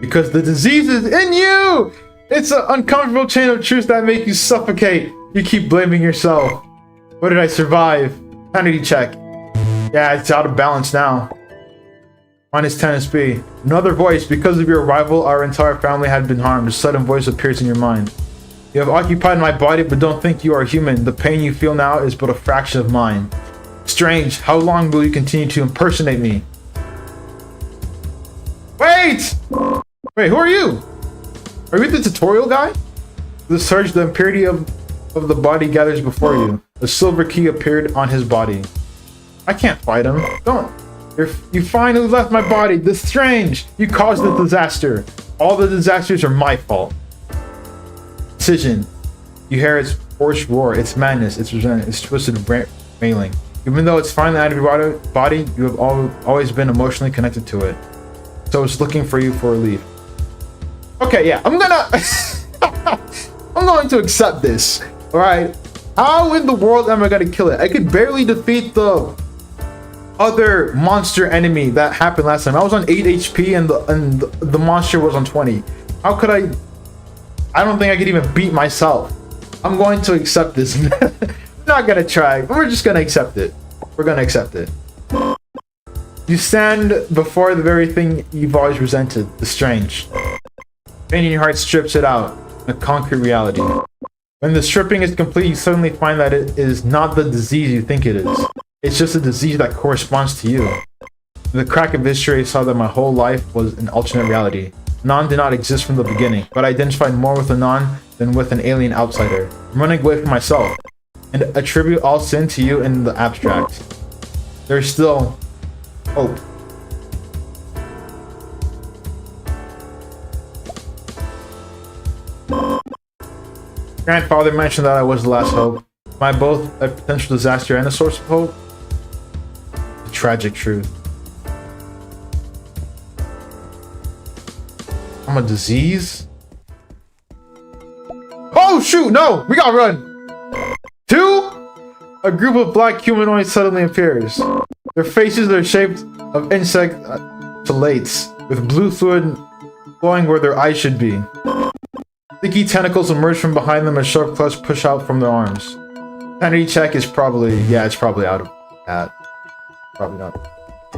Because the disease is in you! It's an uncomfortable chain of truths that make you suffocate. You keep blaming yourself. What did I survive? Sanity check. Yeah, it's out of balance now. Minus 10 SP. Another voice. Because of your arrival, our entire family had been harmed. A sudden voice appears in your mind. You have occupied my body, but don't think you are human. The pain you feel now is but a fraction of mine. Strange. How long will you continue to impersonate me? Wait! Wait, who are you? Are you the tutorial guy? The surge, the impurity of the body gathers before you. A silver key appeared on his body. I can't fight him. Don't. You finally left my body. The Strange. You caused the disaster. All the disasters are my fault. Decision. You hear its hoarse roar, its madness, its resentment, its twisted railing. Even though it's finally out of your body, you have always been emotionally connected to it. So it's looking for you for relief. Okay, yeah, I'm going to accept this. All right. How in the world am I gonna kill it? I could barely defeat the other monster enemy that happened last time. I was on 8 HP and the monster was on 20. How could I? I don't think I could even beat myself. I'm going to accept this. Not gonna try. We're just gonna accept it. We're gonna accept it. You stand before the very thing you've always resented, the Strange. Pain in your heart strips it out, a concrete reality. When the stripping is complete, you suddenly find that it is not the disease you think it is. It's just a disease that corresponds to you. In the crack of history, I saw that my whole life was an alternate reality. Anon did not exist from the beginning, but I identified more with Anon than with an alien outsider. I'm running away from myself and attribute all sin to you in the abstract. There's still hope. Grandfather mentioned that I was the last hope. Am I both a potential disaster and a source of hope? The tragic truth. I'm a disease? Oh shoot, no! We gotta run! 2? A group of black humanoids suddenly appears. Their faces are shaped of insect chelates, with blue fluid flowing where their eyes should be. Sticky tentacles emerge from behind them as sharp claws push out from their arms. Sanity check is probably, yeah, it's probably out of that. Probably not.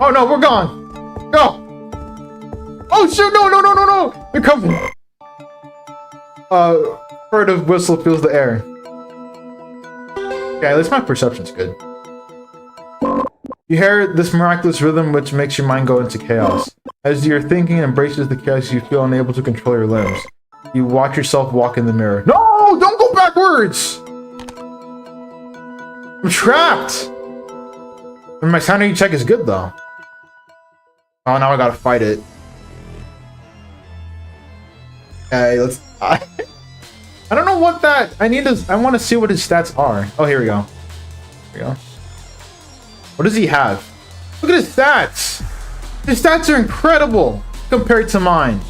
Oh no, we're gone! Go! Oh shoot, no! They're coming! Furtive whistle fills the air. Okay, at least my perception's good. You hear this miraculous rhythm which makes your mind go into chaos. As your thinking embraces the chaos, you feel unable to control your limbs. You watch yourself walk in the mirror. No! Don't go backwards! I'm trapped! And my sanity check is good though. Oh, now I gotta fight it. Okay, let's... I don't know what that... I want to see what his stats are. Oh, here we go. Here we go. What does he have? Look at his stats! His stats are incredible compared to mine.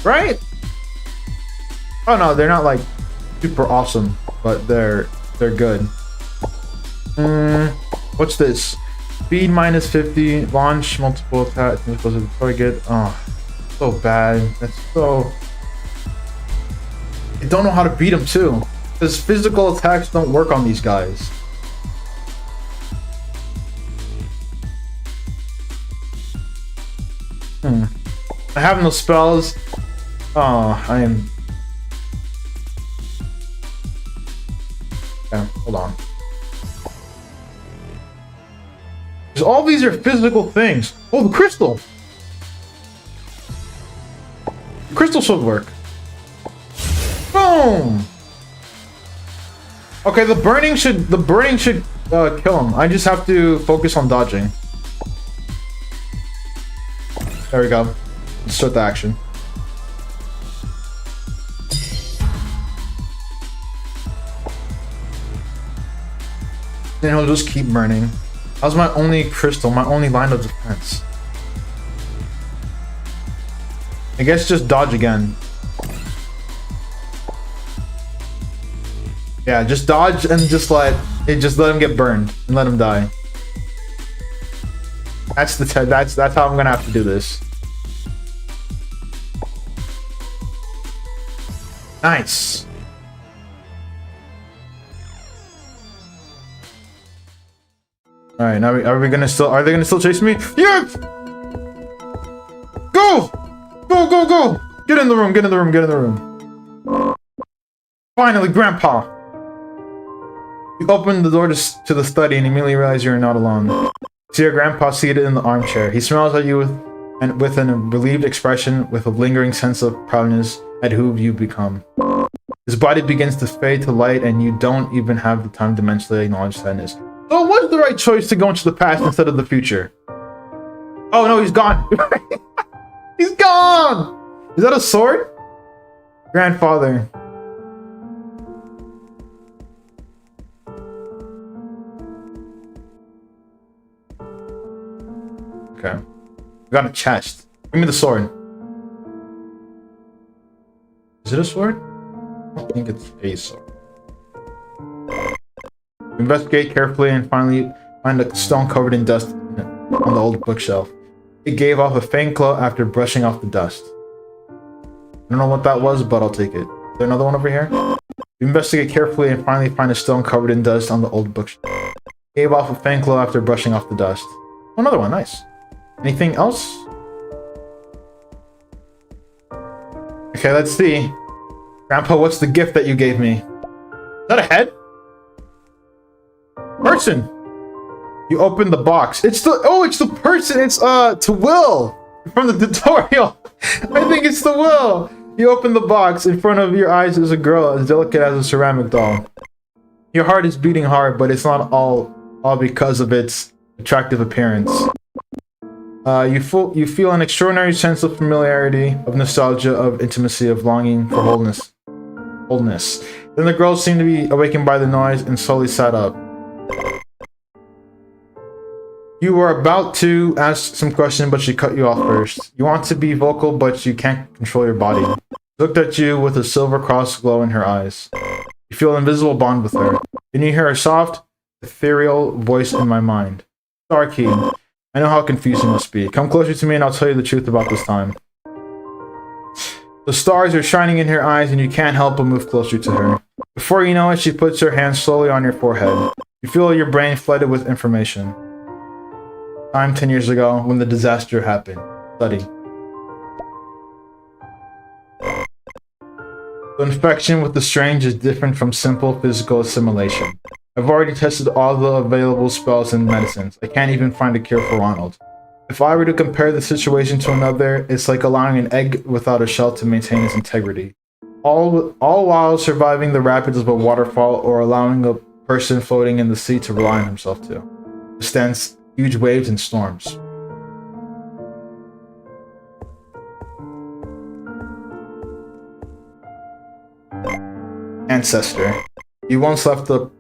Right? Oh no, they're not like super awesome, but they're good. What's this? Speed minus 50, launch multiple attacks, supposed to target. Oh, so bad. That's so... I don't know how to beat him too, because physical attacks don't work on these guys. I have no spells. Oh, I am... Okay, hold on. Because all these are physical things. Oh, the crystal! The crystal should work. Boom! Okay, the burning should kill him. I just have to focus on dodging. There we go. Let's start the action. Then he'll just keep burning. That was my only crystal, my only line of defense. I guess just dodge again. Yeah, just dodge and just let him get burned and let him die. That's how I'm gonna have to do this. Nice. All right, now are they gonna still chase me? Yes! Go! Go! Get in the room. Finally, Grandpa. You open the door to the study and immediately realize you're not alone. You see your grandpa seated in the armchair. He smiles at you with a relieved expression, with a lingering sense of proudness at who you've become. His body begins to fade to light, and you don't even have the time to mentally acknowledge sadness. So, what's the right choice to go into the past instead of the future? Oh no, he's gone. He's gone. Is that a sword? Grandfather. Okay. We got a chest. Give me the sword. Is it a sword? I don't think it's a sword. Investigate carefully and finally find a stone covered in dust on the old bookshelf. It gave off a faint glow after brushing off the dust. I don't know what that was, but I'll take it. Is there another one over here? You investigate carefully and finally find a stone covered in dust on the old bookshelf. It gave off a faint glow after brushing off the dust. Oh, another one, nice. Anything else? Okay, let's see. Grandpa, what's the gift that you gave me? Is that a head? Person! You open the box. It's the person. It's to Will from the tutorial. I think it's the Will. You open the box. In front of your eyes is a girl as delicate as a ceramic doll. Your heart is beating hard, but it's not all because of its attractive appearance. You feel an extraordinary sense of familiarity, of nostalgia, of intimacy, of longing for wholeness. Then the girl seemed to be awakened by the noise and slowly sat up. You were about to ask some question, but she cut you off first. You want to be vocal, but you can't control your body. She looked at you with a silver cross glow in her eyes. You feel an invisible bond with her. Then you hear a soft, ethereal voice in my mind. Starkey, I know how confusing it must be. Come closer to me and I'll tell you the truth about this time. The stars are shining in her eyes and you can't help but move closer to her. Before you know it, she puts her hand slowly on your forehead. You feel your brain flooded with information. Time 10 years ago when the disaster happened. Study. The infection with the strange is different from simple physical assimilation. I've already tested all the available spells and medicines. I can't even find a cure for Ronald. If I were to compare the situation to another, it's like allowing an egg without a shell to maintain its integrity. All while surviving the rapids of a waterfall or allowing a person floating in the sea to rely on himself to withstand huge waves and storms. Ancestor, you once left the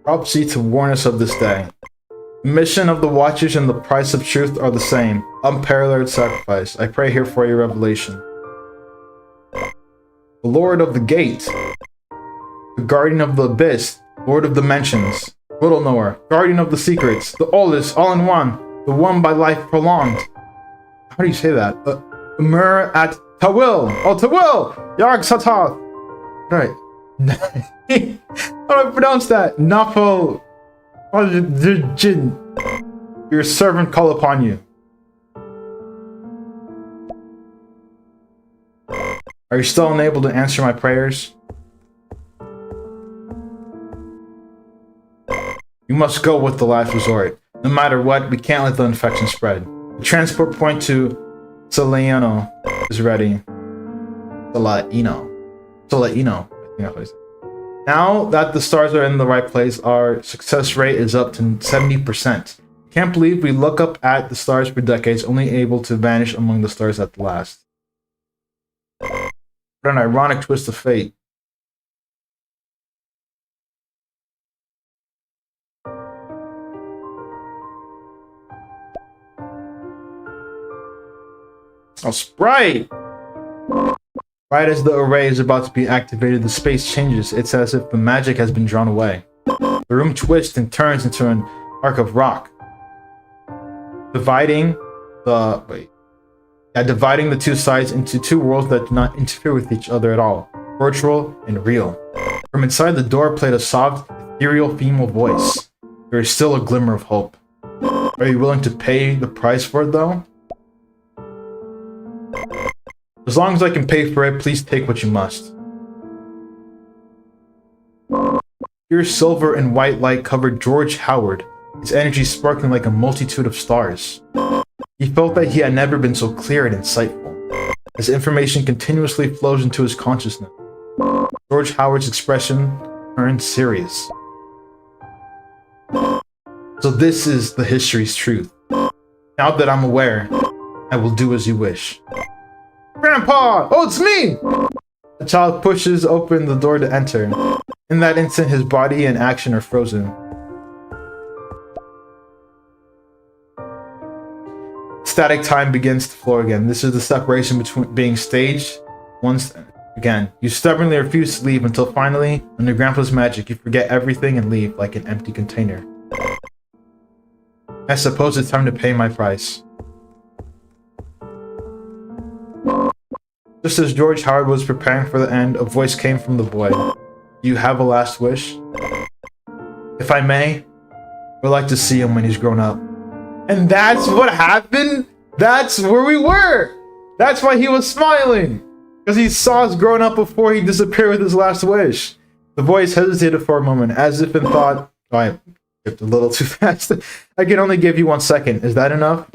prophecy to warn us of this day. The mission of the Watchers and the price of truth are the same. Unparalleled sacrifice. I pray here for your revelation. The Lord of the Gate. The Guardian of the Abyss. Lord of Dimensions. Little Knower. Guardian of the Secrets. The oldest, all in one. The one by life prolonged. How do you say that? Mur at Tawil. Oh, Tawil! Yarg Satath. Right. How do I pronounce that? Nafo. Your servant call upon you. Are you still unable to answer my prayers? You must go with the last resort. No matter what, we can't let the infection spread. The transport point to Saleno is ready. Saleno. I think that's what I said. Now that the stars are in the right place, our success rate is up to 70%. Can't believe we look up at the stars for decades, only able to vanish among the stars at the last. What an ironic twist of fate. Oh, Sprite! Right as the array is about to be activated, the space changes. It's as if the magic has been drawn away. The room twists and turns into an arc of rock, dividing the two sides into two worlds that do not interfere with each other at all, virtual and real. From inside the door played a soft, ethereal female voice. There is still a glimmer of hope. Are you willing to pay the price for it, though? As long as I can pay for it, please take what you must. Pure silver and white light covered George Howard, its energy sparkling like a multitude of stars. He felt that he had never been so clear and insightful, as information continuously flows into his consciousness. George Howard's expression turned serious. So this is the history's truth. Now that I'm aware, I will do as you wish. Grandpa! Oh, it's me! The child pushes open the door to enter. In that instant, his body and action are frozen. Static time begins to flow again. This is the separation between being staged once again. You stubbornly refuse to leave until finally, under Grandpa's magic, you forget everything and leave like an empty container. I suppose it's time to pay my price. Just as George Howard was preparing for the end, a voice came from the boy. Do you have a last wish? If I may, I'd like to see him when he's grown up. And that's what happened? That's where we were! That's why he was smiling! Because he saw us growing up before he disappeared with his last wish. The voice hesitated for a moment, as if in thought, oh, I skipped a little too fast. I can only give you 1 second. Is that enough?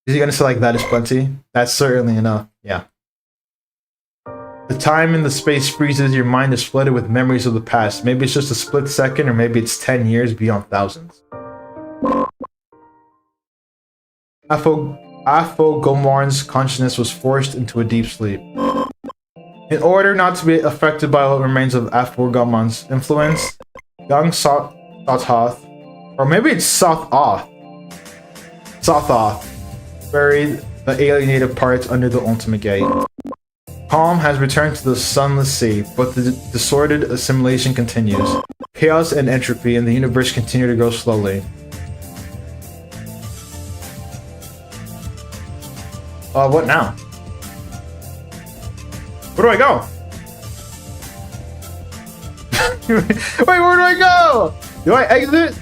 Is he gonna say like, that is plenty? That's certainly enough. Yeah. The time and the space freezes, your mind is flooded with memories of the past. Maybe it's just a split second, or maybe it's 10 years beyond thousands. Aphogomorn's consciousness was forced into a deep sleep. In order not to be affected by what remains of Aphogomorn's influence, young Sothoth, or maybe it's Sothoth, buried the alienated parts under the ultimate gate. Calm has returned to the sunless sea, but the disordered assimilation continues. Chaos and entropy in the universe continue to grow slowly. What now? Where do I go? Wait, where do I go? Do I exit?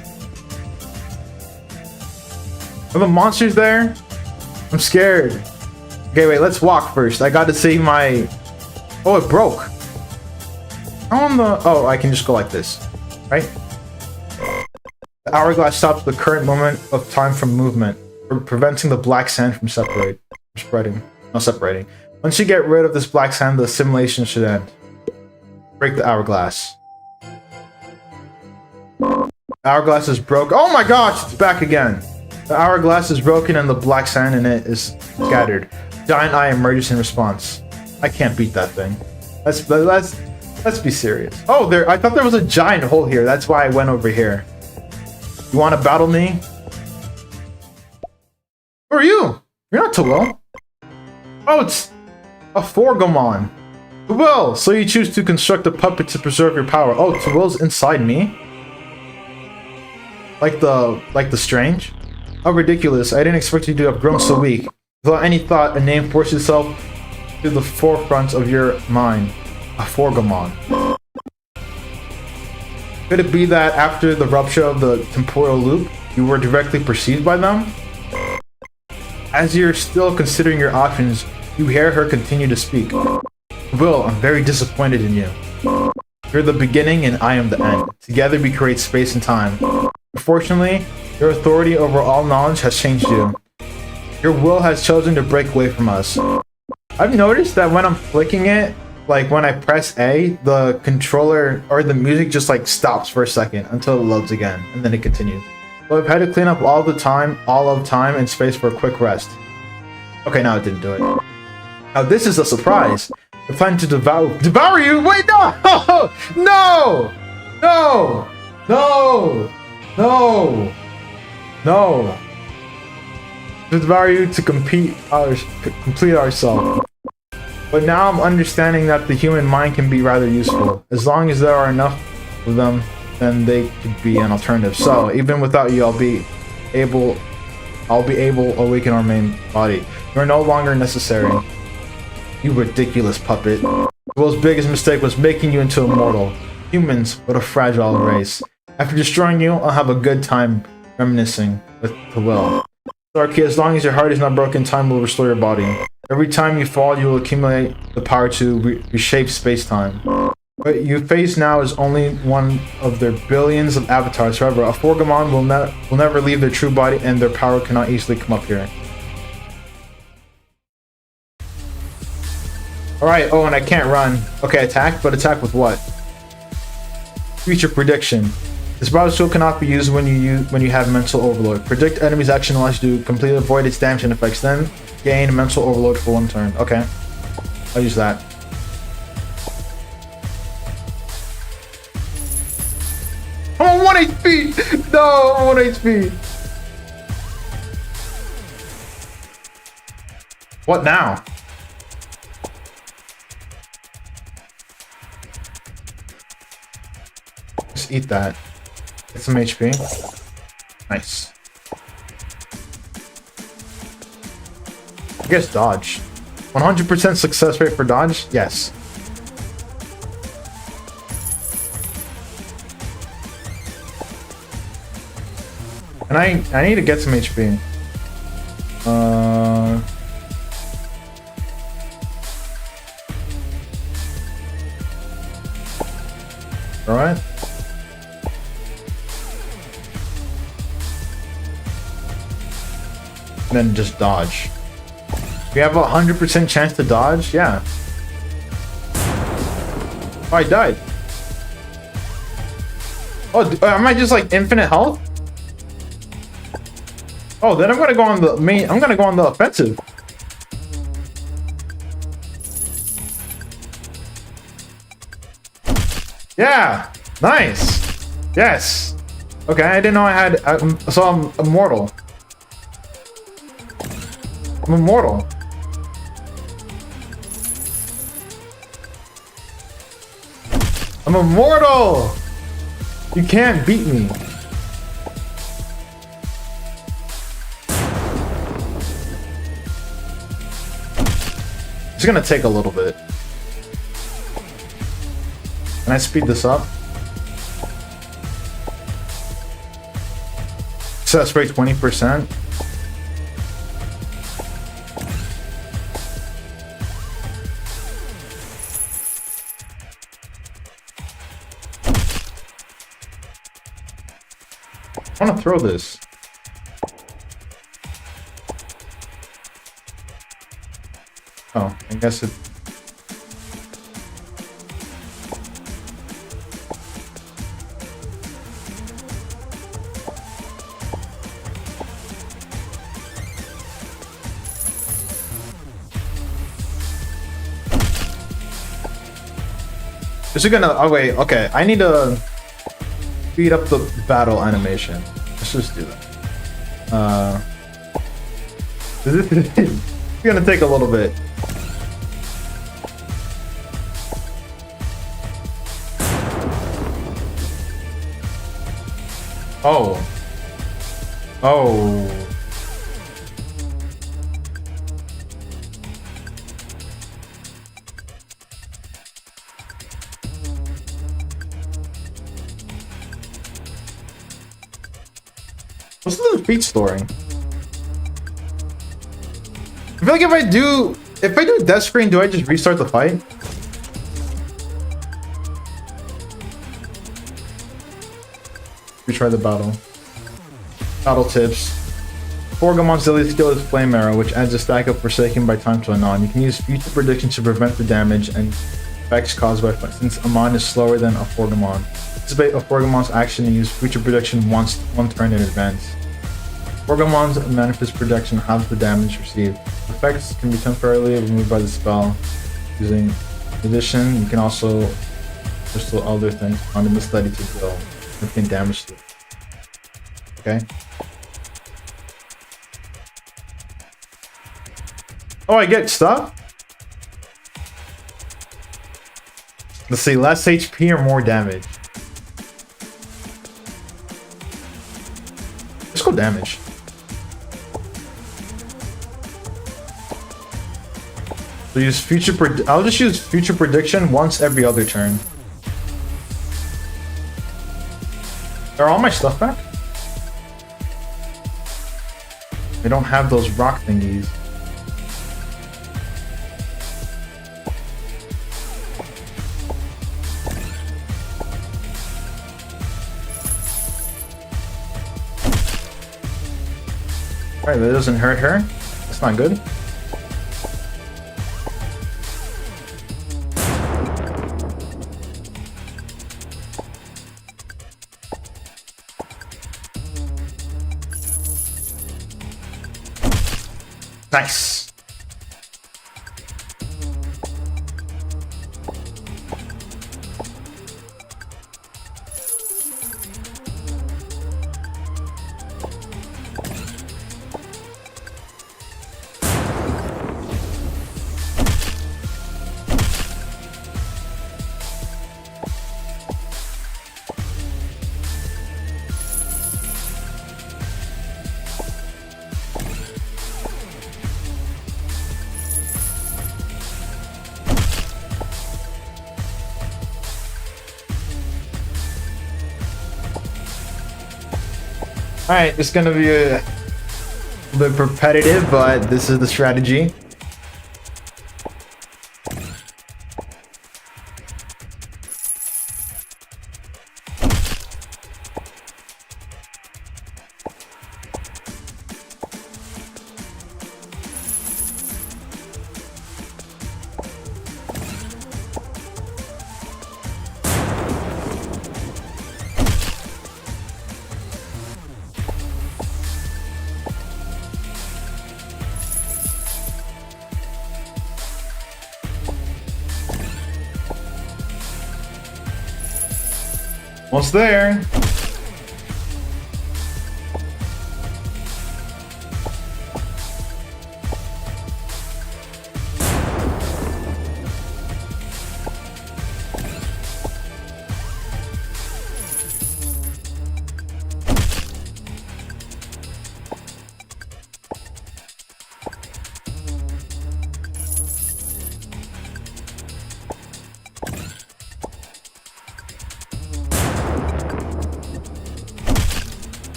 Are the monsters there? I'm scared. Okay, wait, let's walk first. I got to see my... Oh, it broke. Oh, I can just go like this, right? The hourglass stops the current moment of time from movement, preventing the black sand from separating. Once you get rid of this black sand, the assimilation should end. Break the hourglass. The hourglass is broke. Oh my gosh, it's back again. The hourglass is broken and the black sand in it is scattered. Giant eye emerges in response. I can't beat that thing. Let's be serious. Oh, I thought there was a giant hole here. That's why I went over here. You want to battle me? Who are you? You're not Tawil. Oh, it's a Forgomon. Tawil, so you choose to construct a puppet to preserve your power. Oh, Tawil's inside me? Like the strange? How ridiculous. I didn't expect you to have grown so weak. Without any thought, a name forced itself to the forefront of your mind. A Forgomon. Could it be that after the rupture of the temporal loop, you were directly perceived by them? As you're still considering your options, you hear her continue to speak. Will, I'm very disappointed in you. You're the beginning and I am the end. Together we create space and time. Unfortunately, your authority over all knowledge has changed you. Your will has chosen to break away from us. I've noticed that when I'm flicking it, like when I press A, the controller or the music just like stops for a second until it loads again, and then it continues. So I've had to clean up all of time and space for a quick rest. Okay, now it didn't do it. Now this is a surprise. I plan to devour you. Wait, no, no, no, no, no, no. To devour you to complete ourselves. But now I'm understanding that the human mind can be rather useful. As long as there are enough of them, then they could be an alternative. So even without you, I'll be able to awaken our main body. You're no longer necessary. You ridiculous puppet. The world's biggest mistake was making you into a mortal. Humans, what a fragile race. After destroying you, I'll have a good time reminiscing with the will. Darky, as long as your heart is not broken, time will restore your body. Every time you fall, you will accumulate the power to reshape space-time. What you face now is only one of their billions of avatars. However, a Forgomon will never leave their true body, and their power cannot easily come up here. Alright, oh, and I can't run. Okay, attack, but attack with what? Future prediction. This battle skill cannot be used when you have mental overload. Predict enemy's action allows you to completely avoid its damage and effects, then gain mental overload for one turn. Okay, I'll use that. I'm on 1 HP! No, I'm on 1 HP! What now? Just eat that. Get some HP. Nice. I guess dodge. 100% success rate for dodge? Yes. And I need to get some HP. Alright. And then just dodge. We have a 100% chance to dodge? Yeah. Oh, I died. Oh, am I just like infinite health? Oh, then I'm gonna go on the main. I'm gonna go on the offensive. Yeah, nice. Yes. Okay, I didn't know I had. So I'm immortal. I'm immortal. I'm immortal. You can't beat me. It's gonna take a little bit. Can I speed this up? Success rate 20%. I want to throw this. Oh, I guess it. Is it gonna? Oh wait. Okay, I need to speed up the battle animation. Let's just do that. It's gonna take a little bit. Oh. Oh. What's the defeat story? I feel like if I do death screen, do I just restart the fight? Retry the battle. Battle tips. Forgamon's daily skill is Flame Arrow, which adds a stack of Forsaken by time to Anon. You can use future predictions to prevent the damage and effects caused by fight. Since Amon is slower than a Forgamon, anticipate a Forgamon's action and use future prediction one turn in advance. Forgamon's manifest prediction halves the damage received. Effects can be temporarily removed by the spell. In addition, you can also crystal other things on the misleading to deal inflicting damage to it. Okay. Oh, I get stuff? Let's see, less HP or more damage. Let's go damage. So use I'll just use future prediction once every other turn. Are all my stuff back? I don't have those rock thingies. Alright, that doesn't hurt her. That's not good. Nice. Alright, it's gonna be a bit repetitive, but this is the strategy. Almost there.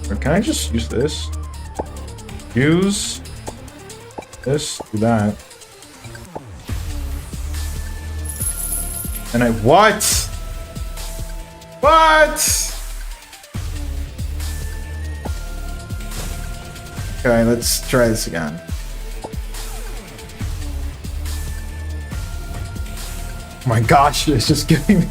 Or can I just use this? Use this, do that. And I what? What? Okay, let's try this again. Oh my gosh, it's just giving me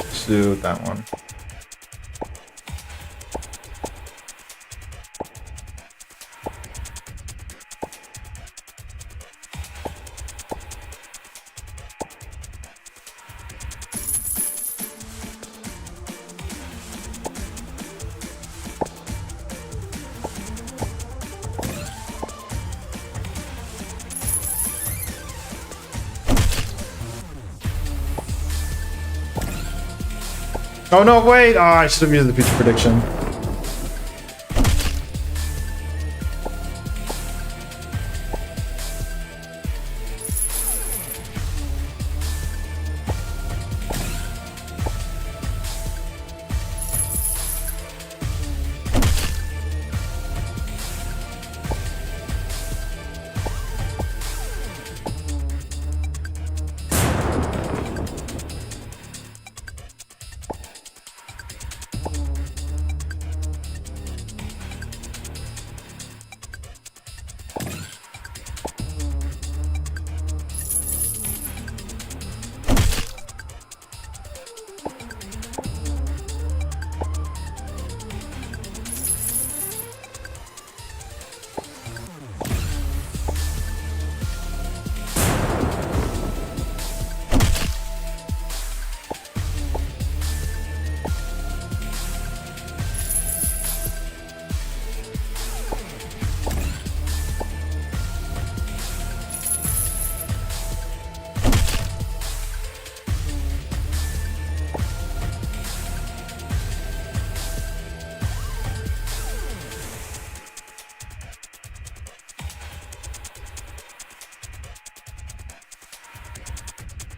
let's do that one. Oh no, wait! Oh, I should have used the future prediction.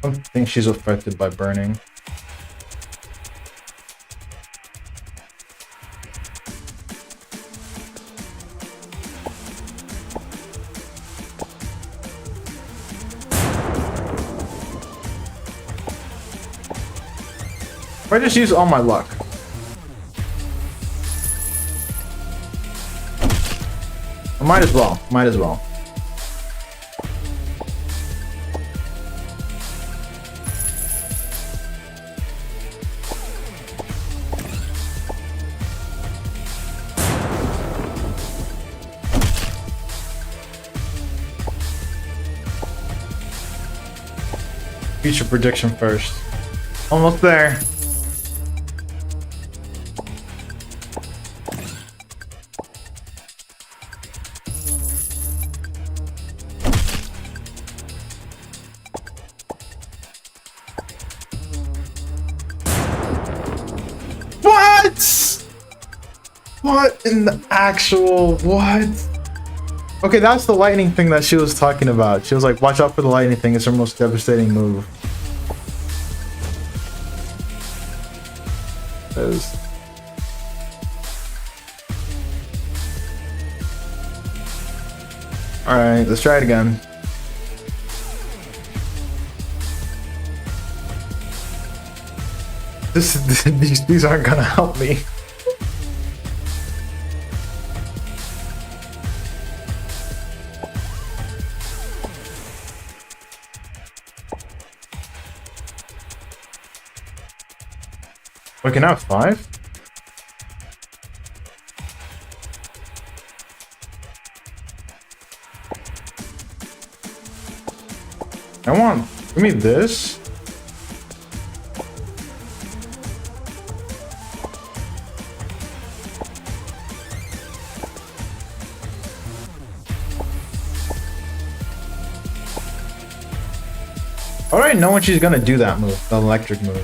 I don't think she's affected by burning. If I just use all my luck. I might as well. Might as well. Future prediction first. Almost there. What? What in the actual what? Okay, that's the lightning thing that she was talking about. She was like, watch out for the lightning thing. It's her most devastating move. Alright, let's try it again. These aren't gonna help me. We can have 5? Give me this. I already know when she's gonna do that move, the electric move.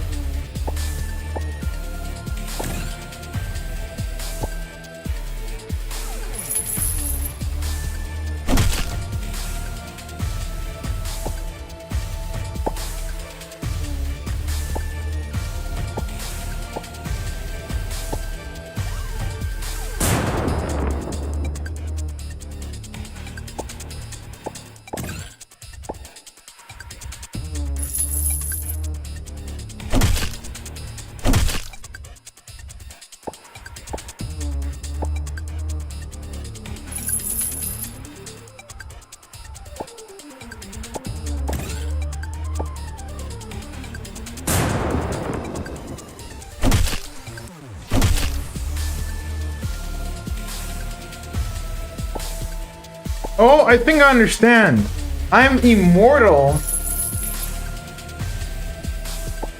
Oh, I think I understand. I'm immortal.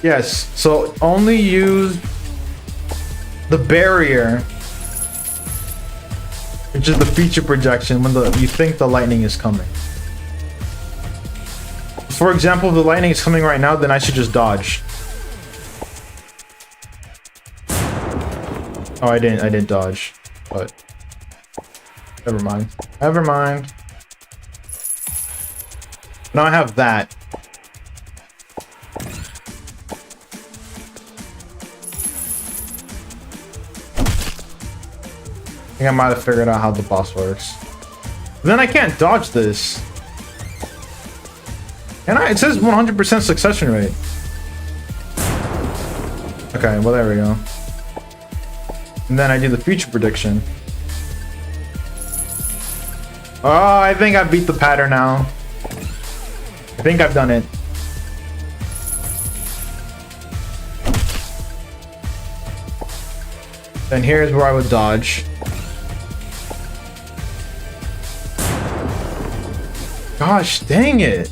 Yes, so only use the barrier, which is the feature projection when you think the lightning is coming. For example, if the lightning is coming right now, then I should just dodge. Oh, I didn't dodge, but never mind. Never mind. Now I have that. I think I might have figured out how the boss works. But then I can't dodge this. And it says 100% succession rate. Okay, well there we go. And then I do the future prediction. Oh, I think I beat the pattern now. I think I've done it. Then here's where I would dodge. Gosh, dang it.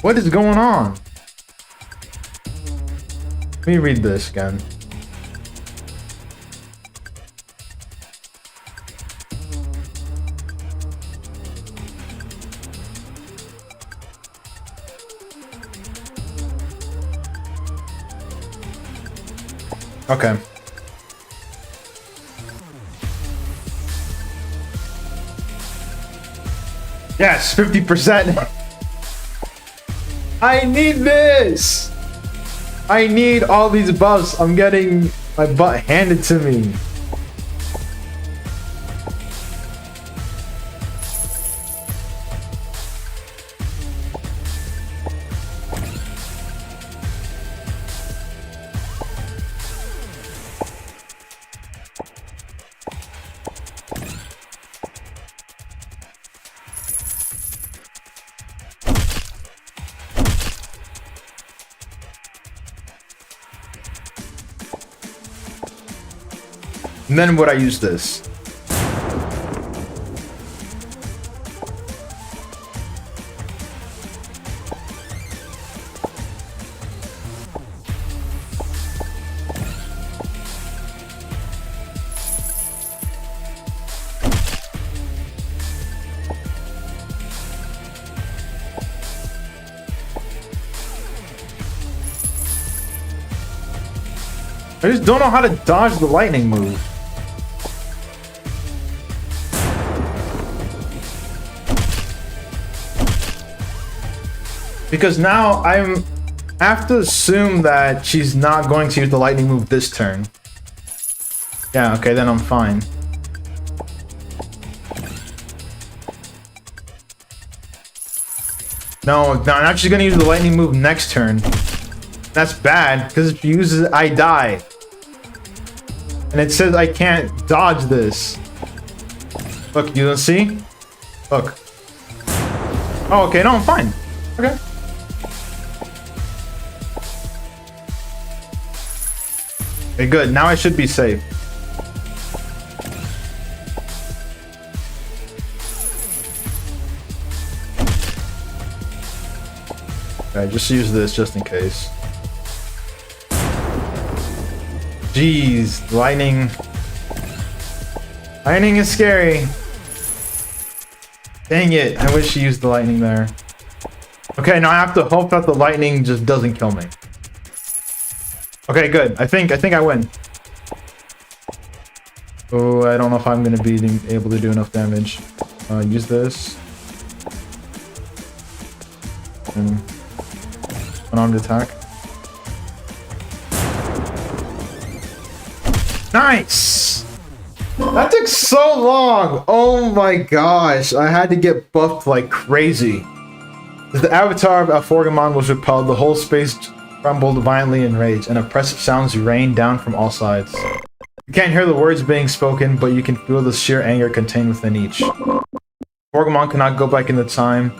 What is going on? Let me read this again. Okay. Yes, 50%. I need this. I need all these buffs. I'm getting my butt handed to me. And then would I use this? I just don't know how to dodge the lightning move. Because now I have to assume that she's not going to use the lightning move this turn. Yeah, okay, then I'm fine. No, now she's gonna use the lightning move next turn. That's bad, because if she uses it, I die. And it says I can't dodge this. Look, you don't see? Look. Oh, okay, no, I'm fine. Okay. Okay, good. Now I should be safe. Okay, just use this just in case. Jeez, lightning. Lightning is scary. Dang it, I wish you used the lightning there. Okay, now I have to hope that the lightning just doesn't kill me. Okay, good. I think I win. Oh, I don't know if I'm gonna be able to do enough damage. Use this. And unarmed attack. Nice! That took so long! Oh my gosh, I had to get buffed like crazy. As the avatar of Alforgamon was repelled, the whole space trembled violently in rage, and oppressive sounds rained down from all sides. You can't hear the words being spoken, but you can feel the sheer anger contained within each. Alforgamon cannot go back in time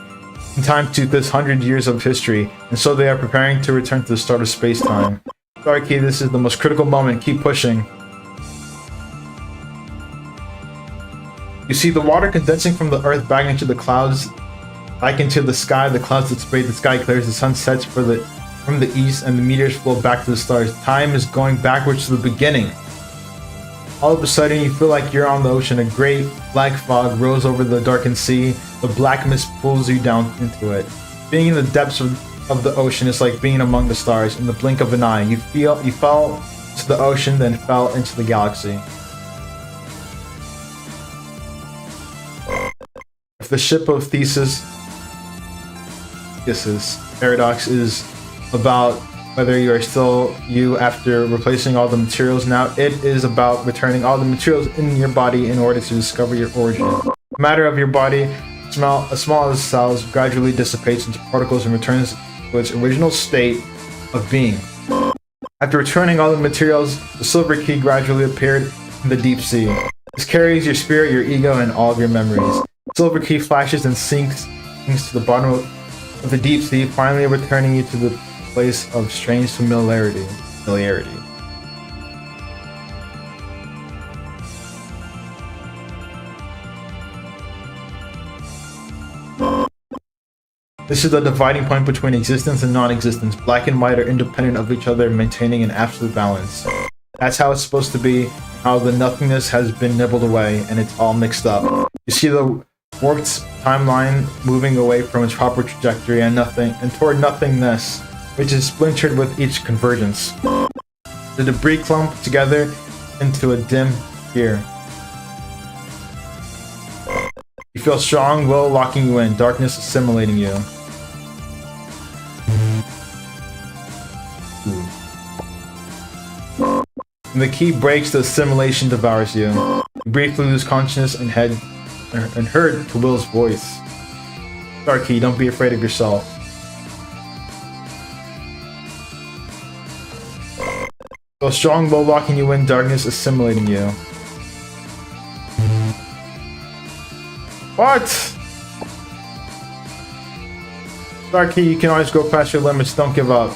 to this 100 years of history, and so they are preparing to return to the start of space-time. Starkey, this is the most critical moment. Keep pushing. You see the water condensing from the earth back into the clouds, back into the sky. The clouds dissipate, the sky clears, the sun sets from the east, and the meteors flow back to the stars. Time is going backwards to the beginning. All of a sudden, you feel like you're on the ocean. A great black fog rolls over the darkened sea. The black mist pulls you down into it. Being in the depths of the ocean is like being among the stars. In the blink of an eye, you fell to the ocean, then fell into the galaxy. If the ship of Theseus paradox is about whether you are still you after replacing all the materials, now it is about returning all the materials in your body in order to discover your origin. The matter of your body, as small as cells, gradually dissipates into particles and returns to its original state of being. After returning all the materials, the silver key gradually appeared in the deep sea. This carries your spirit, your ego, and all of your memories. The silver key flashes and sinks to the bottom of the deep sea, finally returning you to the place of strange familiarity. This is the dividing point between existence and non-existence. Black and white are independent of each other, maintaining an absolute balance. That's how it's supposed to be, how the nothingness has been nibbled away, and it's all mixed up. You see the warped timeline moving away from its proper trajectory and toward nothingness, which is splintered with each convergence. The debris clump together into a dim sphere. You feel strong will locking you in, darkness assimilating you. When the key breaks, the assimilation devours you. You briefly lose consciousness and heard to Will's voice. Starkey, don't be afraid of yourself. A strong will locking you in, darkness assimilating you. What? Starkey, you can always go past your limits, don't give up.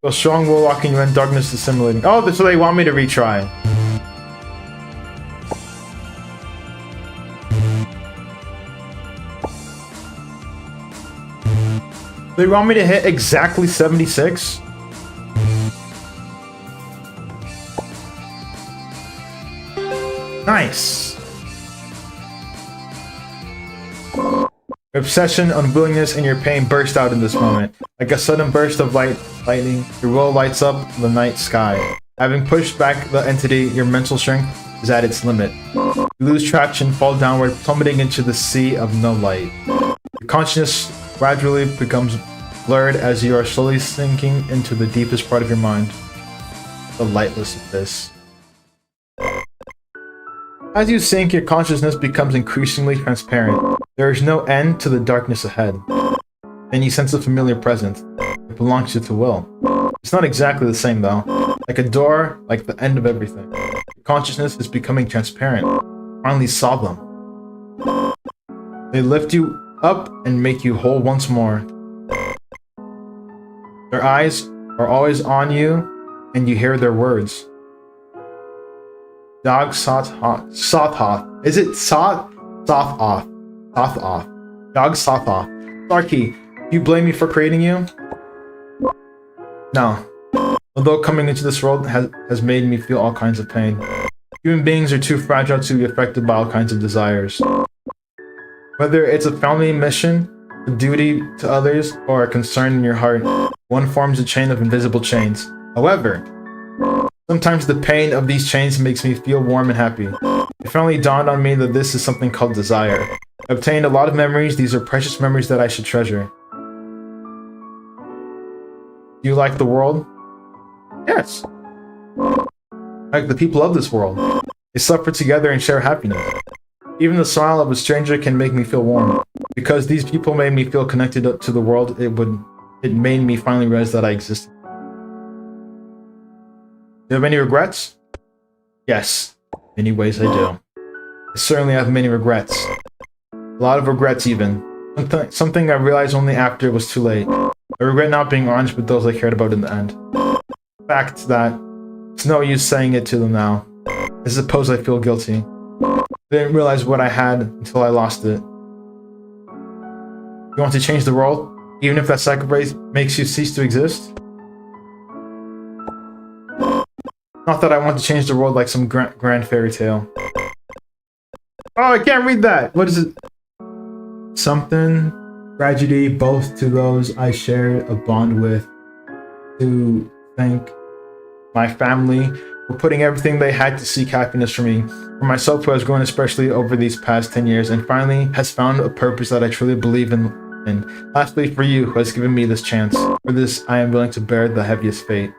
A strong will locking you in, darkness assimilating. Oh, so they want me to retry. They want me to hit exactly 76? Nice. Your obsession, unwillingness, and your pain burst out in this moment. Like a sudden burst of lightning, your will lights up the night sky. Having pushed back the entity, your mental strength is at its limit. You lose traction, fall downward, plummeting into the sea of no light. Your consciousness gradually becomes blurred as you are slowly sinking into the deepest part of your mind, the lightless abyss. As you sink, your consciousness becomes increasingly transparent. There is no end to the darkness ahead. Then you sense a familiar presence. It belongs to Will. It's not exactly the same though. Like a door, like the end of everything. Your consciousness is becoming transparent. Finally saw them. They lift you up and make you whole once more. Their eyes are always on you, and you hear their words. Dog Sothoth. Is it Sothoth? Sothoth. Yog Sothoth. Starkey, you blame me for creating you? No. Although coming into this world has made me feel all kinds of pain. Human beings are too fragile to be affected by all kinds of desires. Whether it's a family mission, a duty to others, or a concern in your heart, one forms a chain of invisible chains. However, sometimes the pain of these chains makes me feel warm and happy. It finally dawned on me that this is something called desire. I obtained a lot of memories. These are precious memories that I should treasure. Do you like the world? Yes. Like the people of this world. They suffer together and share happiness. Even the smile of a stranger can make me feel warm. Because these people made me feel connected to the world, it made me finally realize that I existed. Do you have any regrets? Yes. In many ways I do. I certainly have many regrets. A lot of regrets even. Something I realized only after it was too late. I regret not being honest with those I cared about in the end. The fact that it's no use saying it to them now. I suppose I feel guilty. I didn't realize what I had until I lost it. You want to change the world? Even if that sacrifice makes you cease to exist? Not that I want to change the world like some grand fairy tale. Oh, I can't read that! What is it? Something, tragedy, both to those I shared a bond with. To thank my family for putting everything they had to seek happiness for me. For myself, who has grown especially over these past 10 years and finally has found a purpose that I truly believe in. And lastly, for you, who has given me this chance. For this, I am willing to bear the heaviest fate.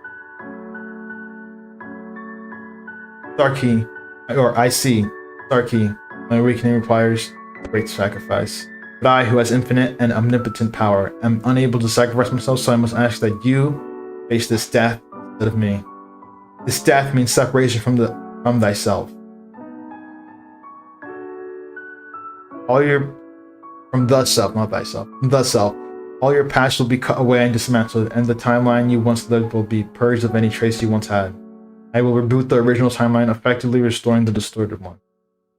Starkey, or I see, Starkey, my awakening requires great sacrifice. But I, who has infinite and omnipotent power, am unable to sacrifice myself, so I must ask that you face this death instead of me. This death means separation from thyself. From the self, not thyself. From the self. All your past will be cut away and dismantled, and the timeline you once lived will be purged of any trace you once had. I will reboot the original timeline, effectively restoring the distorted one.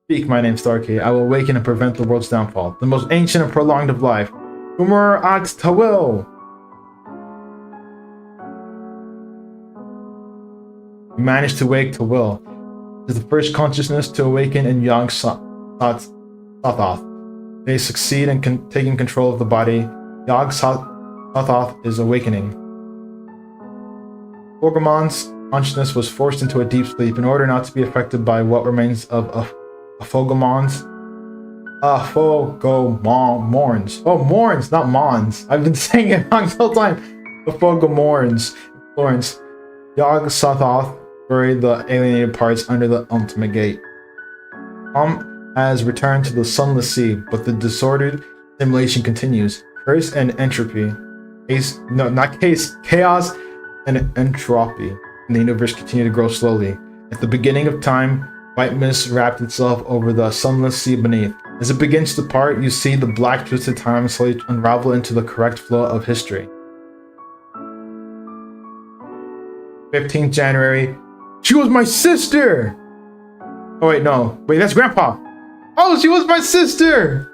Speak, my name Starkey. I will awaken and prevent the world's downfall, the most ancient and prolonged of life. Umur at Tawil! You managed to wake Tawil. It is the first consciousness to awaken in Yog Sothoth. They succeed in taking control of the body. Yog Sothoth is awakening. Fogamon's consciousness was forced into a deep sleep in order not to be affected by what remains of Fogamon's. Morns. Oh, Morns, not Mons. I've been saying it wrong the whole time. Morns. Florence. Yog Sothoth buried the alienated parts under the ultimate gate. Has returned to the sunless sea, but the disordered simulation continues. Curse and entropy. Chaos and entropy in the universe continue to grow slowly. At the beginning of time, white mist wrapped itself over the sunless sea beneath. As it begins to part, you see the black twisted time slowly unravel into the correct flow of history. 15th January. She was my sister! Oh wait, no. Wait, that's Grandpa! Oh, she was my sister!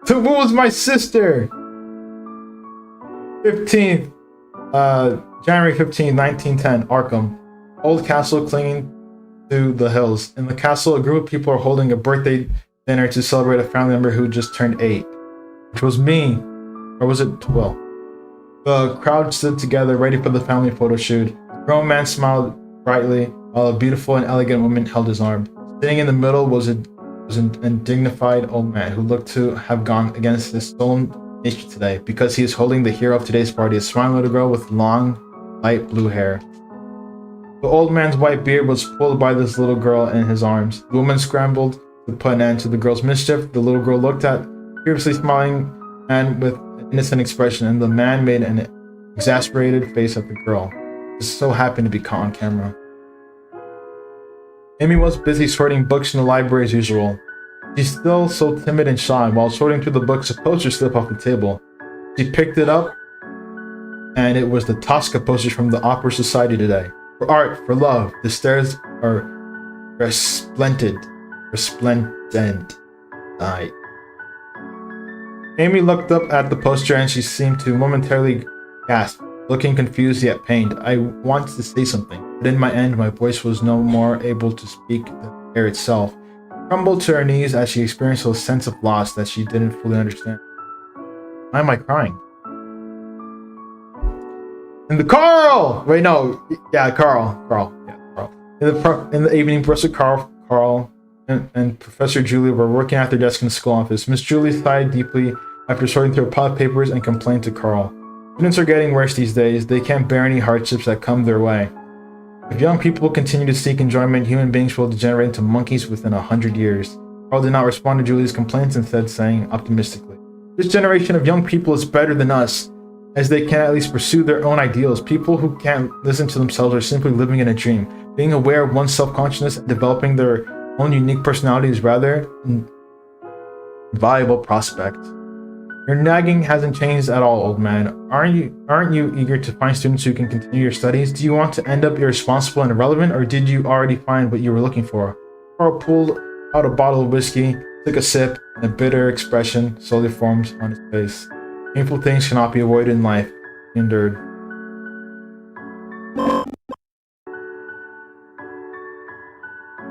Who was my sister? 15th. January 15, 1910, Arkham. Old castle clinging to the hills. In the castle, a group of people are holding a birthday dinner to celebrate a family member who just turned 8. Which was me. Or was it 12? The crowd stood together, ready for the family photo shoot. A grown man smiled brightly, while a beautiful and elegant woman held his arm. Sitting in the middle was a dignified old man who looked to have gone against his solemn nature today, because he is holding the hero of today's party, a smiling little girl with long, light blue hair. The old man's white beard was pulled by this little girl in his arms. The woman scrambled to put an end to the girl's mischief. The little girl looked at, fiercely smiling and with an innocent expression, and the man made an exasperated face at the girl. Just so happened to be caught on camera. Amy was busy sorting books in the library as usual. She's still so timid and shy. While sorting through the books, a poster slipped off the table. She picked it up, and it was the Tosca poster from the Opera Society today. For art, for love, the stairs are resplendent. Resplendent. Amy looked up at the poster and she seemed to momentarily gasp, looking confused yet pained. I wanted to say something, but in my end, my voice was no more able to speak than the air itself. She crumbled to her knees as she experienced a sense of loss that she didn't fully understand. Why am I crying? In the Carl! Wait, no. Yeah, Carl. Yeah, Carl. In the evening, Professor Carl, and Professor Julie were working at their desk in the school office. Miss Julie sighed deeply after sorting through a pile of papers and complained to Carl. Students are getting worse these days. They can't bear any hardships that come their way. If young people continue to seek enjoyment, human beings will degenerate into monkeys within 100 years. Carl did not respond to Julie's complaints, instead saying optimistically, "This generation of young people is better than us, as they can at least pursue their own ideals. People who can't listen to themselves are simply living in a dream. Being aware of one's self-consciousness and developing their own unique personality is rather valuable prospect." Your nagging hasn't changed at all, old man. Aren't you eager to find students who can continue your studies? Do you want to end up irresponsible and irrelevant, or did you already find what you were looking for? Carl pulled out a bottle of whiskey, took a sip, and a bitter expression slowly formed on his face. Painful things cannot be avoided in life, he endured.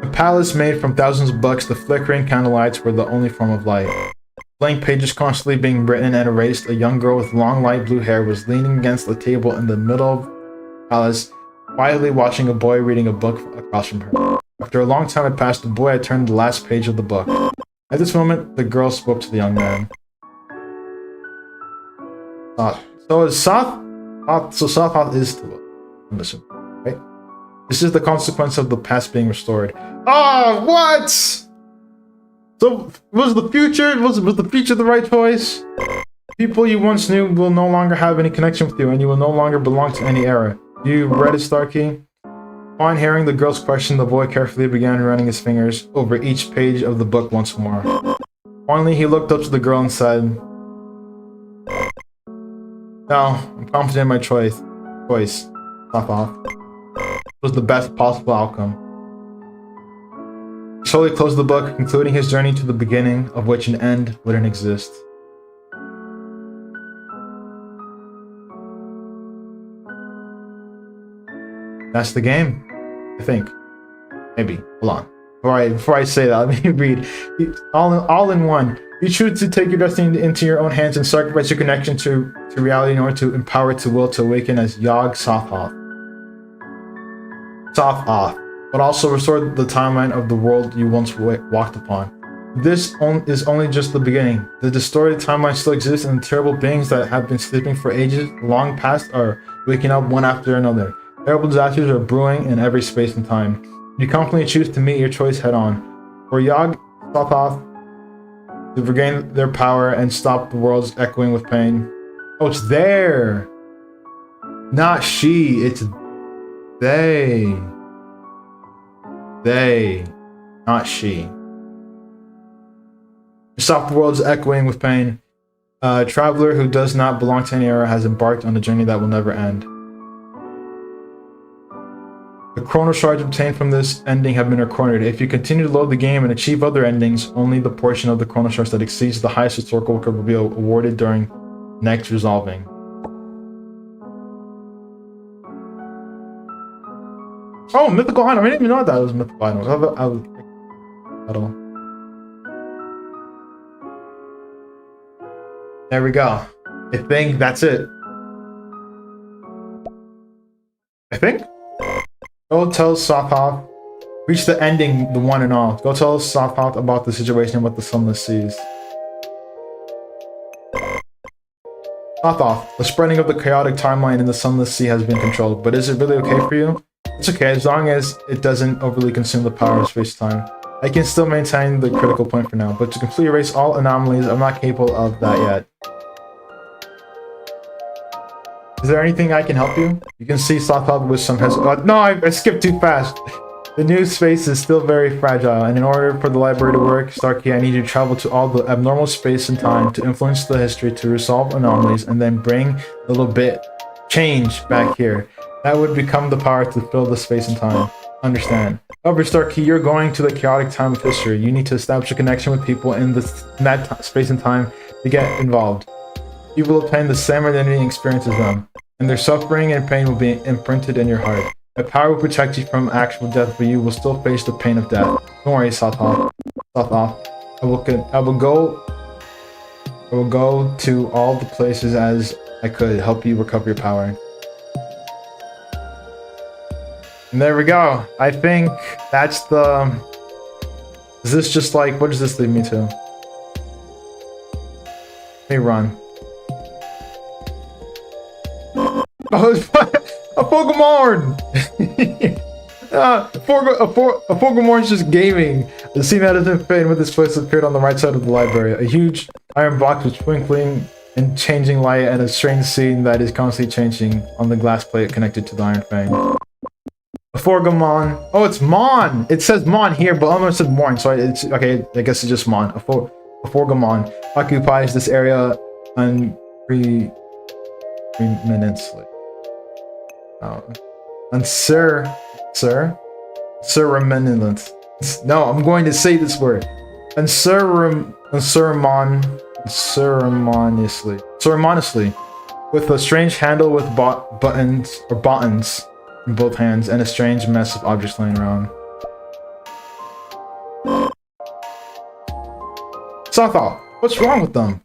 A palace made from thousands of books, the flickering candlelights were the only form of light. Blank pages constantly being written and erased, a young girl with long light blue hair was leaning against the table in the middle of the palace, quietly watching a boy reading a book across from her. After a long time had passed, the boy had turned the last page of the book. At this moment, the girl spoke to the young man. So Sothoth is the book, right? This is the consequence of the past being restored. Oh, what? So was the future the right choice? People you once knew will no longer have any connection with you, and you will no longer belong to any era. You read it, Starkey? Upon hearing the girl's question, the boy carefully began running his fingers over each page of the book once more. Finally, he looked up to the girl and said, "Now, I'm confident in my choice. Sothoth. It was the best possible outcome." He slowly closed the book, concluding his journey to the beginning of which an end wouldn't exist. That's the game, I think. Maybe. Hold on. Before I say that, let me read. All in one. You choose to take your destiny into your own hands and sacrifice your connection to reality in order to empower it to will to awaken as Yog Sothoth. But also restore the timeline of the world you once walked upon. This is only just the beginning. The distorted timeline still exists, and the terrible beings that have been sleeping for ages long past are waking up one after another. Terrible disasters are brewing in every space and time. You confidently choose to meet your choice head-on. For Yog Sothoth to regain their power and stop the world's echoing with pain. Oh, it's there! Not she, it's they. They, not she. To stop the world's echoing with pain. A traveler who does not belong to any era has embarked on a journey that will never end. The chrono shards obtained from this ending have been recorded. If you continue to load the game and achieve other endings, only the portion of the chrono shards that exceeds the highest historical record will be awarded during next resolving. Oh, mythical item! I didn't even know that was mythical items. I was at all. There we go. I think that's it. I think. Go tell Sothoth. Reach the ending, the one and all. Go tell Sothoth about the situation with the Sunless Seas. Sothoth, the spreading of the chaotic timeline in the Sunless Sea has been controlled, but is it really okay for you? It's okay, as long as it doesn't overly consume the power of space-time. I can still maintain the critical point for now, but to completely erase all anomalies, I'm not capable of that yet. Is there anything I can help you? You can see Sothoth with some no, I skipped too fast. The new space is still very fragile, and in order for the library to work, Starkey, I need you to travel to all the abnormal space and time to influence the history, to resolve anomalies, and then bring a little bit change back here. That would become the power to fill the space and time. Understand. However, Starkey, you're going to the chaotic time of history. You need to establish a connection with people in that space and time to get involved. You will obtain the same identity and experience as them, and their suffering and pain will be imprinted in your heart. My power will protect you from actual death, but you will still face the pain of death. Don't worry, Sothoth. I will go to all the places as I could help you recover your power. And there we go. I think that's the... Is this just like... What does this lead me to? Let me run. Oh, it's a Pokemon! A Pokemon's just gaming. The scene that doesn't fit in with this place appeared on the right side of the library. A huge iron box with twinkling and changing light, and a strange scene that is constantly changing on the glass plate connected to the Iron Fang. A Pokemon. Oh, it's Mon! It says Mon here, but almost said Morn, so it's okay. I guess it's just Mon. A Pokemon occupies this area on 3 minutes. And Unceremoniously. No, I'm going to say this word. Unceremoniously. With a strange handle with buttons in both hands, and a strange mess of objects laying around. Sothoth, what's wrong with them?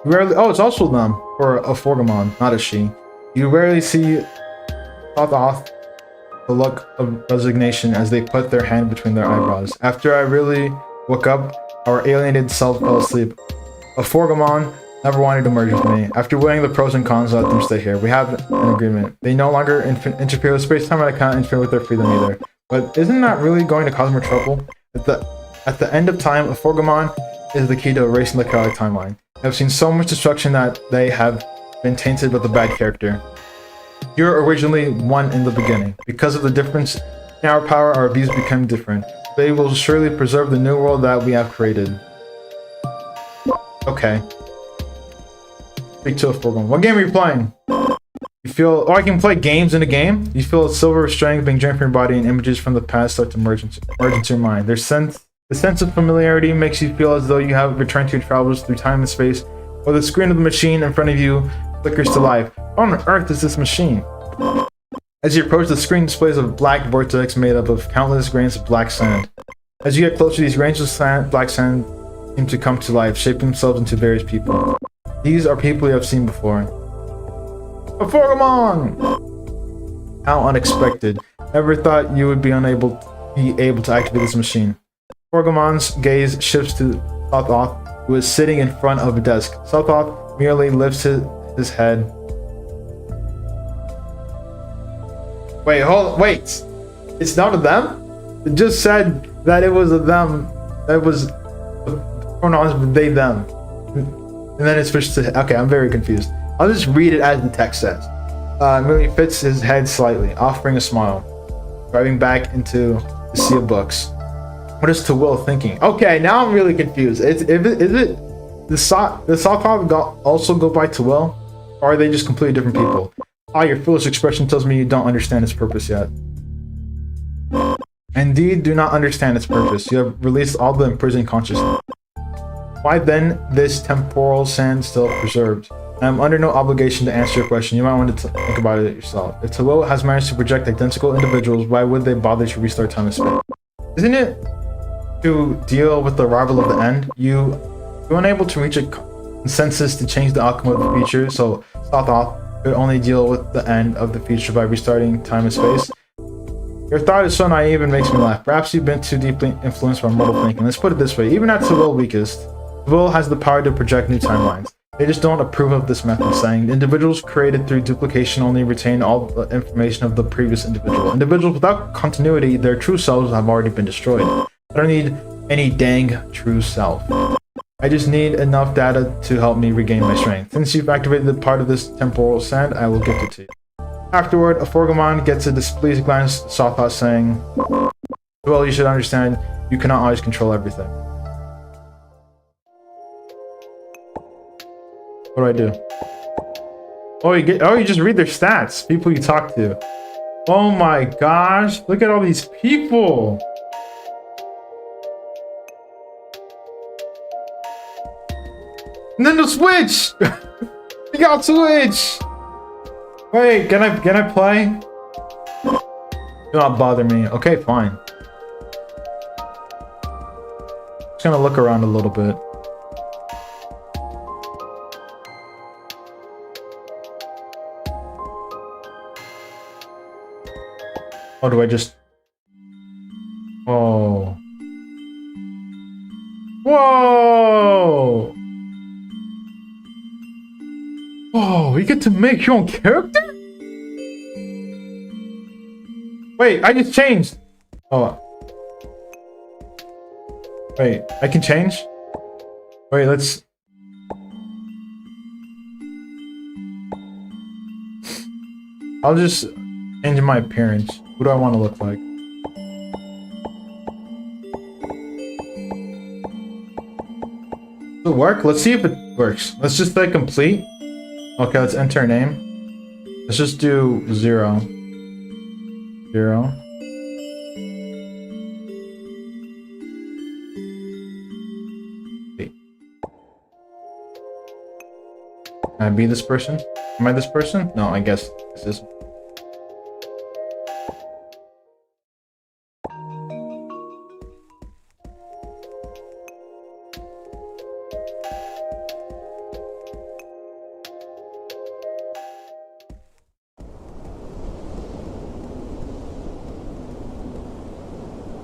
Oh, it's also them, or a Forgamon, not a she. You rarely see Sothoth the look of resignation as they put their hand between their eyebrows. After I really woke up, our alienated self fell asleep. A Forgamon never wanted to merge with me. After weighing the pros and cons, I let them stay here. We have an agreement. They no longer interfere with space-time, and I can't interfere with their freedom either. But isn't that really going to cause more trouble? At the end of time, a Forgamon is the key to erasing the chaotic timeline. I've seen so much destruction that they have been tainted with a bad character. You're originally one in the beginning. Because of the difference in our power, our views become different. They will surely preserve the new world that we have created. Okay. Speak to a Forgamon. What game are you playing? You feel... Oh, I can play games in a game? You feel a silver strength being drained from your body, and images from the past start to merge into your mind. The sense of familiarity makes you feel as though you have returned to your travels through time and space, while the screen of the machine in front of you flickers to life. What on earth is this machine? As you approach, the screen displays a black vortex made up of countless grains of black sand. As you get closer, these grains of black sand seem to come to life, shaping themselves into various people. These are people you have seen before. A Forgamon! How unexpected. Never thought you would be able to activate this machine. Forgamon's gaze shifts to Sothoth, who is sitting in front of a desk. Sothoth merely lifts his head. Wait. It's not a them? It just said that it was a them. That was pronouns they, them. And then it switched to... Okay, I'm very confused. I'll just read it as the text says. Merely fits his head slightly, offering a smile. Driving back into the sea of books. What is Will thinking? Okay, now I'm really confused. Is it the Sothoth also go by Will? Or are they just completely different people? Ah, your foolish expression tells me you don't understand its purpose yet. Indeed, do not understand its purpose. You have released all the imprisoned consciousness. Why then this temporal sand still preserved? I am under no obligation to answer your question. You might want to think about it yourself. If Will has managed to project identical individuals, why would they bother to restart time and space? Isn't it to deal with the arrival of the end? You're unable to reach a consensus to change the outcome of the future, so Sothoth could only deal with the end of the future by restarting time and space. Your thought is so naive and makes me laugh. Perhaps you've been too deeply influenced by mortal thinking. Let's put it this way, even at Will weakest, Will has the power to project new timelines. They just don't approve of this method, saying individuals created through duplication only retain all the information of the previous individual. Individuals without continuity, their true selves have already been destroyed. I don't need any dang true self. I just need enough data to help me regain my strength. Since you've activated the part of this temporal sand, I will gift it to you. Afterward, a Forgamon gets a displeased glance at Sothoth, saying, Well, you should understand, you cannot always control everything. What do? Oh, you just read their stats. People you talk to. Oh my gosh, look at all these people. And then the switch! We got switch! Wait, can I play? Do not bother me. Okay, fine. Just gonna look around a little bit. Oh, do I just... Oh. Whoa! Oh, you get to make your own character? Wait, I just changed. Oh. Wait, I can change? Wait, let's... I'll just change my appearance. Who do I want to look like? Does it work? Let's see if it works. Let's just say complete. Okay, let's enter a name. Let's just do 0. 0. Wait. Can I be this person? Am I this person? No, I guess this is.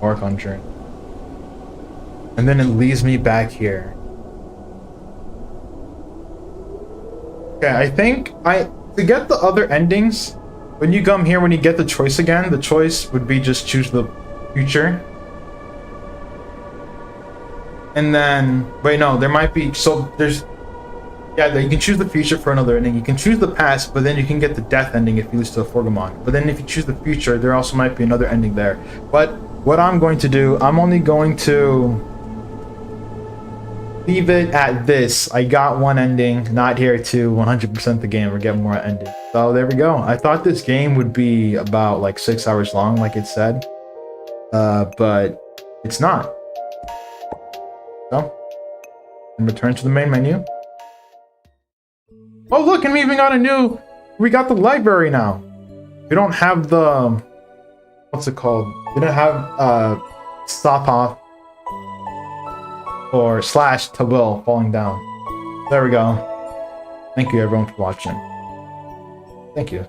Work on journey. And then it leads me back here. Okay, I think to get the other endings, when you come here, when you get the choice again, the choice would be just choose the future. And then, wait, no, there might be, so there's, yeah, you can choose the future for another ending. You can choose the past, but then you can get the death ending if you lose to a Forgamon. But then if you choose the future, there also might be another ending there. But what I'm going to do, I'm only going to leave it at this. I got one ending, not here to 100% the game or get more endings. So there we go. I thought this game would be about like 6 hours long, like it said. But it's not. So, and return to the main menu. Oh look, and we even got we got the library now. We don't have the, what's it called? We don't have stop off or slash to will falling down. There we go. Thank you everyone for watching. Thank you.